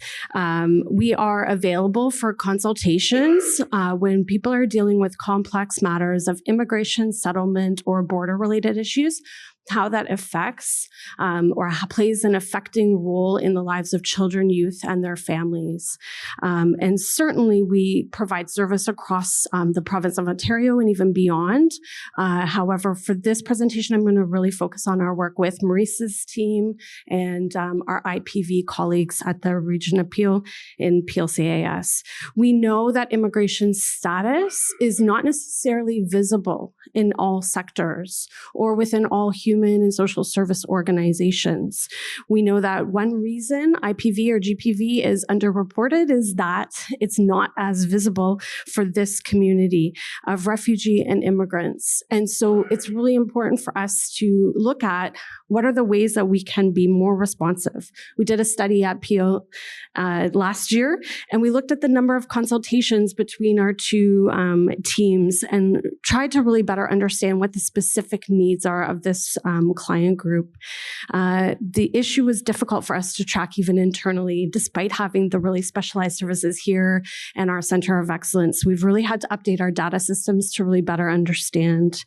We are available for consultations when people are dealing with complex matters of immigration, settlement, or border-related issues, how that affects or plays an affecting role in the lives of children, youth, and their families. And certainly we provide service across the province of Ontario and even beyond. However, for this presentation, I'm going to really focus on our work with Maurice's team and our IPV colleagues at the Region of Peel in PLCAS. We know that immigration status is not necessarily visible in all sectors or within all human and social service organizations. We know that one reason IPV or GPV is underreported is that it's not as visible for this community of refugee and immigrants. And so it's really important for us to look at what are the ways that we can be more responsive. We did a study at Peel last year, and we looked at the number of consultations between our two teams and tried to really better understand what the specific needs are of this client group. The issue was difficult for us to track even internally, despite having the really specialized services here and our Center of Excellence. We've really had to update our data systems to really better understand.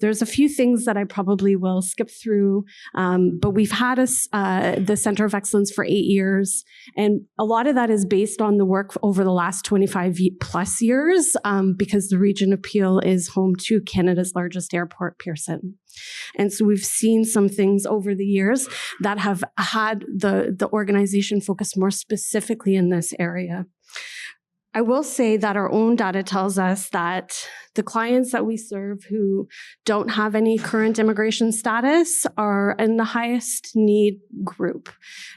There's a few things that I probably will skip through, but we've had the Center of Excellence for 8 years, and a lot of that is based on the work over the last 25 plus years, because the Region of Peel is home to Canada's largest airport, Pearson. And so we've seen some things over the years that have had the organization focus more specifically in this area. I will say that our own data tells us that the clients that we serve who don't have any current immigration status are in the highest need group.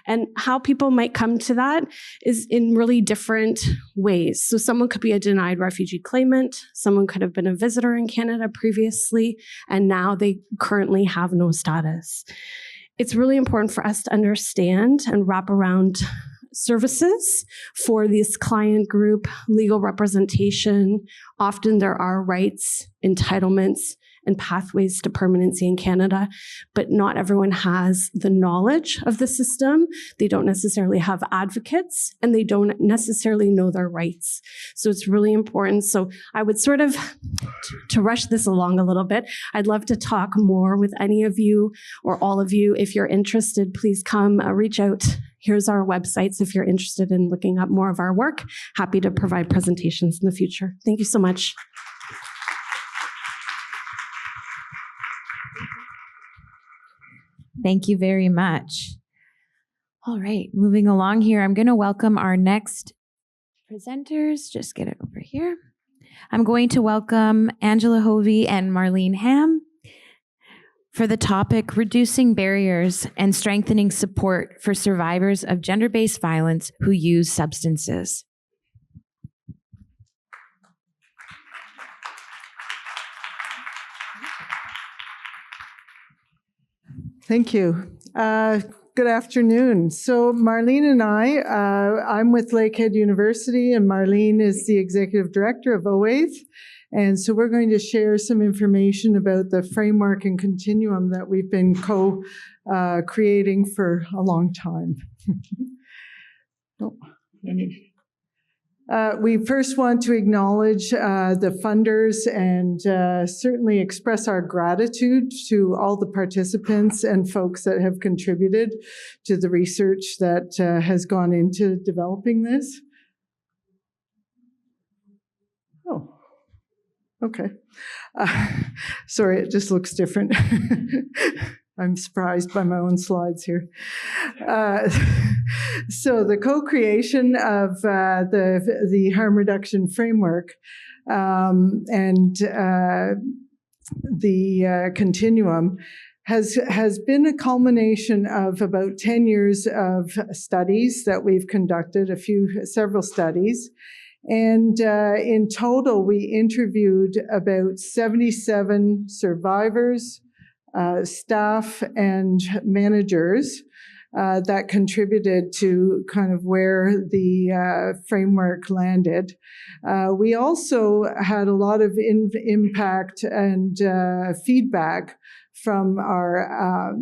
And how people might come to that is in really different ways. So someone could be a denied refugee claimant, someone could have been a visitor in Canada previously, and now they currently have no status. It's really important for us to understand and wrap around services for this client group, legal representation. Often there are rights, entitlements, and pathways to permanency in Canada, but not everyone has the knowledge of the system. They don't necessarily have advocates, and they don't necessarily know their rights. So it's really important. So I would sort of, to rush this along a little bit, I'd love to talk more with any of you or all of you. If you're interested, please come reach out. Here's our websites if you're interested in looking up more of our work. Happy to provide presentations in the future. Thank you so much. Thank you very much. All right, moving along here, I'm going to welcome our next presenters. Just get it over here. I'm going to welcome Angela Hovey and Marlene Ham for the topic, Reducing Barriers and Strengthening Support for Survivors of Gender-Based Violence Who Use Substances. Thank you. Good afternoon. So Marlene and I'm with Lakehead University, and Marlene is the Executive Director of OAID. And so we're going to share some information about the framework and continuum that we've been creating for a long time. We first want to acknowledge the funders and certainly express our gratitude to all the participants and folks that have contributed to the research that has gone into developing this. Oh, okay. Sorry, it just looks different. I'm surprised by my own slides here. So the co-creation of the harm reduction framework and the continuum has been a culmination of about 10 years of studies that we've conducted, several studies. And in total, we interviewed about 77 survivors, staff and managers that contributed to kind of where the framework landed. We also had a lot of impact and feedback from our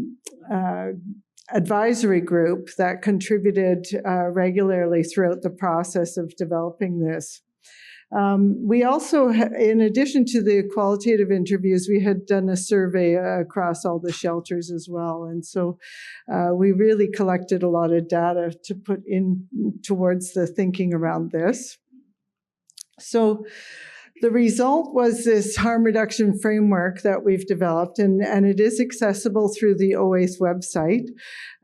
advisory group that contributed regularly throughout the process of developing this. We also, in addition to the qualitative interviews, we had done a survey across all the shelters as well. And so we really collected a lot of data to put in towards the thinking around this. So the result was this harm reduction framework that we've developed, and it is accessible through the OAITH website.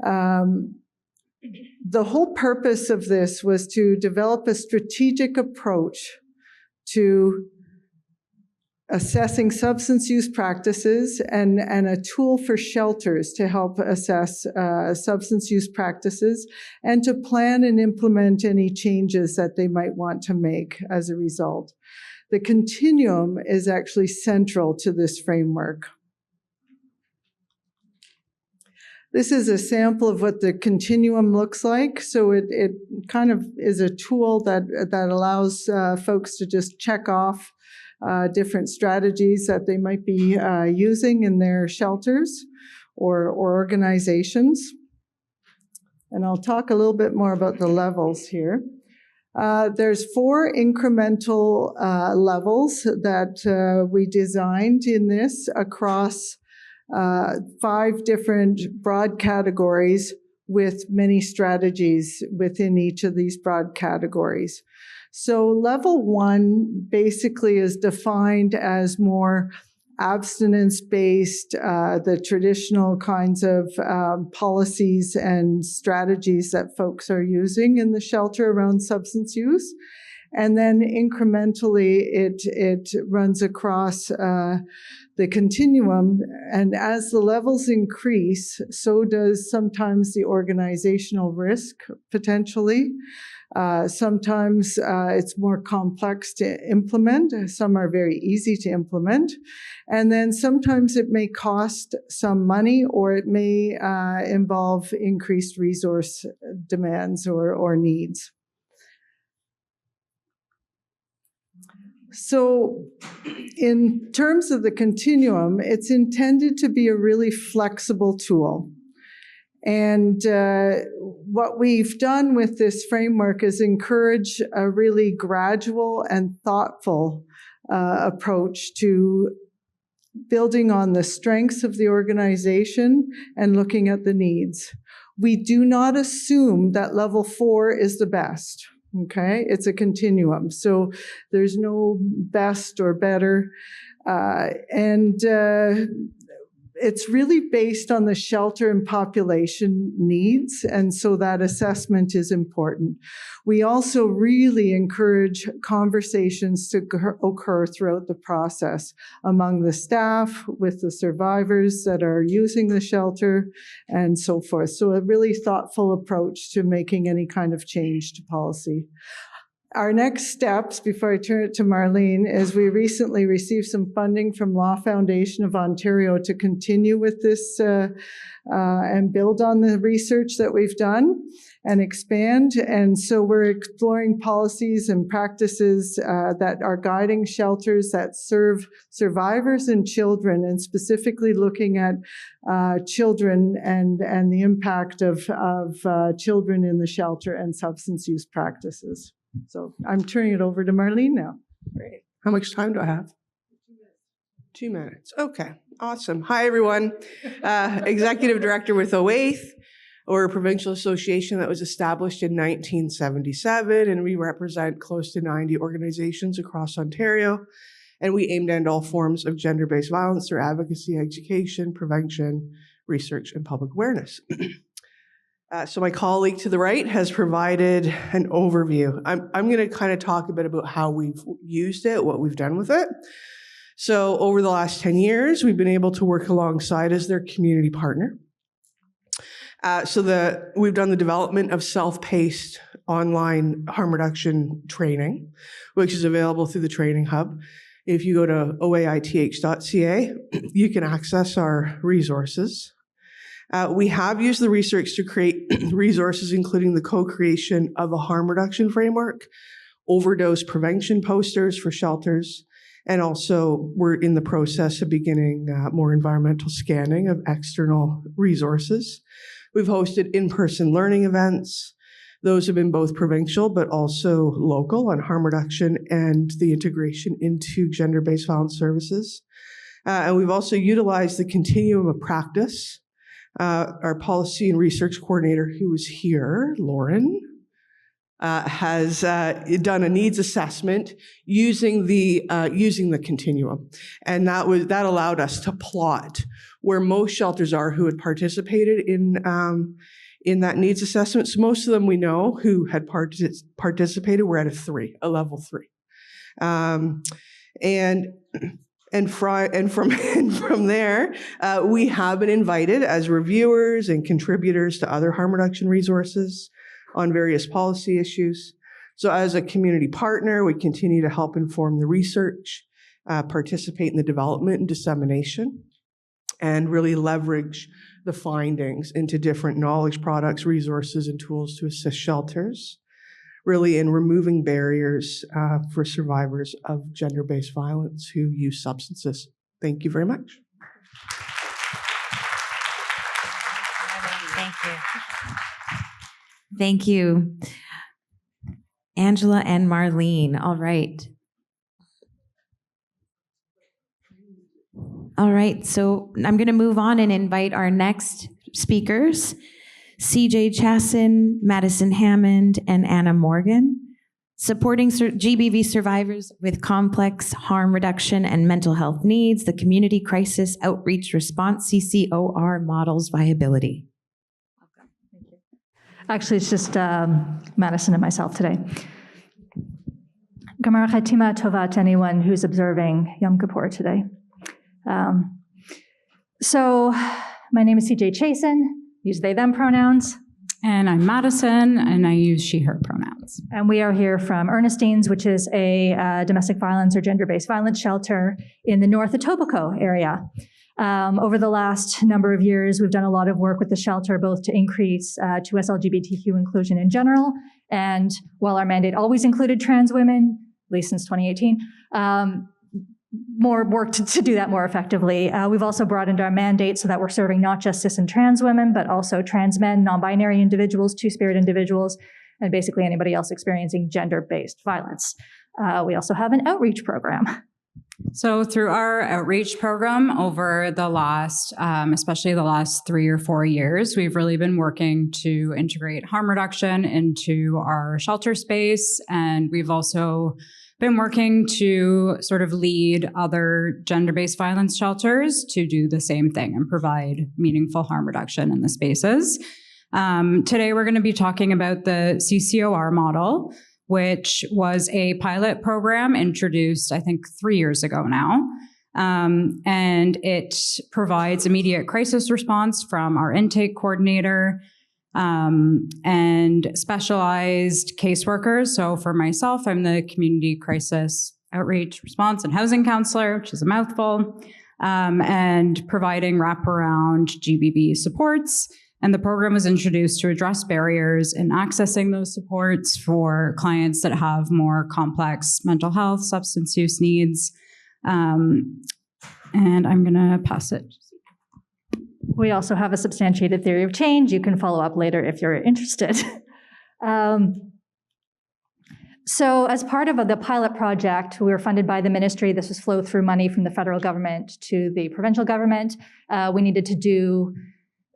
The whole purpose of this was to develop a strategic approach to assessing substance use practices and a tool for shelters to help assess substance use practices and to plan and implement any changes that they might want to make as a result. The continuum is actually central to this framework. This is a sample of what the continuum looks like. So it kind of is a tool that allows folks to just check off different strategies that they might be using in their shelters or organizations. And I'll talk a little bit more about the levels here. There's 4 incremental levels that we designed in this across 5 different broad categories with many strategies within each of these broad categories. So level 1 basically is defined as more abstinence-based, the traditional kinds of policies and strategies that folks are using in the shelter around substance use. And then incrementally, it runs across the continuum. And as the levels increase, so does sometimes the organizational risk, potentially. Sometimes it's more complex to implement. Some are very easy to implement. And then sometimes it may cost some money, or it may involve increased resource demands or needs. So in terms of the continuum, it's intended to be a really flexible tool. And what we've done with this framework is encourage a really gradual and thoughtful approach to building on the strengths of the organization and looking at the needs. We do not assume that level 4 is the best. Okay, it's a continuum. So there's no best or better. It's really based on the shelter and population needs, and so that assessment is important. We also really encourage conversations to occur throughout the process among the staff, with the survivors that are using the shelter, and so forth. So a really thoughtful approach to making any kind of change to policy. Our next steps, before I turn it to Marlene, is we recently received some funding from Law Foundation of Ontario to continue with this and build on the research that we've done and expand. And so we're exploring policies and practices that are guiding shelters that serve survivors and children, and specifically looking at children and the impact of children in the shelter and substance use practices. So I'm turning it over to Marlene now. Great. How much time do I have? 2 minutes. Okay, awesome. Hi, everyone. Executive Director with OAID. We're a provincial association that was established in 1977, and we represent close to 90 organizations across Ontario. And we aim to end all forms of gender-based violence through advocacy, education, prevention, research, and public awareness. So my colleague to the right has provided an overview. I'm going to kind of talk a bit about how we've used it, what we've done with it. So over the last 10 years, we've been able to work alongside as their community partner. We've done the development of self-paced online harm reduction training, which is available through the Training Hub. If you go to oaith.ca, you can access our resources. We have used the research to create resources, including the co-creation of a harm reduction framework, overdose prevention posters for shelters, and also we're in the process of beginning more environmental scanning of external resources. We've hosted in-person learning events. Those have been both provincial but also local on harm reduction and the integration into gender-based violence services. And we've also utilized the continuum of practice. Our policy and research coordinator, who is here, Lauren, has done a needs assessment using the continuum, and that allowed us to plot where most shelters are who had participated in that needs assessment. So most of them we know who had participated were at a level 3, and from there, we have been invited as reviewers and contributors to other harm reduction resources on various policy issues. So as a community partner, we continue to help inform the research, participate in the development and dissemination, and really leverage the findings into different knowledge products, resources, and tools to assist shelters, really in removing barriers for survivors of gender-based violence who use substances. Thank you very much. Thank you. Thank you, Angela and Marlene. All right. All right, so I'm going to move on and invite our next speakers, CJ Chasson, Madison Hammond, and Anna Morgan, supporting GBV survivors with complex harm reduction and mental health needs, the Community Crisis Outreach Response, CCOR models viability. Actually, it's just Madison and myself today. Gamar Khatima Tova to anyone who's observing Yom Kippur today. So my name is CJ Chasen, use they, them pronouns. And I'm Madison, and I use she, her pronouns. And we are here from Ernestine's, which is a domestic violence or gender-based violence shelter in the North Etobicoke area. Over the last number of years, we've done a lot of work with the shelter, both to increase 2S LGBTQ inclusion in general, and while our mandate always included trans women, at least since 2018, more work to do that more effectively. We've also broadened our mandate so that we're serving not just cis and trans women, but also trans men, non-binary individuals, two-spirit individuals, and basically anybody else experiencing gender-based violence. We also have an outreach program. So through our outreach program over the last, especially the last 3 or 4 years, we've really been working to integrate harm reduction into our shelter space. And we've also been working to sort of lead other gender-based violence shelters to do the same thing and provide meaningful harm reduction in the spaces. Today, we're going to be talking about the CCOR model, which was a pilot program introduced, I think, 3 years ago now. And it provides immediate crisis response from our intake coordinator and specialized caseworkers. So for myself, I'm the Community Crisis Outreach Response and Housing Counselor, which is a mouthful, and providing wraparound GBV supports. And the program was introduced to address barriers in accessing those supports for clients that have more complex mental health, substance use needs. And I'm going to pass it. We also have a substantiated theory of change. You can follow up later if you're interested. So as part of the pilot project, we were funded by the ministry. This was flow through money from the federal government to the provincial government. We needed to do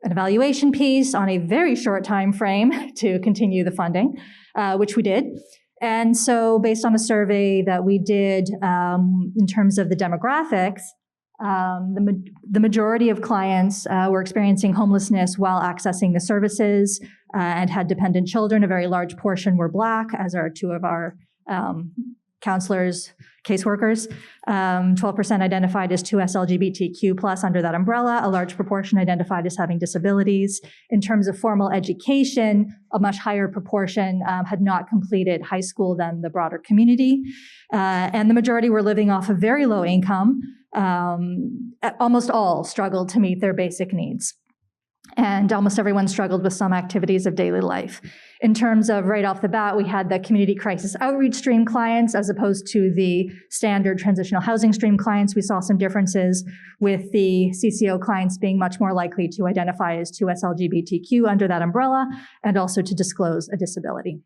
an evaluation piece on a very short time frame to continue the funding, which we did. And so based on a survey that we did in terms of the demographics, the majority of clients were experiencing homelessness while accessing the services and had dependent children. A very large portion were Black, as are two of our counselors, caseworkers. 12% identified as 2S LGBTQ+ under that umbrella. A large proportion identified as having disabilities. In terms of formal education, a much higher proportion had not completed high school than the broader community. And the majority were living off of very low income. Almost all struggled to meet their basic needs. And almost everyone struggled with some activities of daily life. In terms of right off the bat, we had the community crisis outreach stream clients as opposed to the standard transitional housing stream clients. We saw some differences with the CCO clients being much more likely to identify as 2S LGBTQ under that umbrella and also to disclose a disability.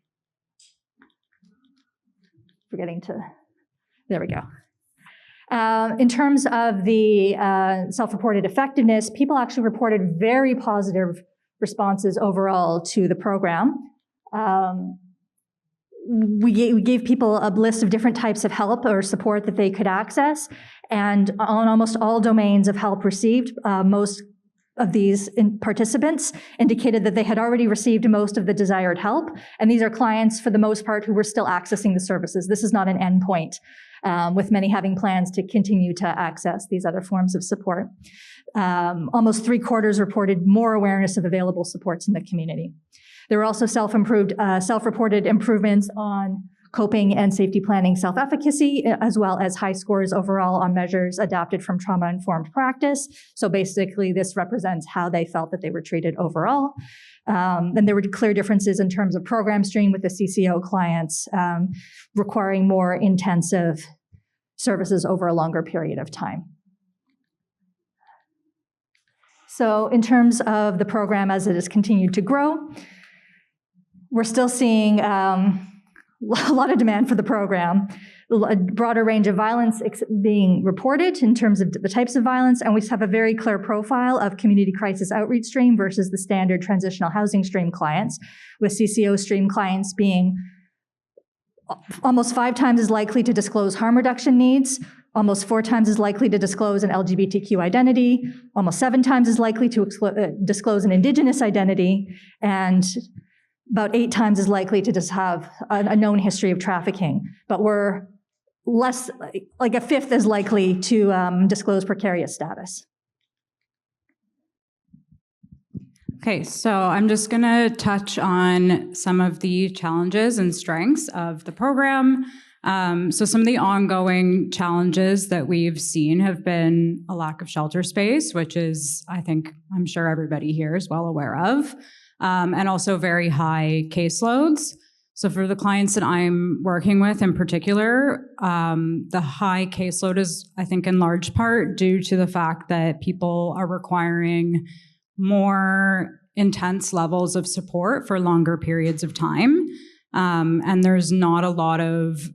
There we go. In terms of the self-reported effectiveness, people actually reported very positive responses overall to the program. We gave people a list of different types of help or support that they could access, and on almost all domains of help received, most of these participants indicated that they had already received most of the desired help, and these are clients, for the most part, who were still accessing the services. This is not an endpoint. With many having plans to continue to access these other forms of support. Almost 3/4 reported more awareness of available supports in the community. There were also self-reported improvements on coping and safety planning self-efficacy, as well as high scores overall on measures adapted from trauma-informed practice. So basically, this represents how they felt that they were treated overall. And there were clear differences in terms of program stream with the CCO clients requiring more intensive services over a longer period of time. So in terms of the program as it has continued to grow, we're still seeing a lot of demand for the program, a broader range of violence being reported in terms of the types of violence, and we have a very clear profile of community crisis outreach stream versus the standard transitional housing stream clients, with CCO stream clients being almost 5 times as likely to disclose harm reduction needs, almost 4 times as likely to disclose an LGBTQ identity, almost 7 times as likely to disclose an Indigenous identity, and about 8 times as likely to just have a known history of trafficking. But we're less, like a fifth as likely to disclose precarious status. Okay, so I'm just going to touch on some of the challenges and strengths of the program. So some of the ongoing challenges that we've seen have been a lack of shelter space, which is, I'm sure everybody here is well aware of, and also very high caseloads. So for the clients that I'm working with in particular, the high caseload is, I think, in large part due to the fact that people are requiring more intense levels of support for longer periods of time. And there's not a lot of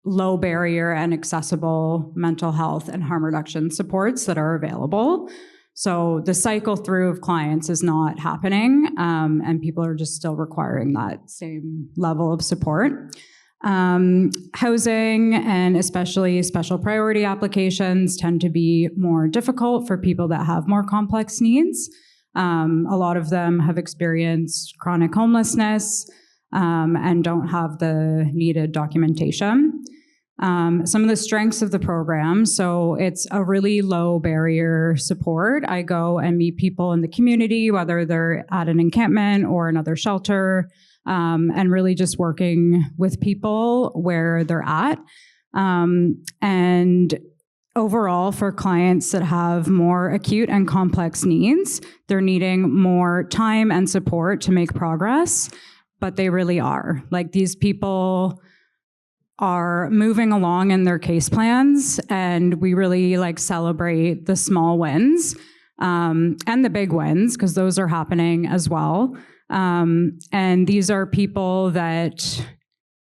low barrier and accessible mental health and harm reduction supports that are available. So the cycle through of clients is not happening, and people are just still requiring that same level of support. Housing and especially special priority applications tend to be more difficult for people that have more complex needs. A lot of them have experienced chronic homelessness and don't have the needed documentation. Some of the strengths of the program, so it's a really low barrier support. I go and meet people in the community, whether they're at an encampment or another shelter, and really just working with people where they're at. And overall, for clients that have more acute and complex needs, they're needing more time and support to make progress, but they really are. Like, these people are moving along in their case plans, and we really celebrate the small wins and the big wins, because those are happening as well. And these are people that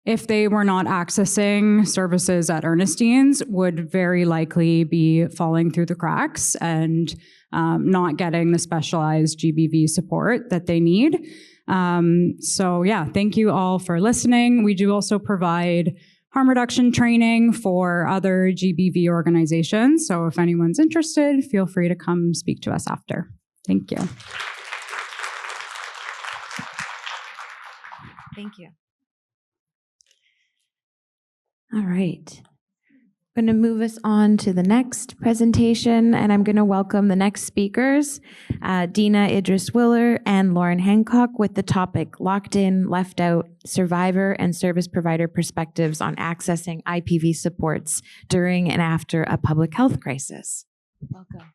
if they were not accessing services at Ernestine's, would very likely be falling through the cracks and not getting the specialized GBV support that they need. So yeah, thank you all for listening. We do also provide harm reduction training for other GBV organizations. So if anyone's interested, feel free to come speak to us after. Thank you. Thank you. All right. I'm going to move us on to the next presentation, and I'm going to welcome the next speakers, Dina Idris-Willer and Lauren Hancock, with the topic Locked In, Left Out, Survivor and Service Provider Perspectives on Accessing IPV Supports During and After a Public Health Crisis. Welcome.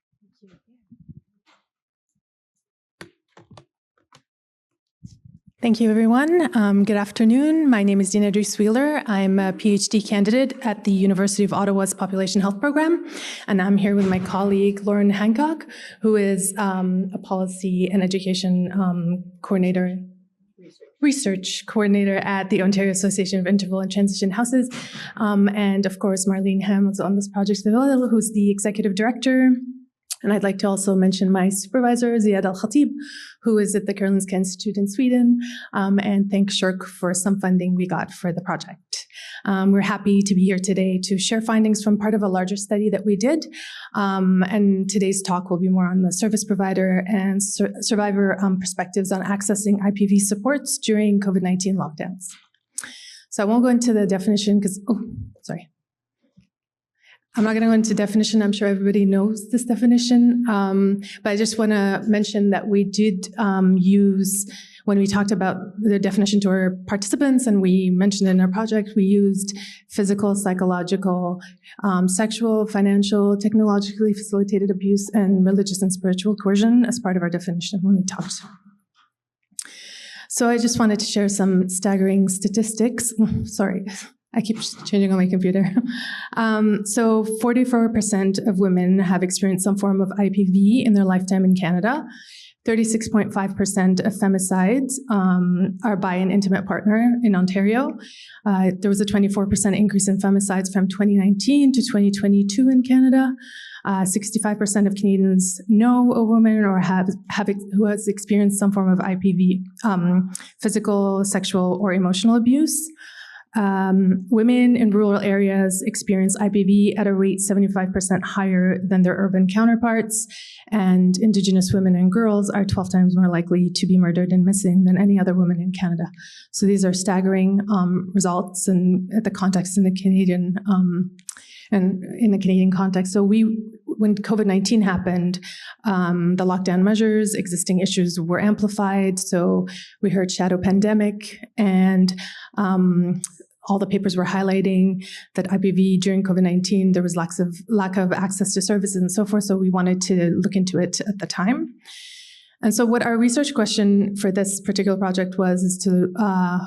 Thank you, everyone. Good afternoon. My name is Dina Idris-Willer. I'm a PhD candidate at the University of Ottawa's Population Health Program, and I'm here with my colleague, Lauren Hancock, who is a policy and education coordinator, research coordinator at the Ontario Association of Interval and Transition Houses. And of course, Marlene Ham was on this project as well, who's the executive director. And I'd like to also mention my supervisor, Ziad Al-Khatib, who is at the Karolinska Institute in Sweden, and thank Shirk for some funding we got for the project. We're happy to be here today to share findings from part of a larger study that we did. And today's talk will be more on the service provider and survivor perspectives on accessing IPV supports during COVID-19 lockdowns. So I won't go into the definition because, I'm not going to go into definition. I'm sure everybody knows this definition, but I just want to mention that we did use, when we talked about the definition to our participants, and we mentioned in our project, we used physical, psychological, sexual, financial, technologically facilitated abuse, and religious and spiritual coercion as part of our definition when we talked. So I just wanted to share some staggering statistics. Sorry. I keep changing on my computer. So 44% of women have experienced some form of IPV in their lifetime in Canada. 36.5% of femicides are by an intimate partner in Ontario. There was a 24% increase in femicides from 2019 to 2022 in Canada. 65% of Canadians know a woman or who has experienced some form of IPV, physical, sexual, or emotional abuse. Women in rural areas experience IPV at a rate 75% higher than their urban counterparts, and Indigenous women and girls are 12 times more likely to be murdered and missing than any other woman in Canada. So these are staggering results, and the context in the Canadian context. So when COVID-19 happened, the lockdown measures, existing issues were amplified. So we heard shadow pandemic, and all the papers were highlighting that IPV during COVID-19, there was lack of access to services and so forth. So we wanted to look into it at the time. And so what our research question for this particular project is to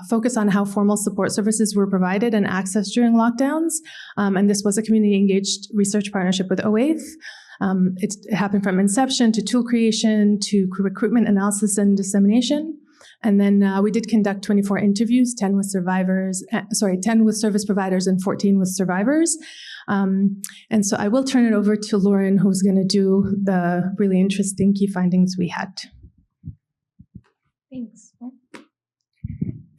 focus on how formal support services were provided and accessed during lockdowns. And this was a community-engaged research partnership with OAIF. It happened from inception to tool creation to recruitment, analysis, and dissemination. And then we did conduct 24 interviews, 10 with service providers and 14 with survivors. And so I will turn it over to Lauren, who's going to do the really interesting key findings we had. Thanks.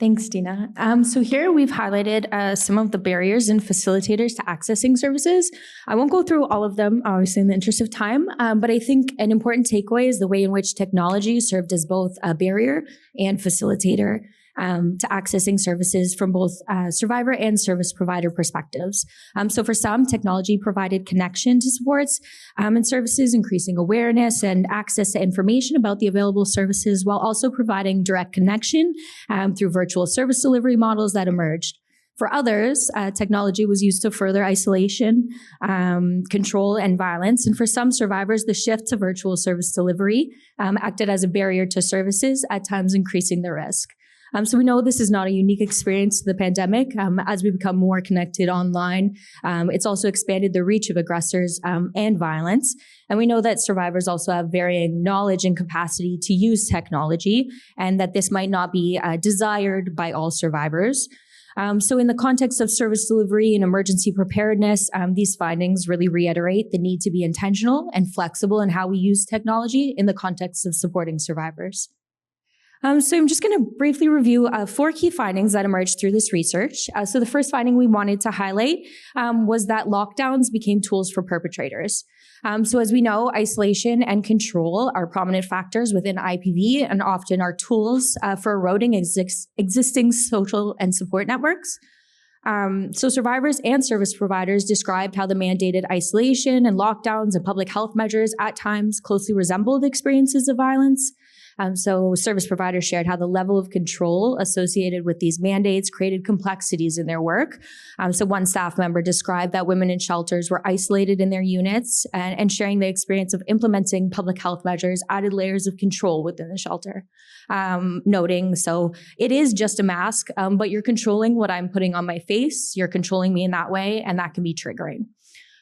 Thanks, Dina. So here we've highlighted some of the barriers and facilitators to accessing services. I won't go through all of them, obviously, in the interest of time, but I think an important takeaway is the way in which technology served as both a barrier and facilitator to accessing services from both survivor and service provider perspectives. So for some, technology provided connection to supports and services, increasing awareness and access to information about the available services, while also providing direct connection through virtual service delivery models that emerged. For others, technology was used to further isolation, control, and violence. And for some survivors, the shift to virtual service delivery acted as a barrier to services, at times increasing the risk. So we know this is not a unique experience to the pandemic. As we become more connected online, it's also expanded the reach of aggressors and violence. And we know that survivors also have varying knowledge and capacity to use technology, and that this might not be desired by all survivors. So in the context of service delivery and emergency preparedness, these findings really reiterate the need to be intentional and flexible in how we use technology in the context of supporting survivors. So I'm just going to briefly review 4 key findings that emerged through this research. So the first finding we wanted to highlight was that lockdowns became tools for perpetrators. So as we know, isolation and control are prominent factors within IPV and often are tools for eroding existing social and support networks. So survivors and service providers described how the mandated isolation and lockdowns and public health measures at times closely resembled experiences of violence. So service providers shared how the level of control associated with these mandates created complexities in their work. So one staff member described that women in shelters were isolated in their units and sharing the experience of implementing public health measures added layers of control within the shelter. Noting, so it is just a mask, but you're controlling what I'm putting on my face. You're controlling me in that way, and that can be triggering.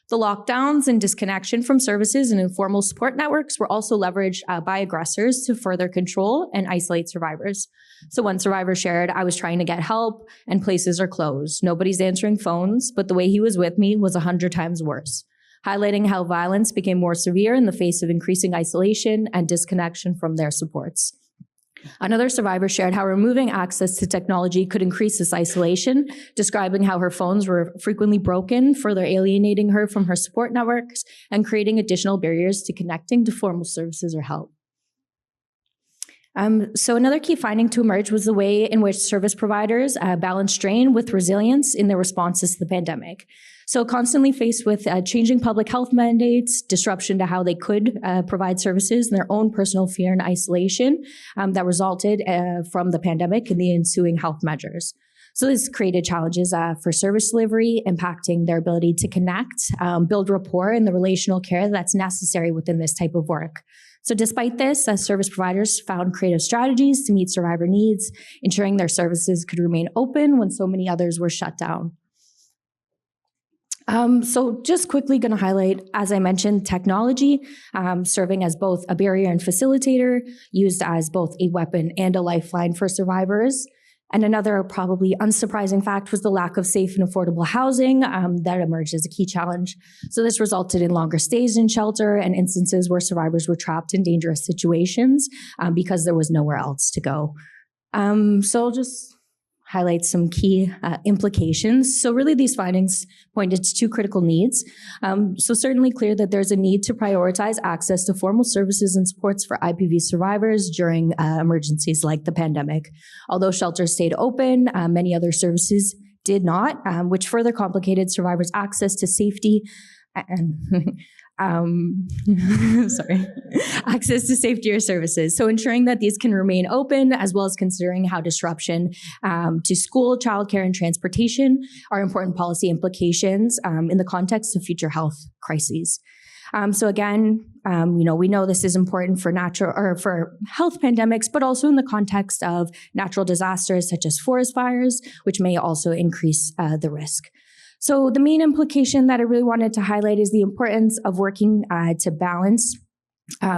The lockdowns and disconnection from services and informal support networks were also leveraged by aggressors to further control and isolate survivors. So one survivor shared, I was trying to get help and places are closed. Nobody's answering phones, but the way he was with me was 100 times worse, highlighting how violence became more severe in the face of increasing isolation and disconnection from their supports. Another survivor shared how removing access to technology could increase this isolation, describing how her phones were frequently broken, further alienating her from her support networks and creating additional barriers to connecting to formal services or help. So another key finding to emerge was the way in which service providers balance strain with resilience in their responses to the pandemic. So constantly faced with changing public health mandates, disruption to how they could provide services, and their own personal fear and isolation that resulted from the pandemic and the ensuing health measures. So this created challenges for service delivery, impacting their ability to connect, build rapport, and the relational care that's necessary within this type of work. So despite this, service providers found creative strategies to meet survivor needs, ensuring their services could remain open when so many others were shut down. So just quickly going to highlight, as I mentioned, technology serving as both a barrier and facilitator, used as both a weapon and a lifeline for survivors. And another probably unsurprising fact was the lack of safe and affordable housing that emerged as a key challenge. So this resulted in longer stays in shelter and instances where survivors were trapped in dangerous situations because there was nowhere else to go. So I'll just highlight some key implications. So really these findings pointed to 2 critical needs. So certainly clear that there's a need to prioritize access to formal services and supports for IPV survivors during emergencies like the pandemic. Although shelters stayed open, many other services did not, which further complicated survivors' access to safety and access to safety or services. So ensuring that these can remain open, as well as considering how disruption to school, childcare, and transportation are important policy implications in the context of future health crises. So again, we know this is important for for health pandemics, but also in the context of natural disasters such as forest fires, which may also increase the risk. So the main implication that I really wanted to highlight is the importance of working to balance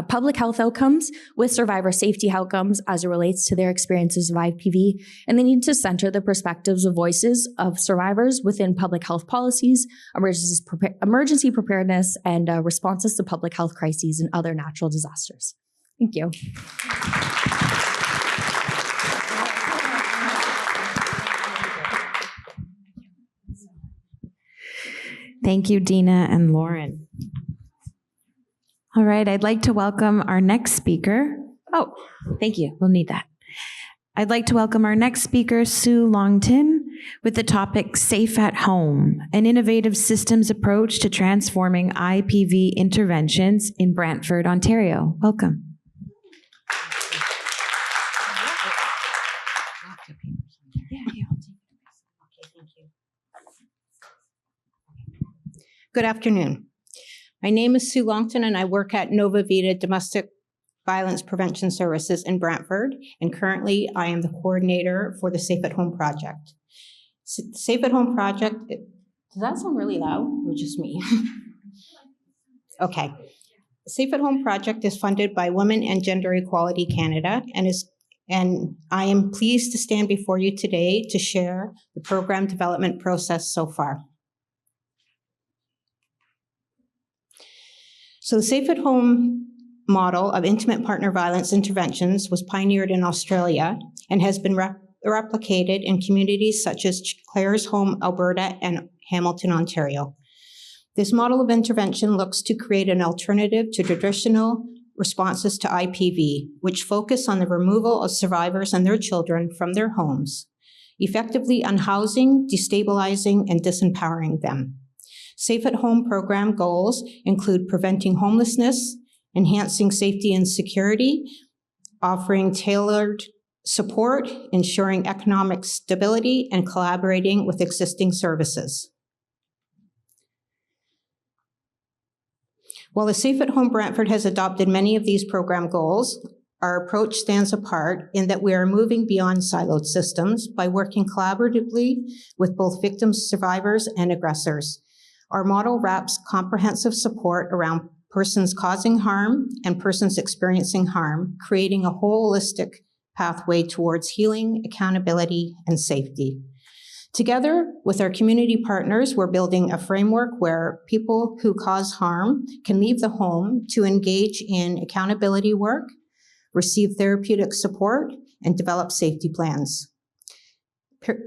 public health outcomes with survivor safety outcomes as it relates to their experiences of IPV, and they need to center the perspectives of voices of survivors within public health policies, emergency preparedness, and responses to public health crises and other natural disasters. Thank you. Thank you, Dina and Lauren. All right, I'd like to welcome our next speaker. Oh, thank you. We'll need that. I'd like to welcome our next speaker, Sue Longton, with the topic Safe at Home, an innovative systems approach to transforming IPV interventions in Brantford, Ontario. Welcome. Good afternoon. My name is Sue Longton, and I work at Nova Vita Domestic Violence Prevention Services in Brantford, and currently I am the coordinator for the Safe at Home project. Safe at Home project, does that sound really loud or just me? Okay. Safe at Home project is funded by Women and Gender Equality Canada and is and I am pleased to stand before you today to share the program development process so far. So the Safe at Home model of intimate partner violence interventions was pioneered in Australia and has been replicated in communities such as Clare's Home, Alberta, and Hamilton, Ontario. This model of intervention looks to create an alternative to traditional responses to IPV, which focus on the removal of survivors and their children from their homes, effectively unhousing, destabilizing, and disempowering them. Safe at Home program goals include preventing homelessness, enhancing safety and security, offering tailored support, ensuring economic stability, and collaborating with existing services. While the Safe at Home Brantford has adopted many of these program goals, our approach stands apart in that we are moving beyond siloed systems by working collaboratively with both victims, survivors, and aggressors. Our model wraps comprehensive support around persons causing harm and persons experiencing harm, creating a holistic pathway towards healing, accountability, and safety. Together with our community partners, we're building a framework where people who cause harm can leave the home to engage in accountability work, receive therapeutic support, and develop safety plans.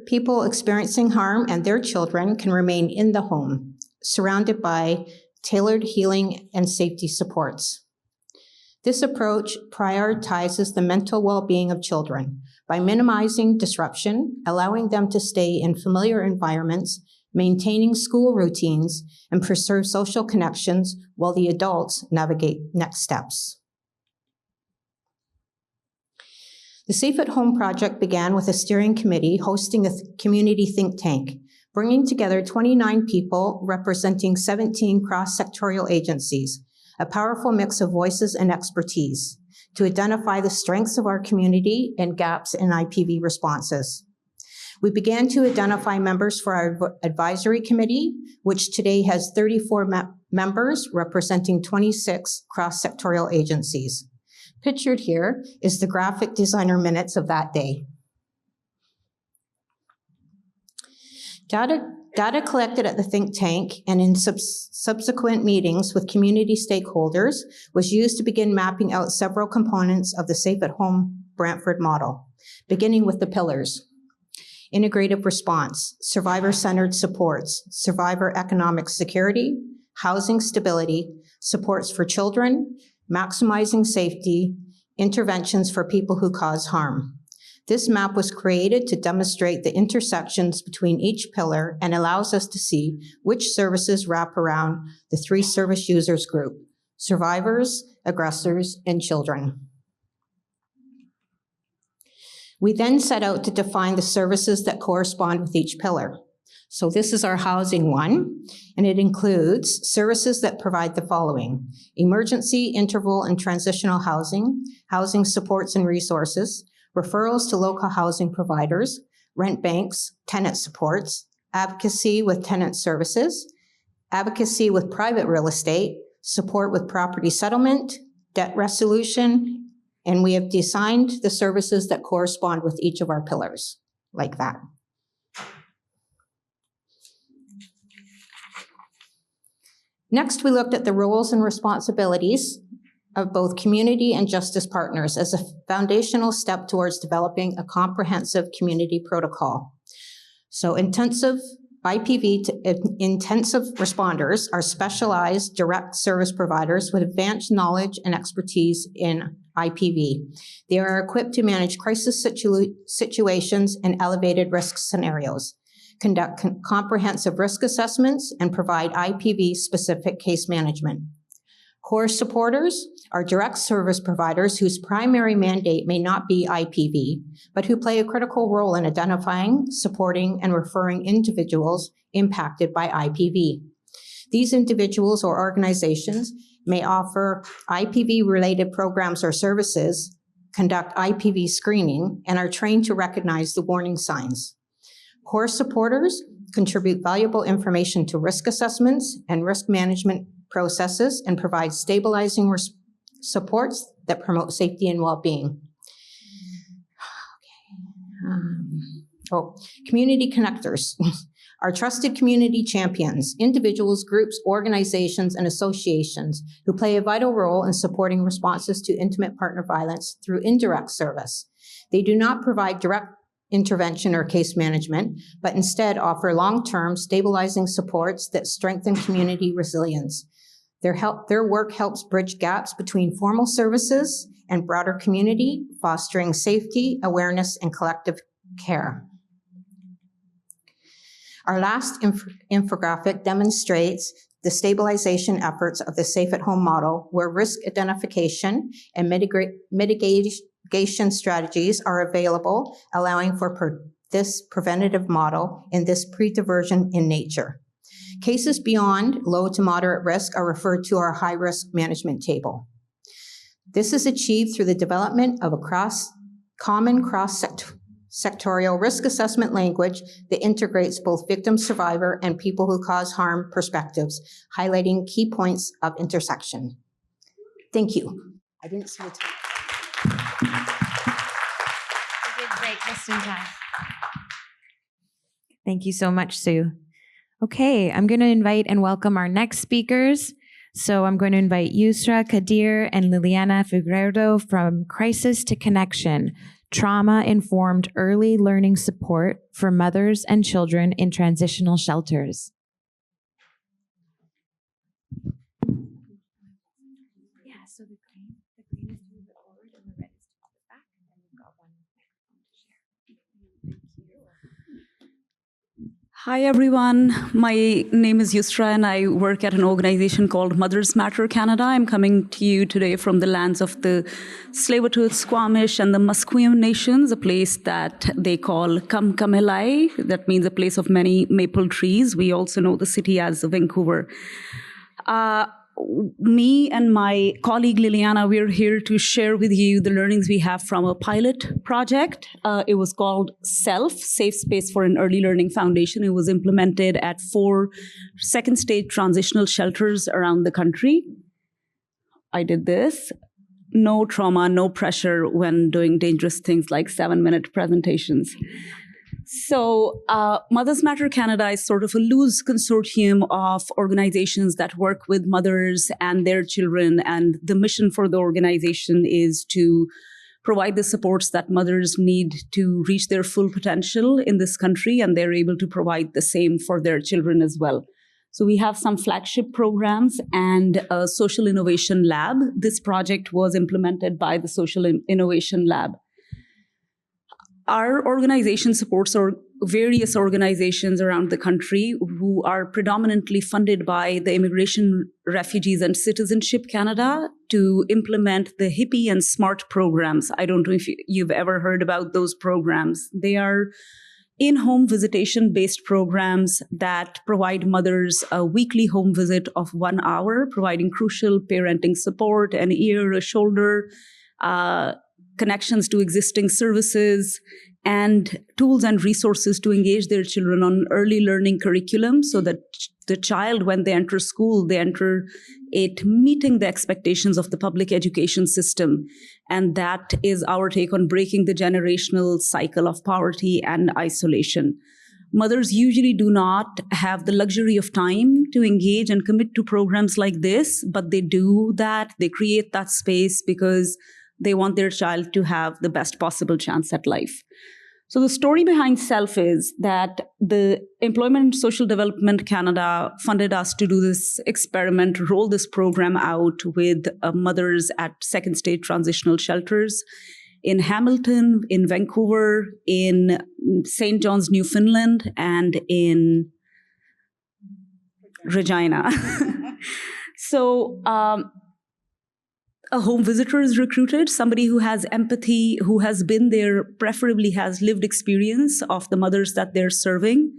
People experiencing harm and their children can remain in the home, surrounded by tailored healing and safety supports. This approach prioritizes the mental well-being of children by minimizing disruption, allowing them to stay in familiar environments, maintaining school routines, and preserve social connections while the adults navigate next steps. The Safe at Home project began with a steering committee hosting a community think tank, bringing together 29 people representing 17 cross-sectorial agencies, a powerful mix of voices and expertise, to identify the strengths of our community and gaps in IPV responses. We began to identify members for our advisory committee, which today has 34 members representing 26 cross-sectorial agencies. Pictured here is the graphic designer minutes of that day. Data collected at the think tank and in subsequent meetings with community stakeholders was used to begin mapping out several components of the Safe at Home Brantford model, beginning with the pillars: integrative response, survivor-centered supports, survivor economic security, housing stability, supports for children, maximizing safety, interventions for people who cause harm. This map was created to demonstrate the intersections between each pillar and allows us to see which services wrap around the three service users group: survivors, aggressors, and children. We then set out to define the services that correspond with each pillar. So this is our housing one, and it includes services that provide the following: emergency, interval, and transitional housing, housing supports and resources, referrals to local housing providers, rent banks, tenant supports, advocacy with tenant services, advocacy with private real estate, support with property settlement, debt resolution, and we have designed the services that correspond with each of our pillars, like that. Next, we looked at the roles and responsibilities of both community and justice partners as a foundational step towards developing a comprehensive community protocol. So intensive intensive responders are specialized direct service providers with advanced knowledge and expertise in IPV. They are equipped to manage crisis situations and elevated risk scenarios, conduct comprehensive risk assessments, and provide IPV-specific case management. Core supporters are direct service providers whose primary mandate may not be IPV, but who play a critical role in identifying, supporting, and referring individuals impacted by IPV. These individuals or organizations may offer IPV-related programs or services, conduct IPV screening, and are trained to recognize the warning signs. Core supporters contribute valuable information to risk assessments and risk management processes and provide stabilizing supports that promote safety and well-being. Community connectors. Our trusted community champions, individuals, groups, organizations, and associations who play a vital role in supporting responses to intimate partner violence through indirect service. They do not provide direct intervention or case management, but instead offer long-term stabilizing supports that strengthen community resilience. Their work helps bridge gaps between formal services and broader community, fostering safety, awareness, and collective care. Our last infographic demonstrates the stabilization efforts of the Safe at Home model, where risk identification and mitigation strategies are available, allowing for this preventative model in this pre-diversion in nature. Cases beyond low to moderate risk are referred to our high-risk management table. This is achieved through the development of a common cross-sectorial risk assessment language that integrates both victim, survivor, and people who cause harm perspectives, highlighting key points of intersection. Thank you. I didn't see the time. You did great, just in time. Thank you so much, Sue. Okay, I'm going to invite and welcome our next speakers. So I'm going to invite Yusra Kadir and Liliana Figueiredo from Crisis to Connection, Trauma-Informed Early Learning Support for Mothers and Children in Transitional Shelters. Yeah, so the green is to move it forward and the red is to move it back, and then we've got one microphone to share. Thank you. Hi, everyone. My name is Yusra, and I work at an organization called Mothers Matter Canada. I'm coming to you today from the lands of the Tsleil-Waututh, Squamish, and the Musqueam nations, a place that they call Kamkamelai. That means a place of many maple trees. We also know the city as Vancouver. Me and my colleague Liliana, we're here to share with you the learnings we have from a pilot project. It was called SELF, Safe Space for an Early Learning Foundation. It was implemented at 4 second-stage transitional shelters around the country. I did this. No trauma, no pressure when doing dangerous things like 7-minute presentations. So Mothers Matter Canada is sort of a loose consortium of organizations that work with mothers and their children. And the mission for the organization is to provide the supports that mothers need to reach their full potential in this country. And they're able to provide the same for their children as well. So we have some flagship programs and a social innovation lab. This project was implemented by the Social Innovation Lab. Our organization supports various organizations around the country who are predominantly funded by the Immigration, Refugees, and Citizenship Canada to implement the HIPPY and SMART programs. I don't know if you've ever heard about those programs. They are in-home visitation-based programs that provide mothers a weekly home visit of 1 hour, providing crucial parenting support, an ear, a shoulder, connections to existing services, and tools and resources to engage their children on early learning curriculum so that the child, when they enter school, they enter it meeting the expectations of the public education system. And that is our take on breaking the generational cycle of poverty and isolation. Mothers usually do not have the luxury of time to engage and commit to programs like this, but they do that. They create that space because they want their child to have the best possible chance at life. So the story behind SELF is that the Employment and Social Development Canada funded us to do this experiment, roll this program out with mothers at second stage transitional shelters in Hamilton, in Vancouver, in St. John's, Newfoundland, and in Regina. So a home visitor is recruited, somebody who has empathy, who has been there, preferably has lived experience of the mothers that they're serving.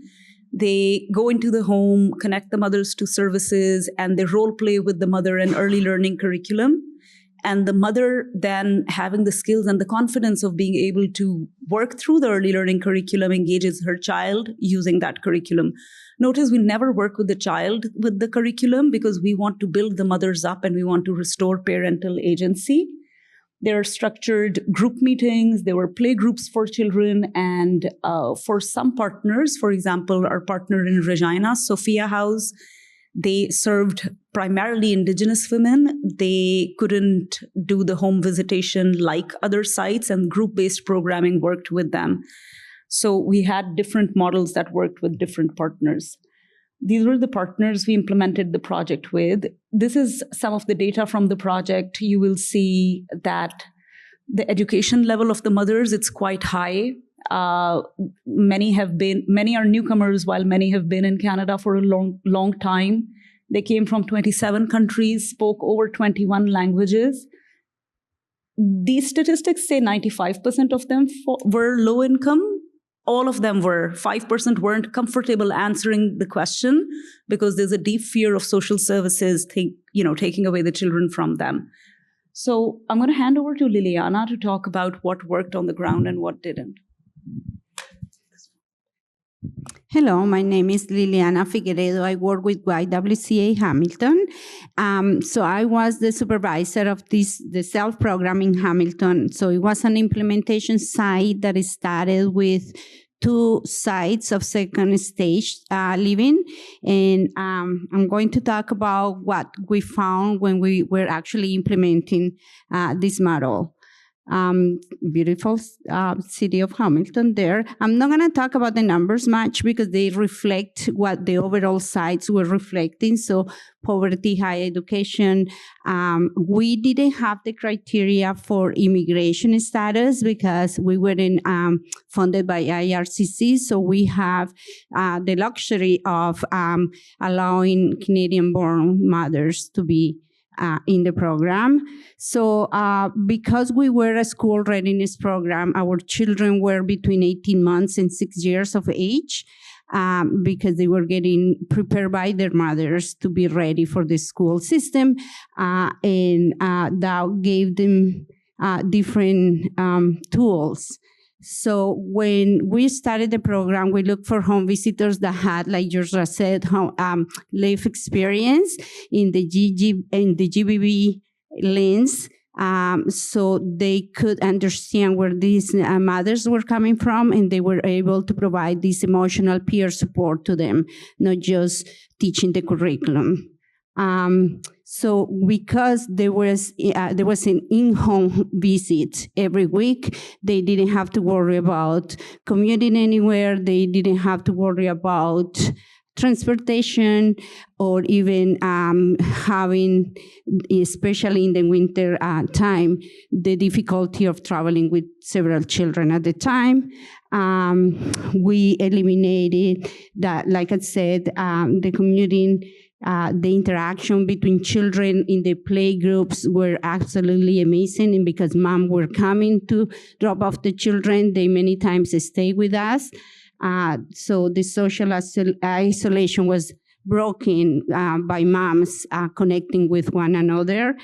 They go into the home, connect the mothers to services, and they role play with the mother an early learning curriculum. And the mother then having the skills and the confidence of being able to work through the early learning curriculum engages her child using that curriculum. Notice we never work with the child with the curriculum because we want to build the mothers up and we want to restore parental agency. There are structured group meetings, there were play groups for children, and for some partners, for example, our partner in Regina, Sophia House, they served primarily Indigenous women. They couldn't do the home visitation like other sites, and group-based programming worked with them. So we had different models that worked with different partners. These were the partners we implemented the project with. This is some of the data from the project. You will see that the education level of the mothers, it's quite high. Many are newcomers, while many have been in Canada for a long time. They came from 27 countries, spoke over 21 languages. These statistics say 95% of them were low income. All of them were. 5% weren't comfortable answering the question because there's a deep fear of social services taking away the children from them. So I'm going to hand over to Liliana to talk about what worked on the ground and what didn't. Hello, my name is Liliana Figueredo. I work with YWCA Hamilton. So I was the supervisor of the SELF program in Hamilton. So it was an implementation site that started with 2 sites of second stage living. And I'm going to talk about what we found when we were actually implementing this model. Beautiful city of Hamilton there. I'm not going to talk about the numbers much because they reflect what the overall sites were reflecting. So poverty, high education. We didn't have the criteria for immigration status because we weren't funded by IRCC. So we have the luxury of allowing Canadian-born mothers to be in the program. So because we were a school readiness program, our children were between 18 months and 6 years of age because they were getting prepared by their mothers to be ready for the school system. And that gave them different tools. So when we started the program, we looked for home visitors that had, like Georgia said, life experience in the GBV lens, so they could understand where these mothers were coming from, and they were able to provide this emotional peer support to them, not just teaching the curriculum. So because there was an in-home visit every week, they didn't have to worry about commuting anywhere. They didn't have to worry about transportation or even having, especially in the winter time, the difficulty of traveling with several children at the time. We eliminated that, like I said, the commuting. The interaction between children in the play groups were absolutely amazing, and because mom were coming to drop off the children, they many times stay with us. So the social isolation was broken by moms connecting with one another.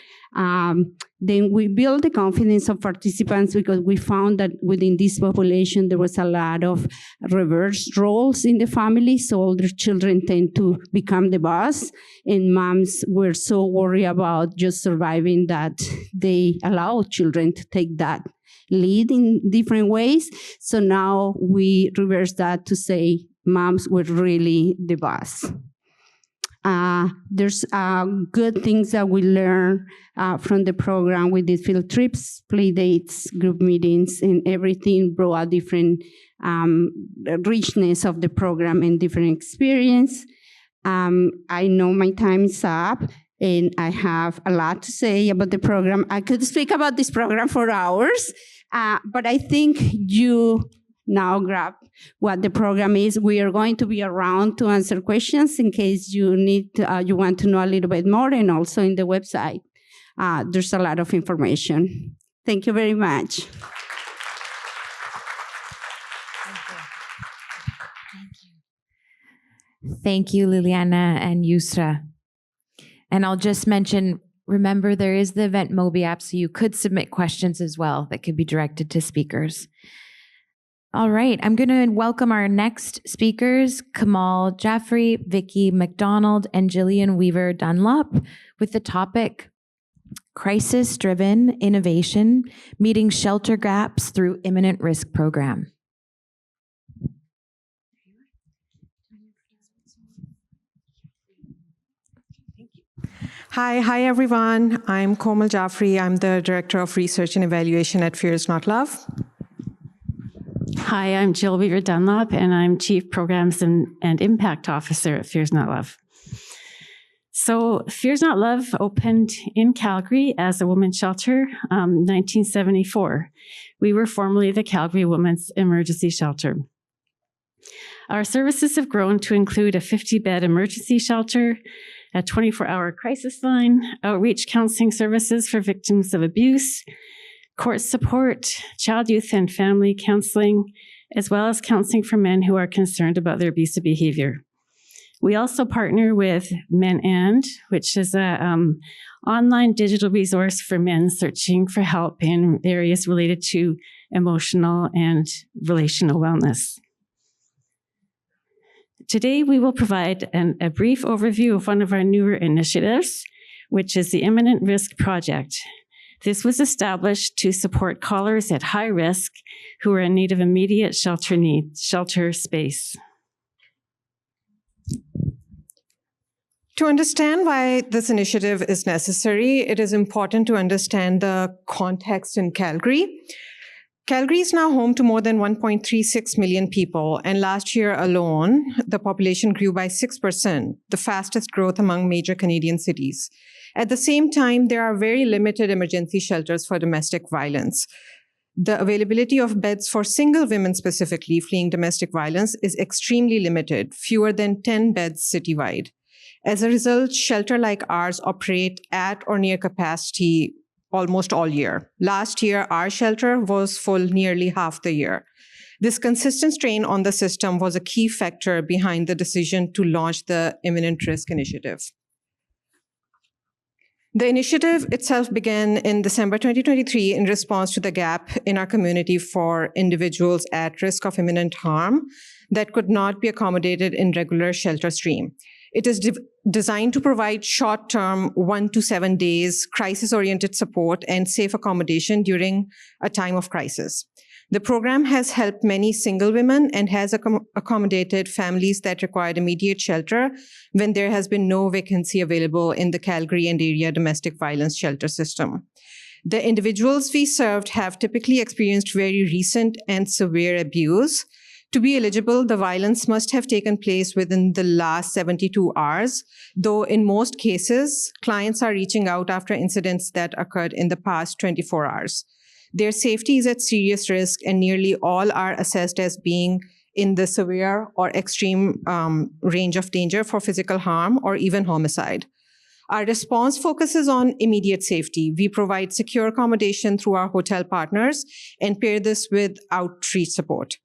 Then we built the confidence of participants because we found that within this population, there was a lot of reverse roles in the family. So older children tend to become the boss, and moms were so worried about just surviving that they allow children to take that lead in different ways. So now we reverse that to say moms were really the boss. There's good things that we learned from the program. We did field trips, play dates, group meetings, and everything brought a different richness of the program and different experience. I know my time is up, and I have a lot to say about the program. I could speak about this program for hours, but I think you now grab what the program is. We are going to be around to answer questions in case you you want to know a little bit more, and also in the website. There's a lot of information. Thank you very much. Thank you, Liliana and Yusra. And I'll just mention, remember there is the Event Mobi app, so you could submit questions as well that could be directed to speakers. All right, I'm going to welcome our next speakers, Kamal Jaffrey, Vicky McDonald, and Jillian Weaver Dunlop, with the topic Crisis-Driven Innovation, Meeting Shelter Gaps Through Imminent Risk Program. Hi everyone. I'm Komal Jaffrey. I'm the Director of Research and Evaluation at Fears Not Love. Hi, I'm Jill Weaver Dunlop, and I'm Chief Programs and Impact Officer at Fears Not Love. So Fears Not Love opened in Calgary as a women's shelter in 1974. We were formerly the Calgary Women's Emergency Shelter. Our services have grown to include a 50-bed emergency shelter, a 24-hour crisis line, outreach counseling services for victims of abuse, court support, child, youth, and family counseling, as well as counseling for men who are concerned about their abusive behavior. We also partner with Men, which is an online digital resource for men searching for help in areas related to emotional and relational wellness. Today, we will provide a brief overview of one of our newer initiatives, which is the Imminent Risk Project. This was established to support callers at high risk who are in need of immediate shelter space. To understand why this initiative is necessary, it is important to understand the context in Calgary. Calgary is now home to more than 1.36 million people, and last year alone, the population grew by 6%, the fastest growth among major Canadian cities. At the same time, there are very limited emergency shelters for domestic violence. The availability of beds for single women specifically fleeing domestic violence is extremely limited, fewer than 10 beds citywide. As a result, shelters like ours operate at or near capacity almost all year. Last year, our shelter was full nearly half the year. This consistent strain on the system was a key factor behind the decision to launch the Imminent Risk Initiative. The initiative itself began in December 2023 in response to the gap in our community for individuals at risk of imminent harm that could not be accommodated in regular shelter stream. It is designed to provide short-term 1 to 7 days crisis-oriented support and safe accommodation during a time of crisis. The program has helped many single women and has accommodated families that required immediate shelter when there has been no vacancy available in the Calgary and area domestic violence shelter system. The individuals we served have typically experienced very recent and severe abuse. To be eligible, the violence must have taken place within the last 72 hours, though in most cases, clients are reaching out after incidents that occurred in the past 24 hours. Their safety is at serious risk, and nearly all are assessed as being in the severe or extreme range of danger for physical harm or even homicide. Our response focuses on immediate safety. We provide secure accommodation through our hotel partners and pair this with outreach support.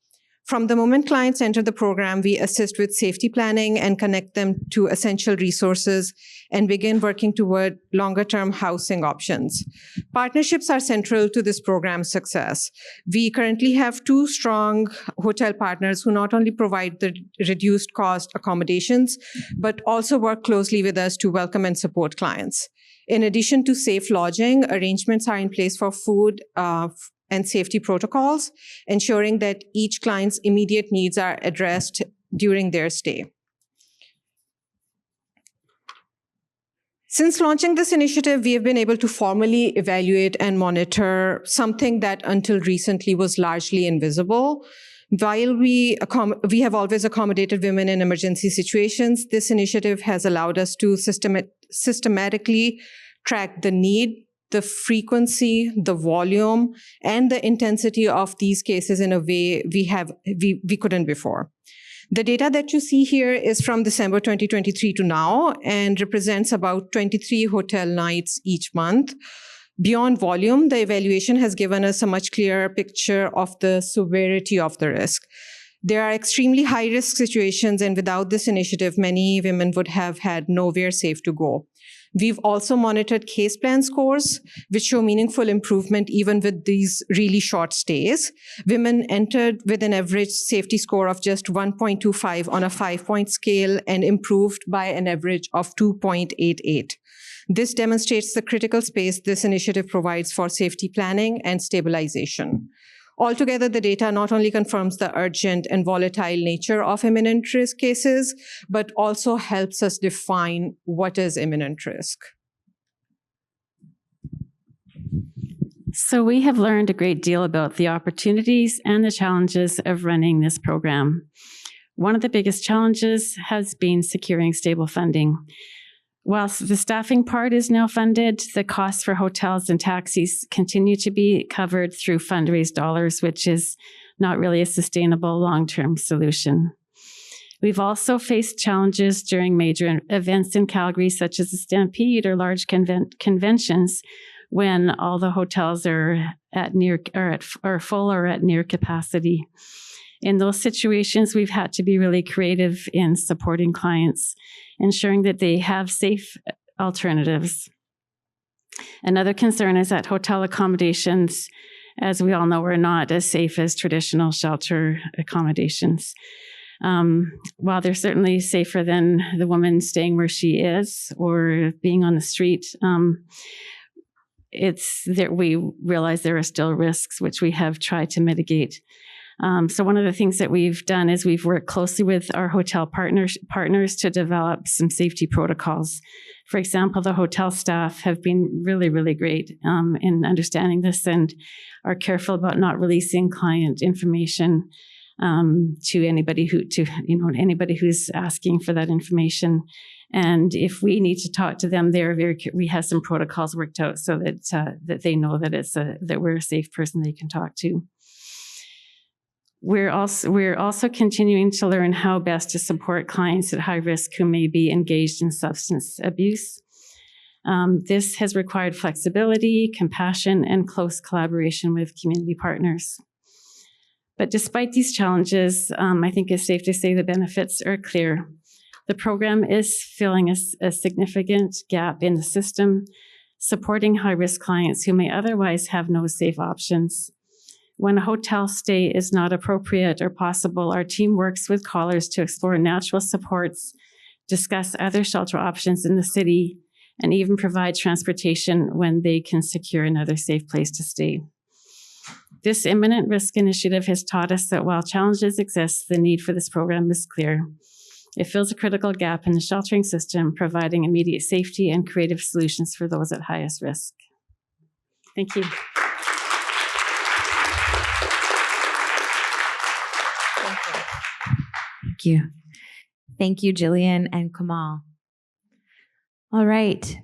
From the moment clients enter the program, we assist with safety planning and connect them to essential resources and begin working toward longer-term housing options. Partnerships are central to this program's success. We currently have 2 strong hotel partners who not only provide the reduced cost accommodations, but also work closely with us to welcome and support clients. In addition to safe lodging, arrangements are in place for food, and safety protocols, ensuring that each client's immediate needs are addressed during their stay. Since launching this initiative, we have been able to formally evaluate and monitor something that until recently was largely invisible. While we have always accommodated women in emergency situations, this initiative has allowed us to systematically track the need, the frequency, the volume, and the intensity of these cases in a way we couldn't before. The data that you see here is from December 2023 to now and represents about 23 hotel nights each month. Beyond volume, the evaluation has given us a much clearer picture of the severity of the risk. There are extremely high-risk situations, and without this initiative, many women would have had nowhere safe to go. We've also monitored case plan scores, which show meaningful improvement even with these really short stays. Women entered with an average safety score of just 1.25 on a 5-point scale and improved by an average of 2.88. This demonstrates the critical space this initiative provides for safety planning and stabilization. Altogether, the data not only confirms the urgent and volatile nature of imminent risk cases, but also helps us define what is imminent risk. So we have learned a great deal about the opportunities and the challenges of running this program. One of the biggest challenges has been securing stable funding. Whilst the staffing part is now funded, the costs for hotels and taxis continue to be covered through fundraised dollars, which is not really a sustainable long-term solution. We've also faced challenges during major events in Calgary, such as the Stampede or large conventions, when all the hotels are full or at near capacity. In those situations, we've had to be really creative in supporting clients, ensuring that they have safe alternatives. Another concern is that hotel accommodations, as we all know, are not as safe as traditional shelter accommodations. While they're certainly safer than the woman staying where she is or being on the street, we realize there are still risks which we have tried to mitigate. So one of the things that we've done is we've worked closely with our hotel partners to develop some safety protocols. For example, the hotel staff have been really, really great in understanding this and are careful about not releasing client information to anybody who's asking for that information. And if we need to talk to them, we have some protocols worked out so that they know that we're a safe person they can talk to. We're also continuing to learn how best to support clients at high risk who may be engaged in substance abuse. This has required flexibility, compassion, and close collaboration with community partners. But despite these challenges, I think it's safe to say the benefits are clear. The program is filling a significant gap in the system, supporting high-risk clients who may otherwise have no safe options. When a hotel stay is not appropriate or possible, our team works with callers to explore natural supports, discuss other shelter options in the city, and even provide transportation when they can secure another safe place to stay. This imminent risk initiative has taught us that while challenges exist, the need for this program is clear. It fills a critical gap in the sheltering system, providing immediate safety and creative solutions for those at highest risk. Thank you. Thank you. Thank you, Jillian and Kamal. All right.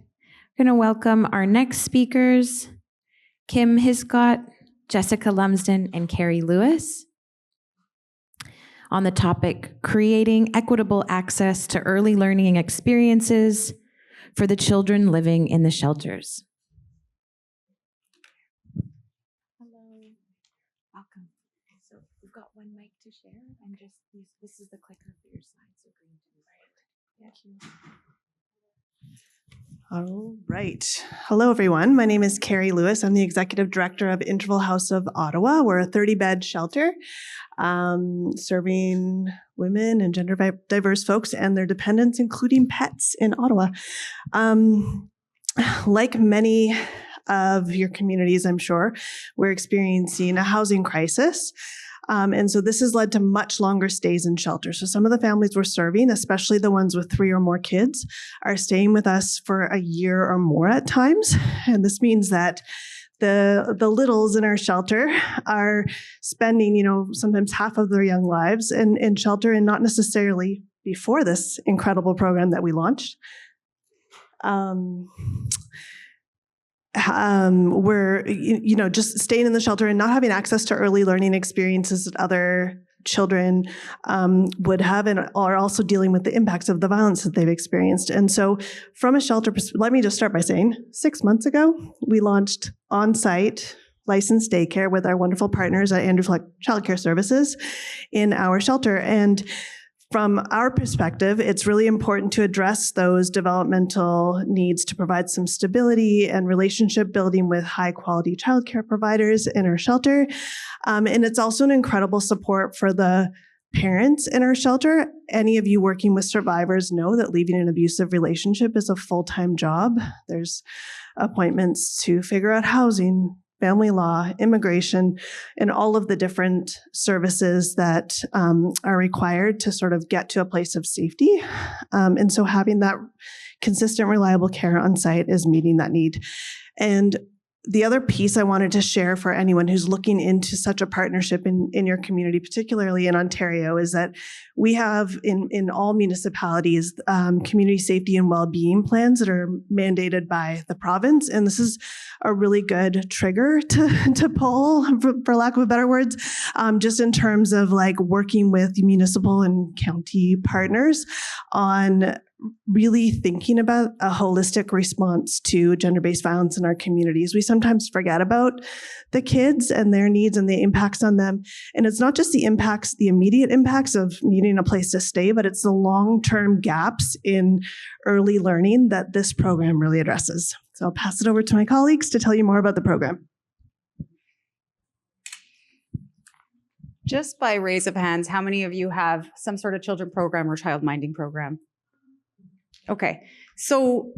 We're going to welcome our next speakers, Kim Hiscott, Jessica Lumsden, and Carrie Lewis, on the topic, creating equitable access to early learning experiences for the children living in the shelters. Hello. Welcome. So we've got one mic to share, and this is the clicker for your slides. So green to right. Thank you. All right. Hello, everyone. My name is Carrie Lewis. I'm the Executive Director of Interval House of Ottawa. We're a 30-bed shelter serving women and gender diverse folks and their dependents, including pets in Ottawa. Like many of your communities, I'm sure, we're experiencing a housing crisis. And so this has led to much longer stays in shelter. So some of the families we're serving, especially the ones with 3 or more kids, are staying with us for a year or more at times. And this means that the littles in our shelter are spending, sometimes half of their young lives in shelter, and not necessarily before this incredible program that we launched. We're, just staying in the shelter and not having access to early learning experiences that other children would have, and are also dealing with the impacts of the violence that they've experienced. And so from a shelter perspective, let me just start by saying 6 months ago, we launched on-site licensed daycare with our wonderful partners at Andrew Fleck Child Care Services in our shelter. And from our perspective, it's really important to address those developmental needs to provide some stability and relationship building with high-quality childcare providers in our shelter. And it's also an incredible support for the parents in our shelter. Any of you working with survivors know that leaving an abusive relationship is a full-time job. There's appointments to figure out housing, family law, immigration, and all of the different services that are required to sort of get to a place of safety. And so having that consistent, reliable care on site is meeting that need. And the other piece I wanted to share for anyone who's looking into such a partnership in your community, particularly in Ontario, is that we have in all municipalities community safety and well-being plans that are mandated by the province. And this is a really good trigger to pull, for lack of better words, just in terms of like working with municipal and county partners on really thinking about a holistic response to gender-based violence in our communities. We sometimes forget about the kids and their needs and the impacts on them. And it's not just the impacts, the immediate impacts of needing a place to stay, but it's the long-term gaps in early learning that this program really addresses. So I'll pass it over to my colleagues to tell you more about the program. Just by raise of hands, how many of you have some sort of children program or child minding program? Okay, so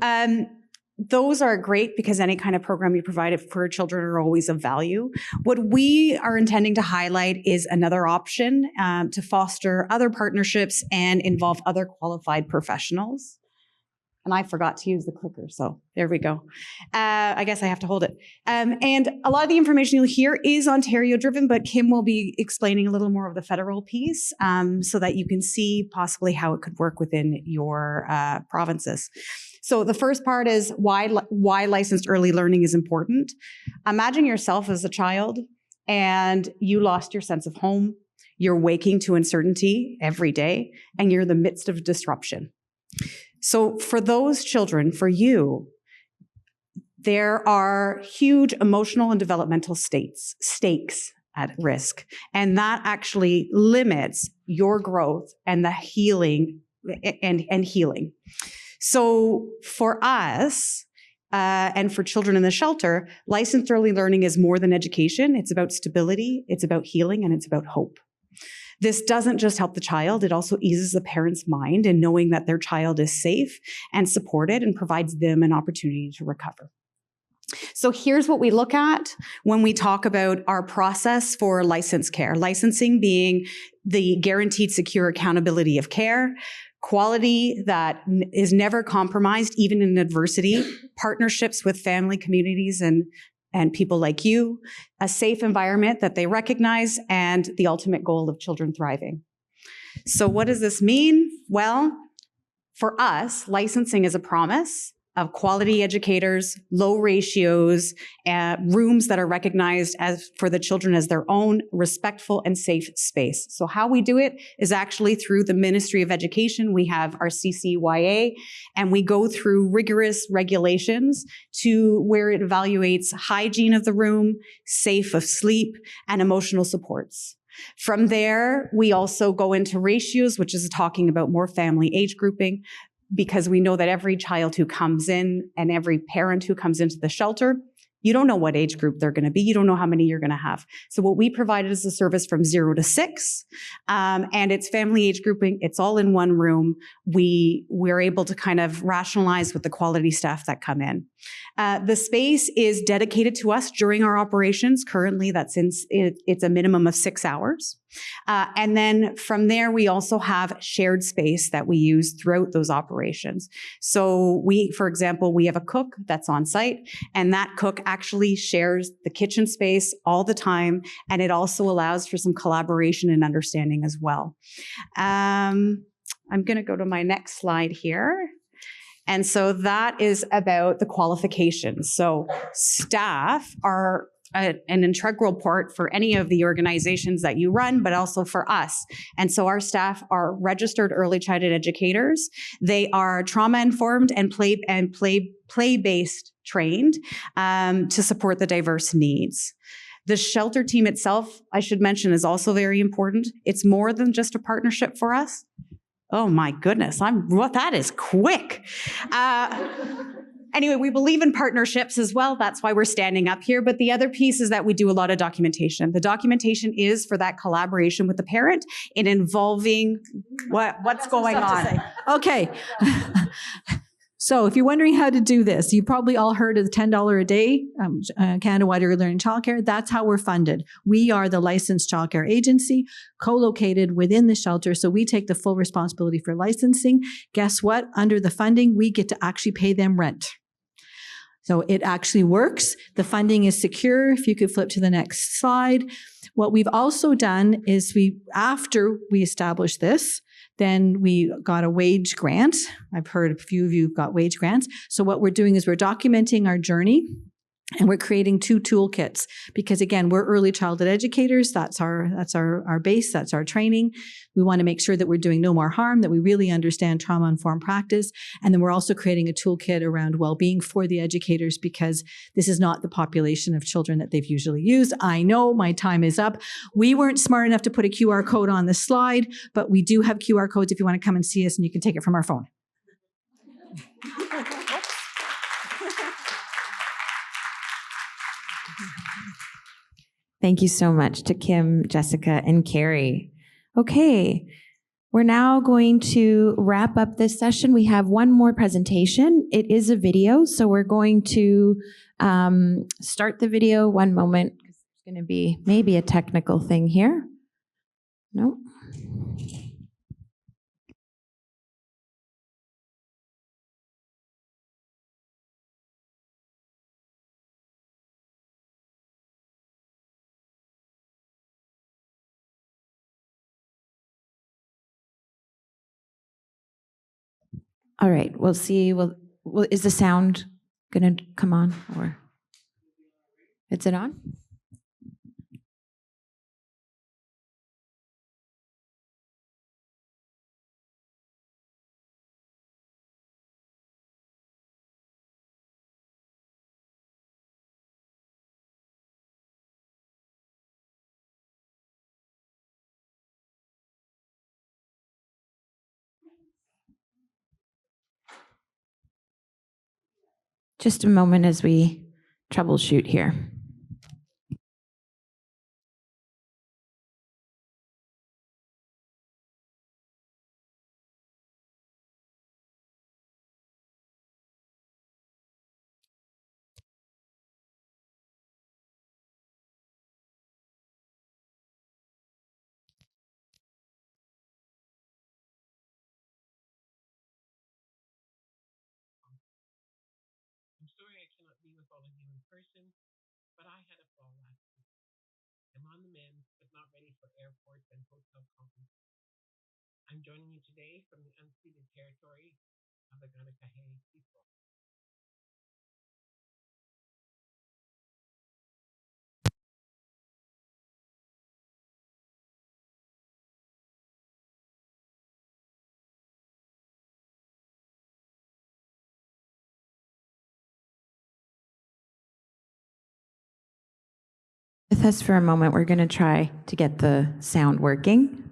those are great because any kind of program you provide for children are always of value. What we are intending to highlight is another option to foster other partnerships and involve other qualified professionals. And I forgot to use the clicker, so there we go. I guess I have to hold it. And a lot of the information you'll hear is Ontario-driven, but Kim will be explaining a little more of the federal piece so that you can see possibly how it could work within your provinces. So the first part is why licensed early learning is important. Imagine yourself as a child and you lost your sense of home. You're waking to uncertainty every day, and you're in the midst of disruption. So for those children, for you, there are huge emotional and developmental stakes at risk. And that actually limits your growth and the healing and healing. So for us, and for children in the shelter, licensed early learning is more than education. It's about stability, it's about healing, and it's about hope. This doesn't just help the child, it also eases the parent's mind in knowing that their child is safe and supported and provides them an opportunity to recover. So here's what we look at when we talk about our process for licensed care. Licensing being the guaranteed secure accountability of care, quality that is never compromised, even in adversity, partnerships with family communities and people like you, a safe environment that they recognize, and the ultimate goal of children thriving. So what does this mean? Well, for us, licensing is a promise of quality educators, low ratios, rooms that are recognized as for the children as their own respectful and safe space. So how we do it is actually through the Ministry of Education. We have our CCOR, and we go through rigorous regulations to where it evaluates hygiene of the room, safe of sleep, and emotional supports. From there, we also go into ratios, which is talking about more family age grouping, because we know that every child who comes in and every parent who comes into the shelter, you don't know what age group they're going to be. You don't know how many you're going to have. So what we provided is a service from 0 to 6, and it's family age grouping. It's all in one room. We're able to kind of rationalize with the quality staff that come in. The space is dedicated to us during our operations. Currently, it's a minimum of 6 hours. And then from there, we also have shared space that we use throughout those operations. So for example, we have a cook that's on site, and that cook actually shares the kitchen space all the time. And it also allows for some collaboration and understanding as well. I'm going to go to my next slide here. And so that is about the qualifications. So staff are an integral part for any of the organizations that you run, but also for us. And so our staff are registered early childhood educators. They are trauma-informed and play-based trained to support the diverse needs. The shelter team itself, I should mention, is also very important. It's more than just a partnership for us. Oh my goodness, that is quick. Anyway, we believe in partnerships as well. That's why we're standing up here. But the other piece is that we do a lot of documentation. The documentation is for that collaboration with the parent in involving what's going on. Okay. So if you're wondering how to do this, you've probably all heard of the $10 a day Canada-wide early learning childcare. That's how we're funded. We are the licensed childcare agency co-located within the shelter. So we take the full responsibility for licensing. Guess what? Under the funding, we get to actually pay them rent. So it actually works. The funding is secure. If you could flip to the next slide. What we've also done is after we established this, then we got a wage grant. I've heard a few of you have got wage grants. So what we're doing is we're documenting our journey and we're creating 2 toolkits because again, we're early childhood educators. That's our base. That's our training. We want to make sure that we're doing no more harm, that we really understand trauma-informed practice. And then we're also creating a toolkit around well-being for the educators because this is not the population of children that they've usually used. I know my time is up. We weren't smart enough to put a QR code on the slide, but we do have QR codes if you want to come and see us and you can take it from our phone. Thank you so much to Kim, Jessica, and Carrie. Okay, we're now going to wrap up this session. We have one more presentation. It is a video, so we're going to start the video. One moment, because there's going to be maybe a technical thing here. No. All right, we'll see. Is the sound going to come on, or is it on? Just a moment as we troubleshoot here. I'm sorry I cannot be with all of you in person, but I had a fall last week. I'm on the mend, but not ready for airports and hotel conferences. I'm joining you today from the unceded territory of the Ganakahe people. With us for a moment, we're going to try to get the sound working.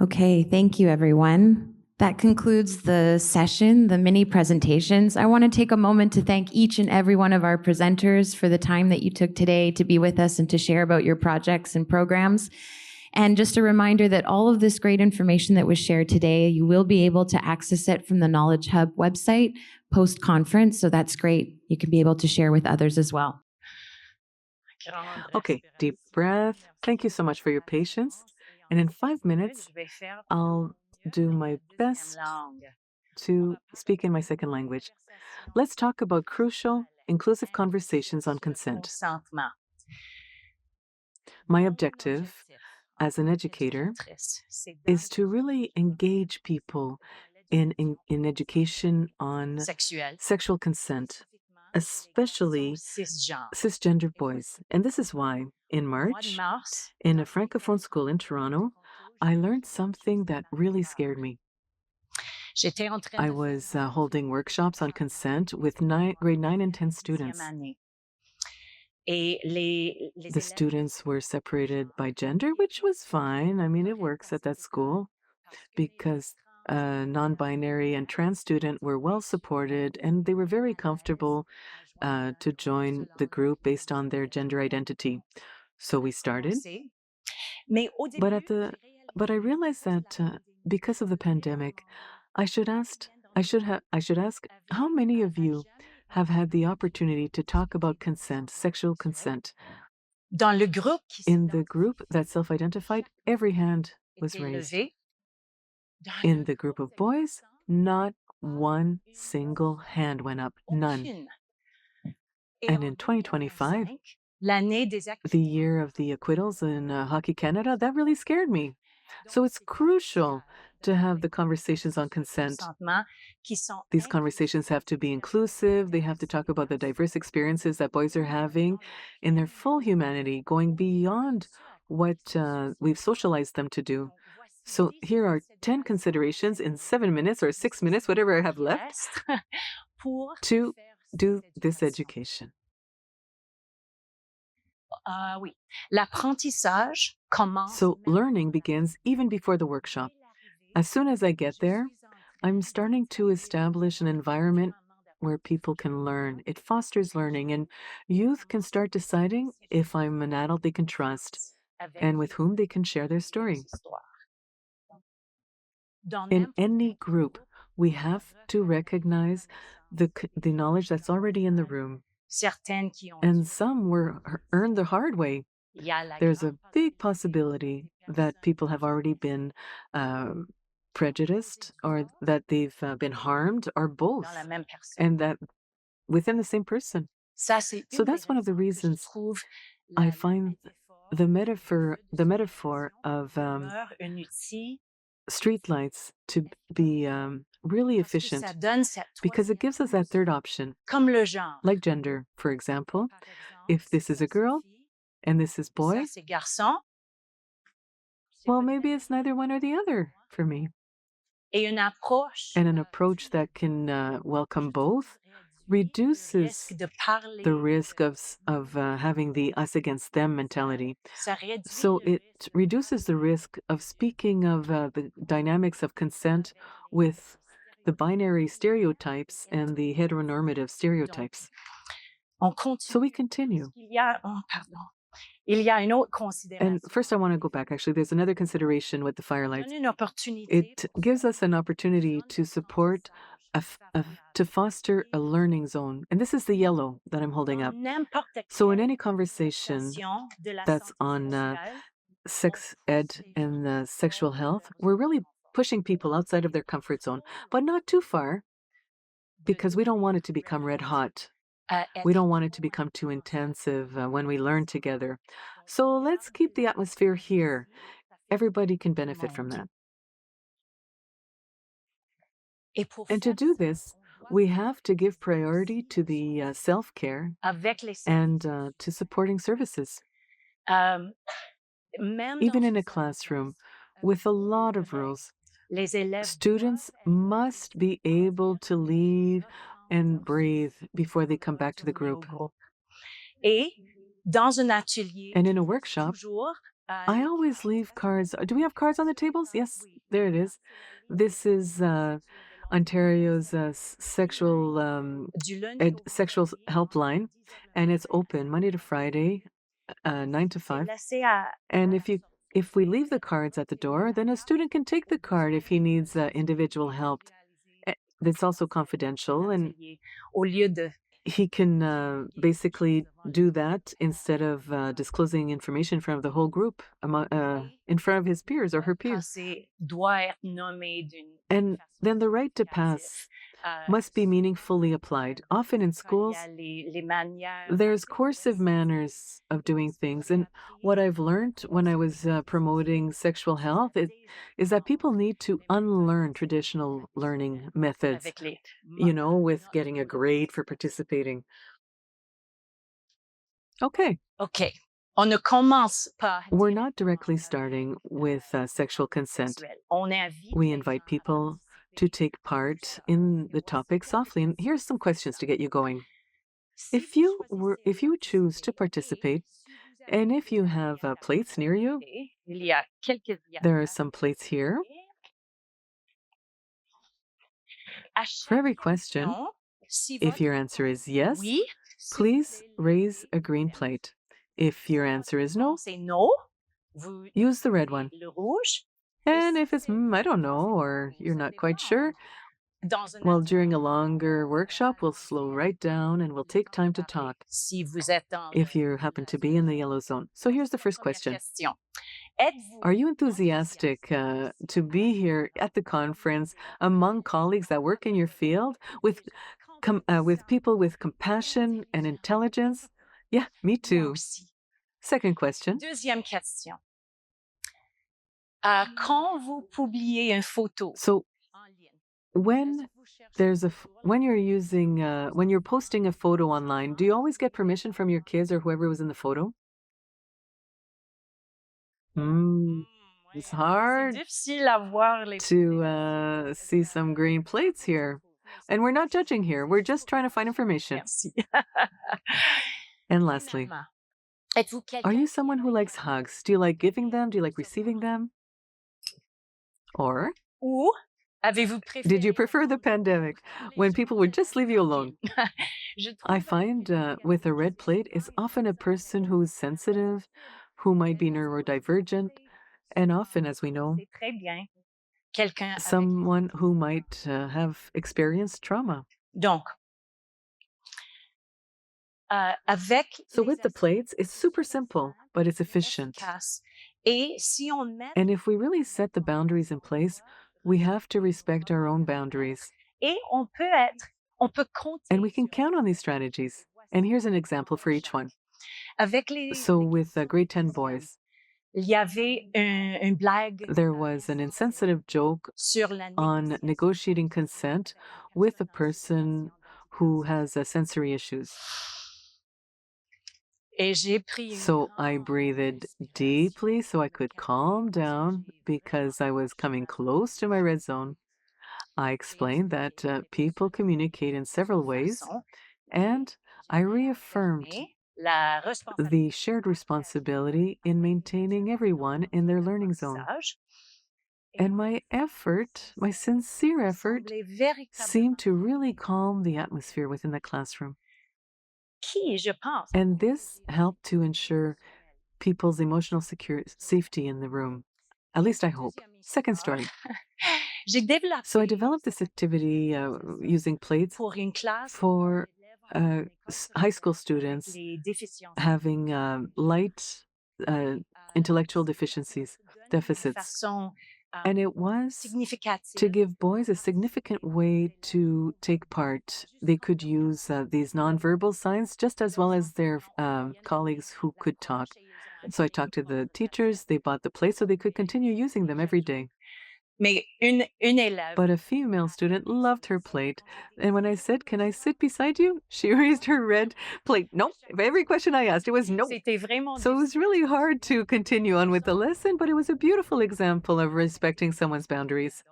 Okay, thank you, everyone. That concludes the session, the mini presentations. I want to take a moment to thank each and every one of our presenters for the time that you took today to be with us and to share about your projects and programs. And just a reminder that all of this great information that was shared today, you will be able to access it from the Knowledge Hub website post-conference, so that's great. You can be able to share with others as well. Okay, deep breath. Thank you so much for your patience. And in 5 minutes, I'll do my best to speak in my second language. Let's talk about crucial, inclusive conversations on consent. My objective as an educator is to really engage people in education on sexual consent, especially cisgender boys. And this is why, in March, in a Francophone school in Toronto, I learned something that really scared me. I was holding workshops on consent with grade 9 and 10 students. The students were separated by gender, which was fine. I mean, it works at that school because non-binary and trans student were well supported and they were very comfortable to join the group based on their gender identity. So we started. But I realized that because of the pandemic, I should ask how many of you have had the opportunity to talk about consent, sexual consent. In the group that self-identified, every hand was raised. In the group of boys, not one single hand went up, none. And in 2025, the year of the acquittals in Hockey Canada, that really scared me. So it's crucial to have the conversations on consent. These conversations have to be inclusive. They have to talk about the diverse experiences that boys are having in their full humanity, going beyond what we've socialized them to do. So here are 10 considerations in 7 minutes or 6 minutes, whatever I have left, to do this education. So learning begins even before the workshop. As soon as I get there, I'm starting to establish an environment where people can learn. It fosters learning, and youth can start deciding if I'm an adult they can trust and with whom they can share their story. In any group, we have to recognize the knowledge that's already in the room. And some earned the hard way. There's a big possibility that people have already been prejudiced or that they've been harmed or both, and that within the same person. So that's one of the reasons I find the metaphor of streetlights to be really efficient because it gives us that third option, like gender, for example. If this is a girl and this is boy, well, maybe it's neither one or the other for me. And an approach that can welcome both reduces the risk of having the us against them mentality. So it reduces the risk of speaking of the dynamics of consent with the binary stereotypes and the heteronormative stereotypes. So we continue. And first I want to go back, actually. There's another consideration with the firelights. It gives us an opportunity to support, to foster a learning zone. And this is the yellow that I'm holding up. So in any conversation that's on sex ed and sexual health, we're really pushing people outside of their comfort zone, but not too far, because we don't want it to become red hot. We don't want it to become too intensive when we learn together. So let's keep the atmosphere here. Everybody can benefit from that. And to do this, we have to give priority to the self-care and to supporting services. Even in a classroom with a lot of rules, students must be able to leave and breathe before they come back to the group. And in a workshop, I always leave cards. Do we have cards on the tables? Yes, there it is. This is Ontario's sexual helpline, and it's open Monday to Friday, 9 to 5. And if we leave the cards at the door, then a student can take the card if he needs individual help. It's also confidential, and he can basically do that instead of disclosing information in front of the whole group, in front of his peers or her peers. And then the right to pass must be meaningfully applied. Often in schools, there's coercive manners of doing things. And what I've learned when I was promoting sexual health is that people need to unlearn traditional learning methods, with getting a grade for participating. Okay. We're not directly starting with sexual consent. We invite people to take part in the topic softly. And here's some questions to get you going. If you choose to participate, and if you have plates near you, there are some plates here. For every question, if your answer is yes, please raise a green plate. If your answer is no, use the red one. And if it's, I don't know, or you're not quite sure, well, during a longer workshop, we'll slow right down and we'll take time to talk if you happen to be in the yellow zone. So here's the first question. Are you enthusiastic to be here at the conference among colleagues that work in your field with people with compassion and intelligence? Yeah, me too. Second question. So when you're posting a photo online, do you always get permission from your kids or whoever was in the photo? It's hard to see some green plates here. And we're not judging here. We're just trying to find information. And lastly, are you someone who likes hugs? Do you like giving them? Do you like receiving them? Or did you prefer the pandemic when people would just leave you alone? I find with a red plate, it's often a person who's sensitive, who might be neurodivergent, and often, as we know, someone who might have experienced trauma. So with the plates, it's super simple, but it's efficient. And if we really set the boundaries in place, we have to respect our own boundaries. And we can count on these strategies. And here's an example for each one. So with grade 10 boys, there was an insensitive joke on negotiating consent with a person who has sensory issues. So I breathed deeply so I could calm down because I was coming close to my red zone. I explained that people communicate in several ways, and I reaffirmed the shared responsibility in maintaining everyone in their learning zone. And my sincere effort, seemed to really calm the atmosphere within the classroom. And this helped to ensure people's emotional safety in the room. At least I hope. Second story. So I developed this activity using plates for high school students having light intellectual deficits. And it was to give boys a significant way to take part. They could use these nonverbal signs just as well as their colleagues who could talk. So I talked to the teachers, they bought the plates so they could continue using them every day. But a female student loved her plate. And when I said, "Can I sit beside you?" she raised her red plate. Nope. Every question I asked, it was no. So it was really hard to continue on with the lesson, but it was a beautiful example of respecting someone's boundaries.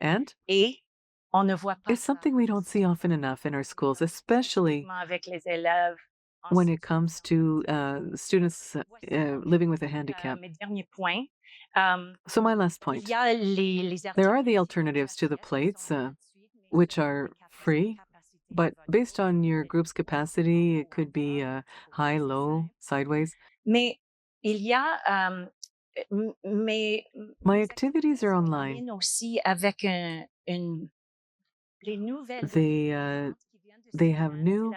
And it's something we don't see often enough in our schools, especially when it comes to students living with a handicap. So my last point, there are the alternatives to the plates, which are free, but based on your group's capacity, it could be high, low, sideways. My activities are online. They have new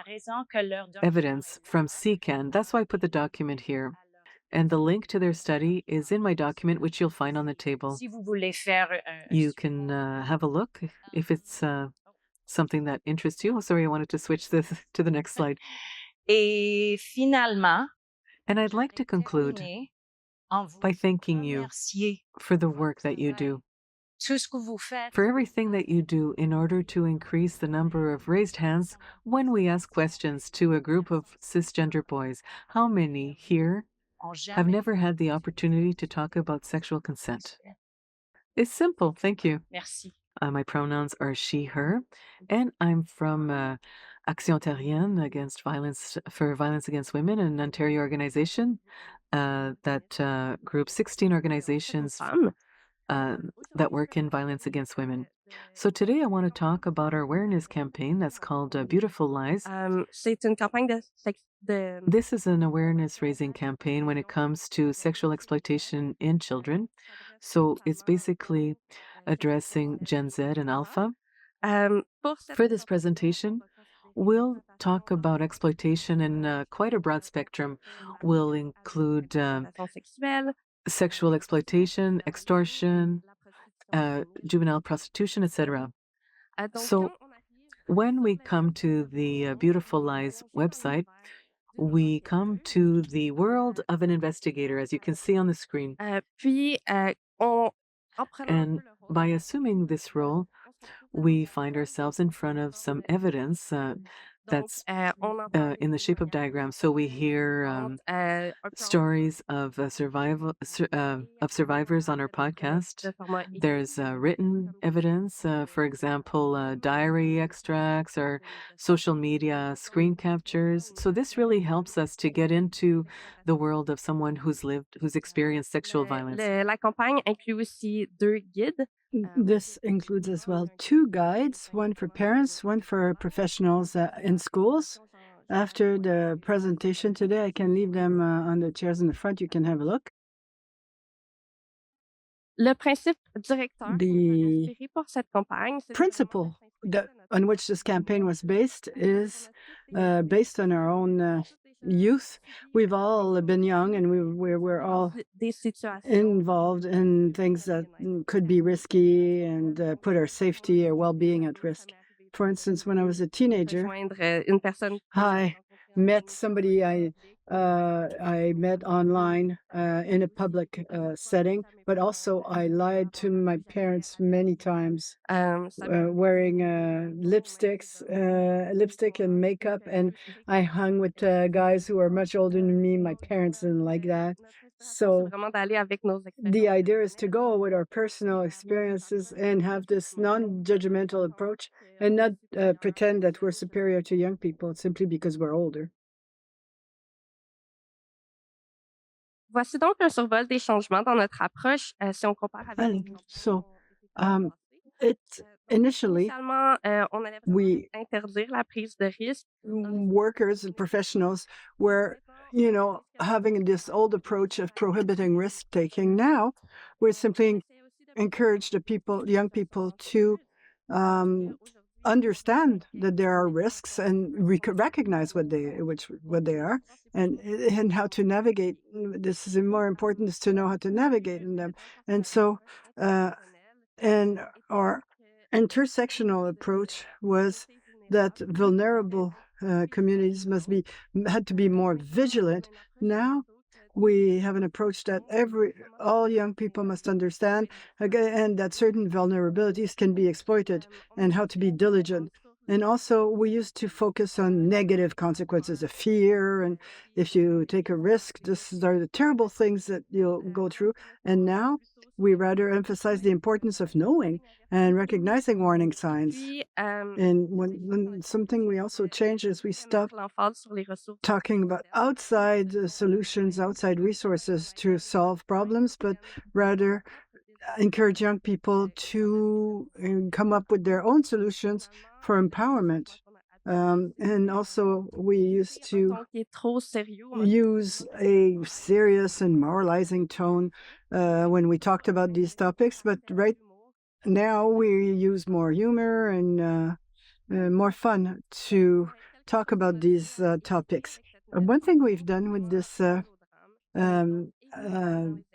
evidence from CCAN. That's why I put the document here. And the link to their study is in my document, which you'll find on the table. You can have a look if it's something that interests you. Oh, sorry, I wanted to switch this to the next slide. And I'd like to conclude by thanking you for the work that you do, for everything that you do in order to increase the number of raised hands when we ask questions to a group of cisgender boys. How many here have never had the opportunity to talk about sexual consent? It's simple. Thank you. Merci. My pronouns are she, her, and I'm from Action Terrienne against violence against women, an Ontario organization that groups 16 organizations that work in violence against women. So today I want to talk about our awareness campaign that's called Beautiful Lies. This is an awareness-raising campaign when it comes to sexual exploitation in children. So it's basically addressing Gen Z and Alpha. For this presentation, we'll talk about exploitation in quite a broad spectrum. We'll include sexual exploitation, extortion, juvenile prostitution, etc. So when we come to the Beautiful Lies website, we come to the world of an investigator, as you can see on the screen. And by assuming this role, we find ourselves in front of some evidence that's in the shape of diagrams. So we hear stories of survivors on our podcast. There's written evidence, for example, diary extracts or social media screen captures. So this really helps us to get into the world of someone who's experienced sexual violence. La campagne inclut aussi 2 guides. This includes as well 2 guides, one for parents, one for professionals in schools. After the presentation today, I can leave them on the chairs in the front. You can have a look. Le principe directeur inspiré par cette campagne, principle on which this campaign was based is based on our own youth. We've all been young, and we're all involved in things that could be risky and put our safety or well-being at risk. For instance, when I was a teenager, I met somebody I met online in a public setting, but also I lied to my parents many times, wearing lipstick and makeup, and I hung with guys who are much older than me. My parents didn't like that. So the idea is to go with our personal experiences and have this non-judgmental approach and not pretend that we're superior to young people simply because we're older. Voici donc un survol des changements dans notre approche si on compare avec Initially, we interdire la prise de risque. Workers and professionals were, having this old approach of prohibiting risk-taking. Now, we're simply encourage young people to understand that there are risks and recognize what they are and how to navigate. This is more important, is to know how to navigate in them. And so, and our intersectional approach was that vulnerable communities had to be more vigilant. Now we have an approach that all young people must understand, and that certain vulnerabilities can be exploited and how to be diligent. And also, we used to focus on negative consequences of fear. And if you take a risk, these are the terrible things that you'll go through. And now we rather emphasize the importance of knowing and recognizing warning signs. And when something we also change is we stop talking about outside solutions, outside resources to solve problems, but rather encourage young people to come up with their own solutions for empowerment. And also, we used to use a serious and moralizing tone when we talked about these topics, but right now we use more humor and more fun to talk about these topics. One thing we've done with this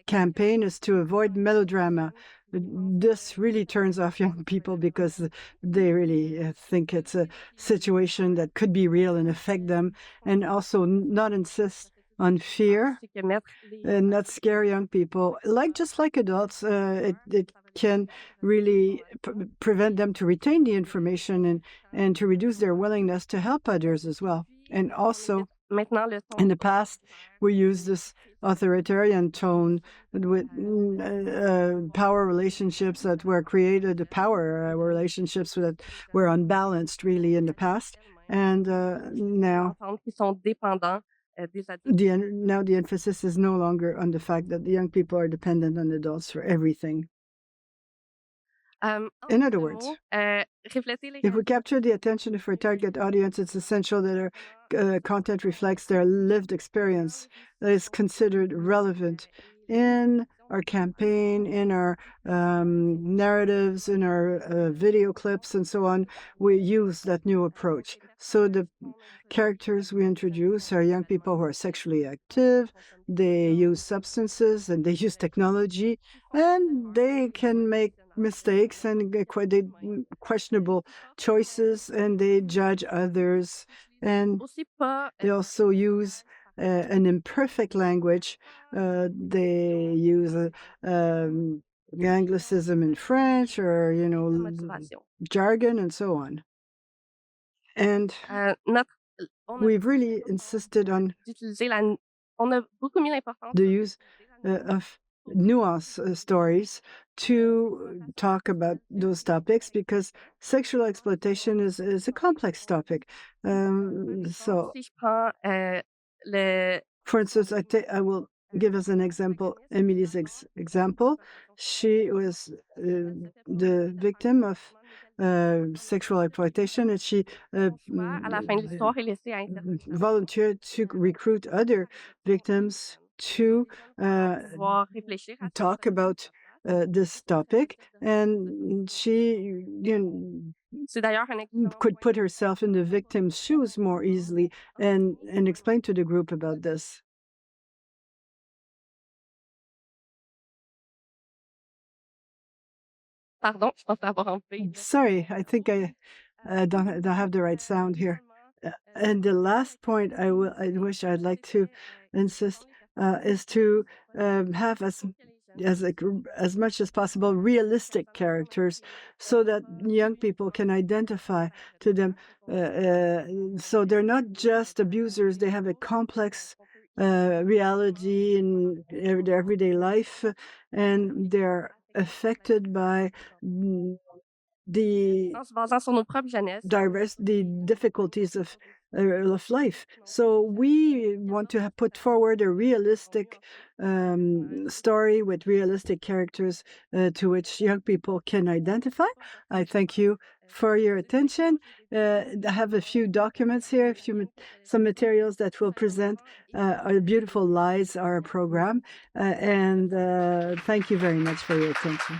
campaign is to avoid melodrama. This really turns off young people because they really think it's a situation that could be real and affect them, and also not insist on fear and not scare young people. Just like adults, it can really prevent them to retain the information and to reduce their willingness to help others as well. And also, in the past, we used this authoritarian tone with power relationships that were created, power relationships that were unbalanced really in the past. And now the emphasis is no longer on the fact that the young people are dependent on adults for everything. In other words, if we capture the attention of our target audience, it's essential that our content reflects their lived experience, that is considered relevant in our campaign, in our narratives, in our video clips, and so on. We use that new approach. So the characters we introduce are young people who are sexually active, they use substances, and they use technology, and they can make mistakes and questionable choices, and they judge others, and they also use an imperfect language. They use Anglicism in French, or jargon, and so on. And we've really insisted on the use of nuance stories to talk about those topics, because sexual exploitation is a complex topic. So, for instance, I will give us an example, Emily's example. She was the victim of sexual exploitation, and she volunteered to recruit other victims to talk about this topic, and she could put herself in the victim's shoes more easily and explain to the group about this. Sorry, I think I don't have the right sound here. And the last point I wish I'd like to insist is to have as much as possible realistic characters, so that young people can identify to them. So they're not just abusers; they have a complex reality in their everyday life, and they're affected by the difficulties of life. So we want to put forward a realistic story with realistic characters to which young people can identify. I thank you for your attention. I have a few documents here, some materials that will present our Beautiful Lies, our program. And thank you very much for your attention.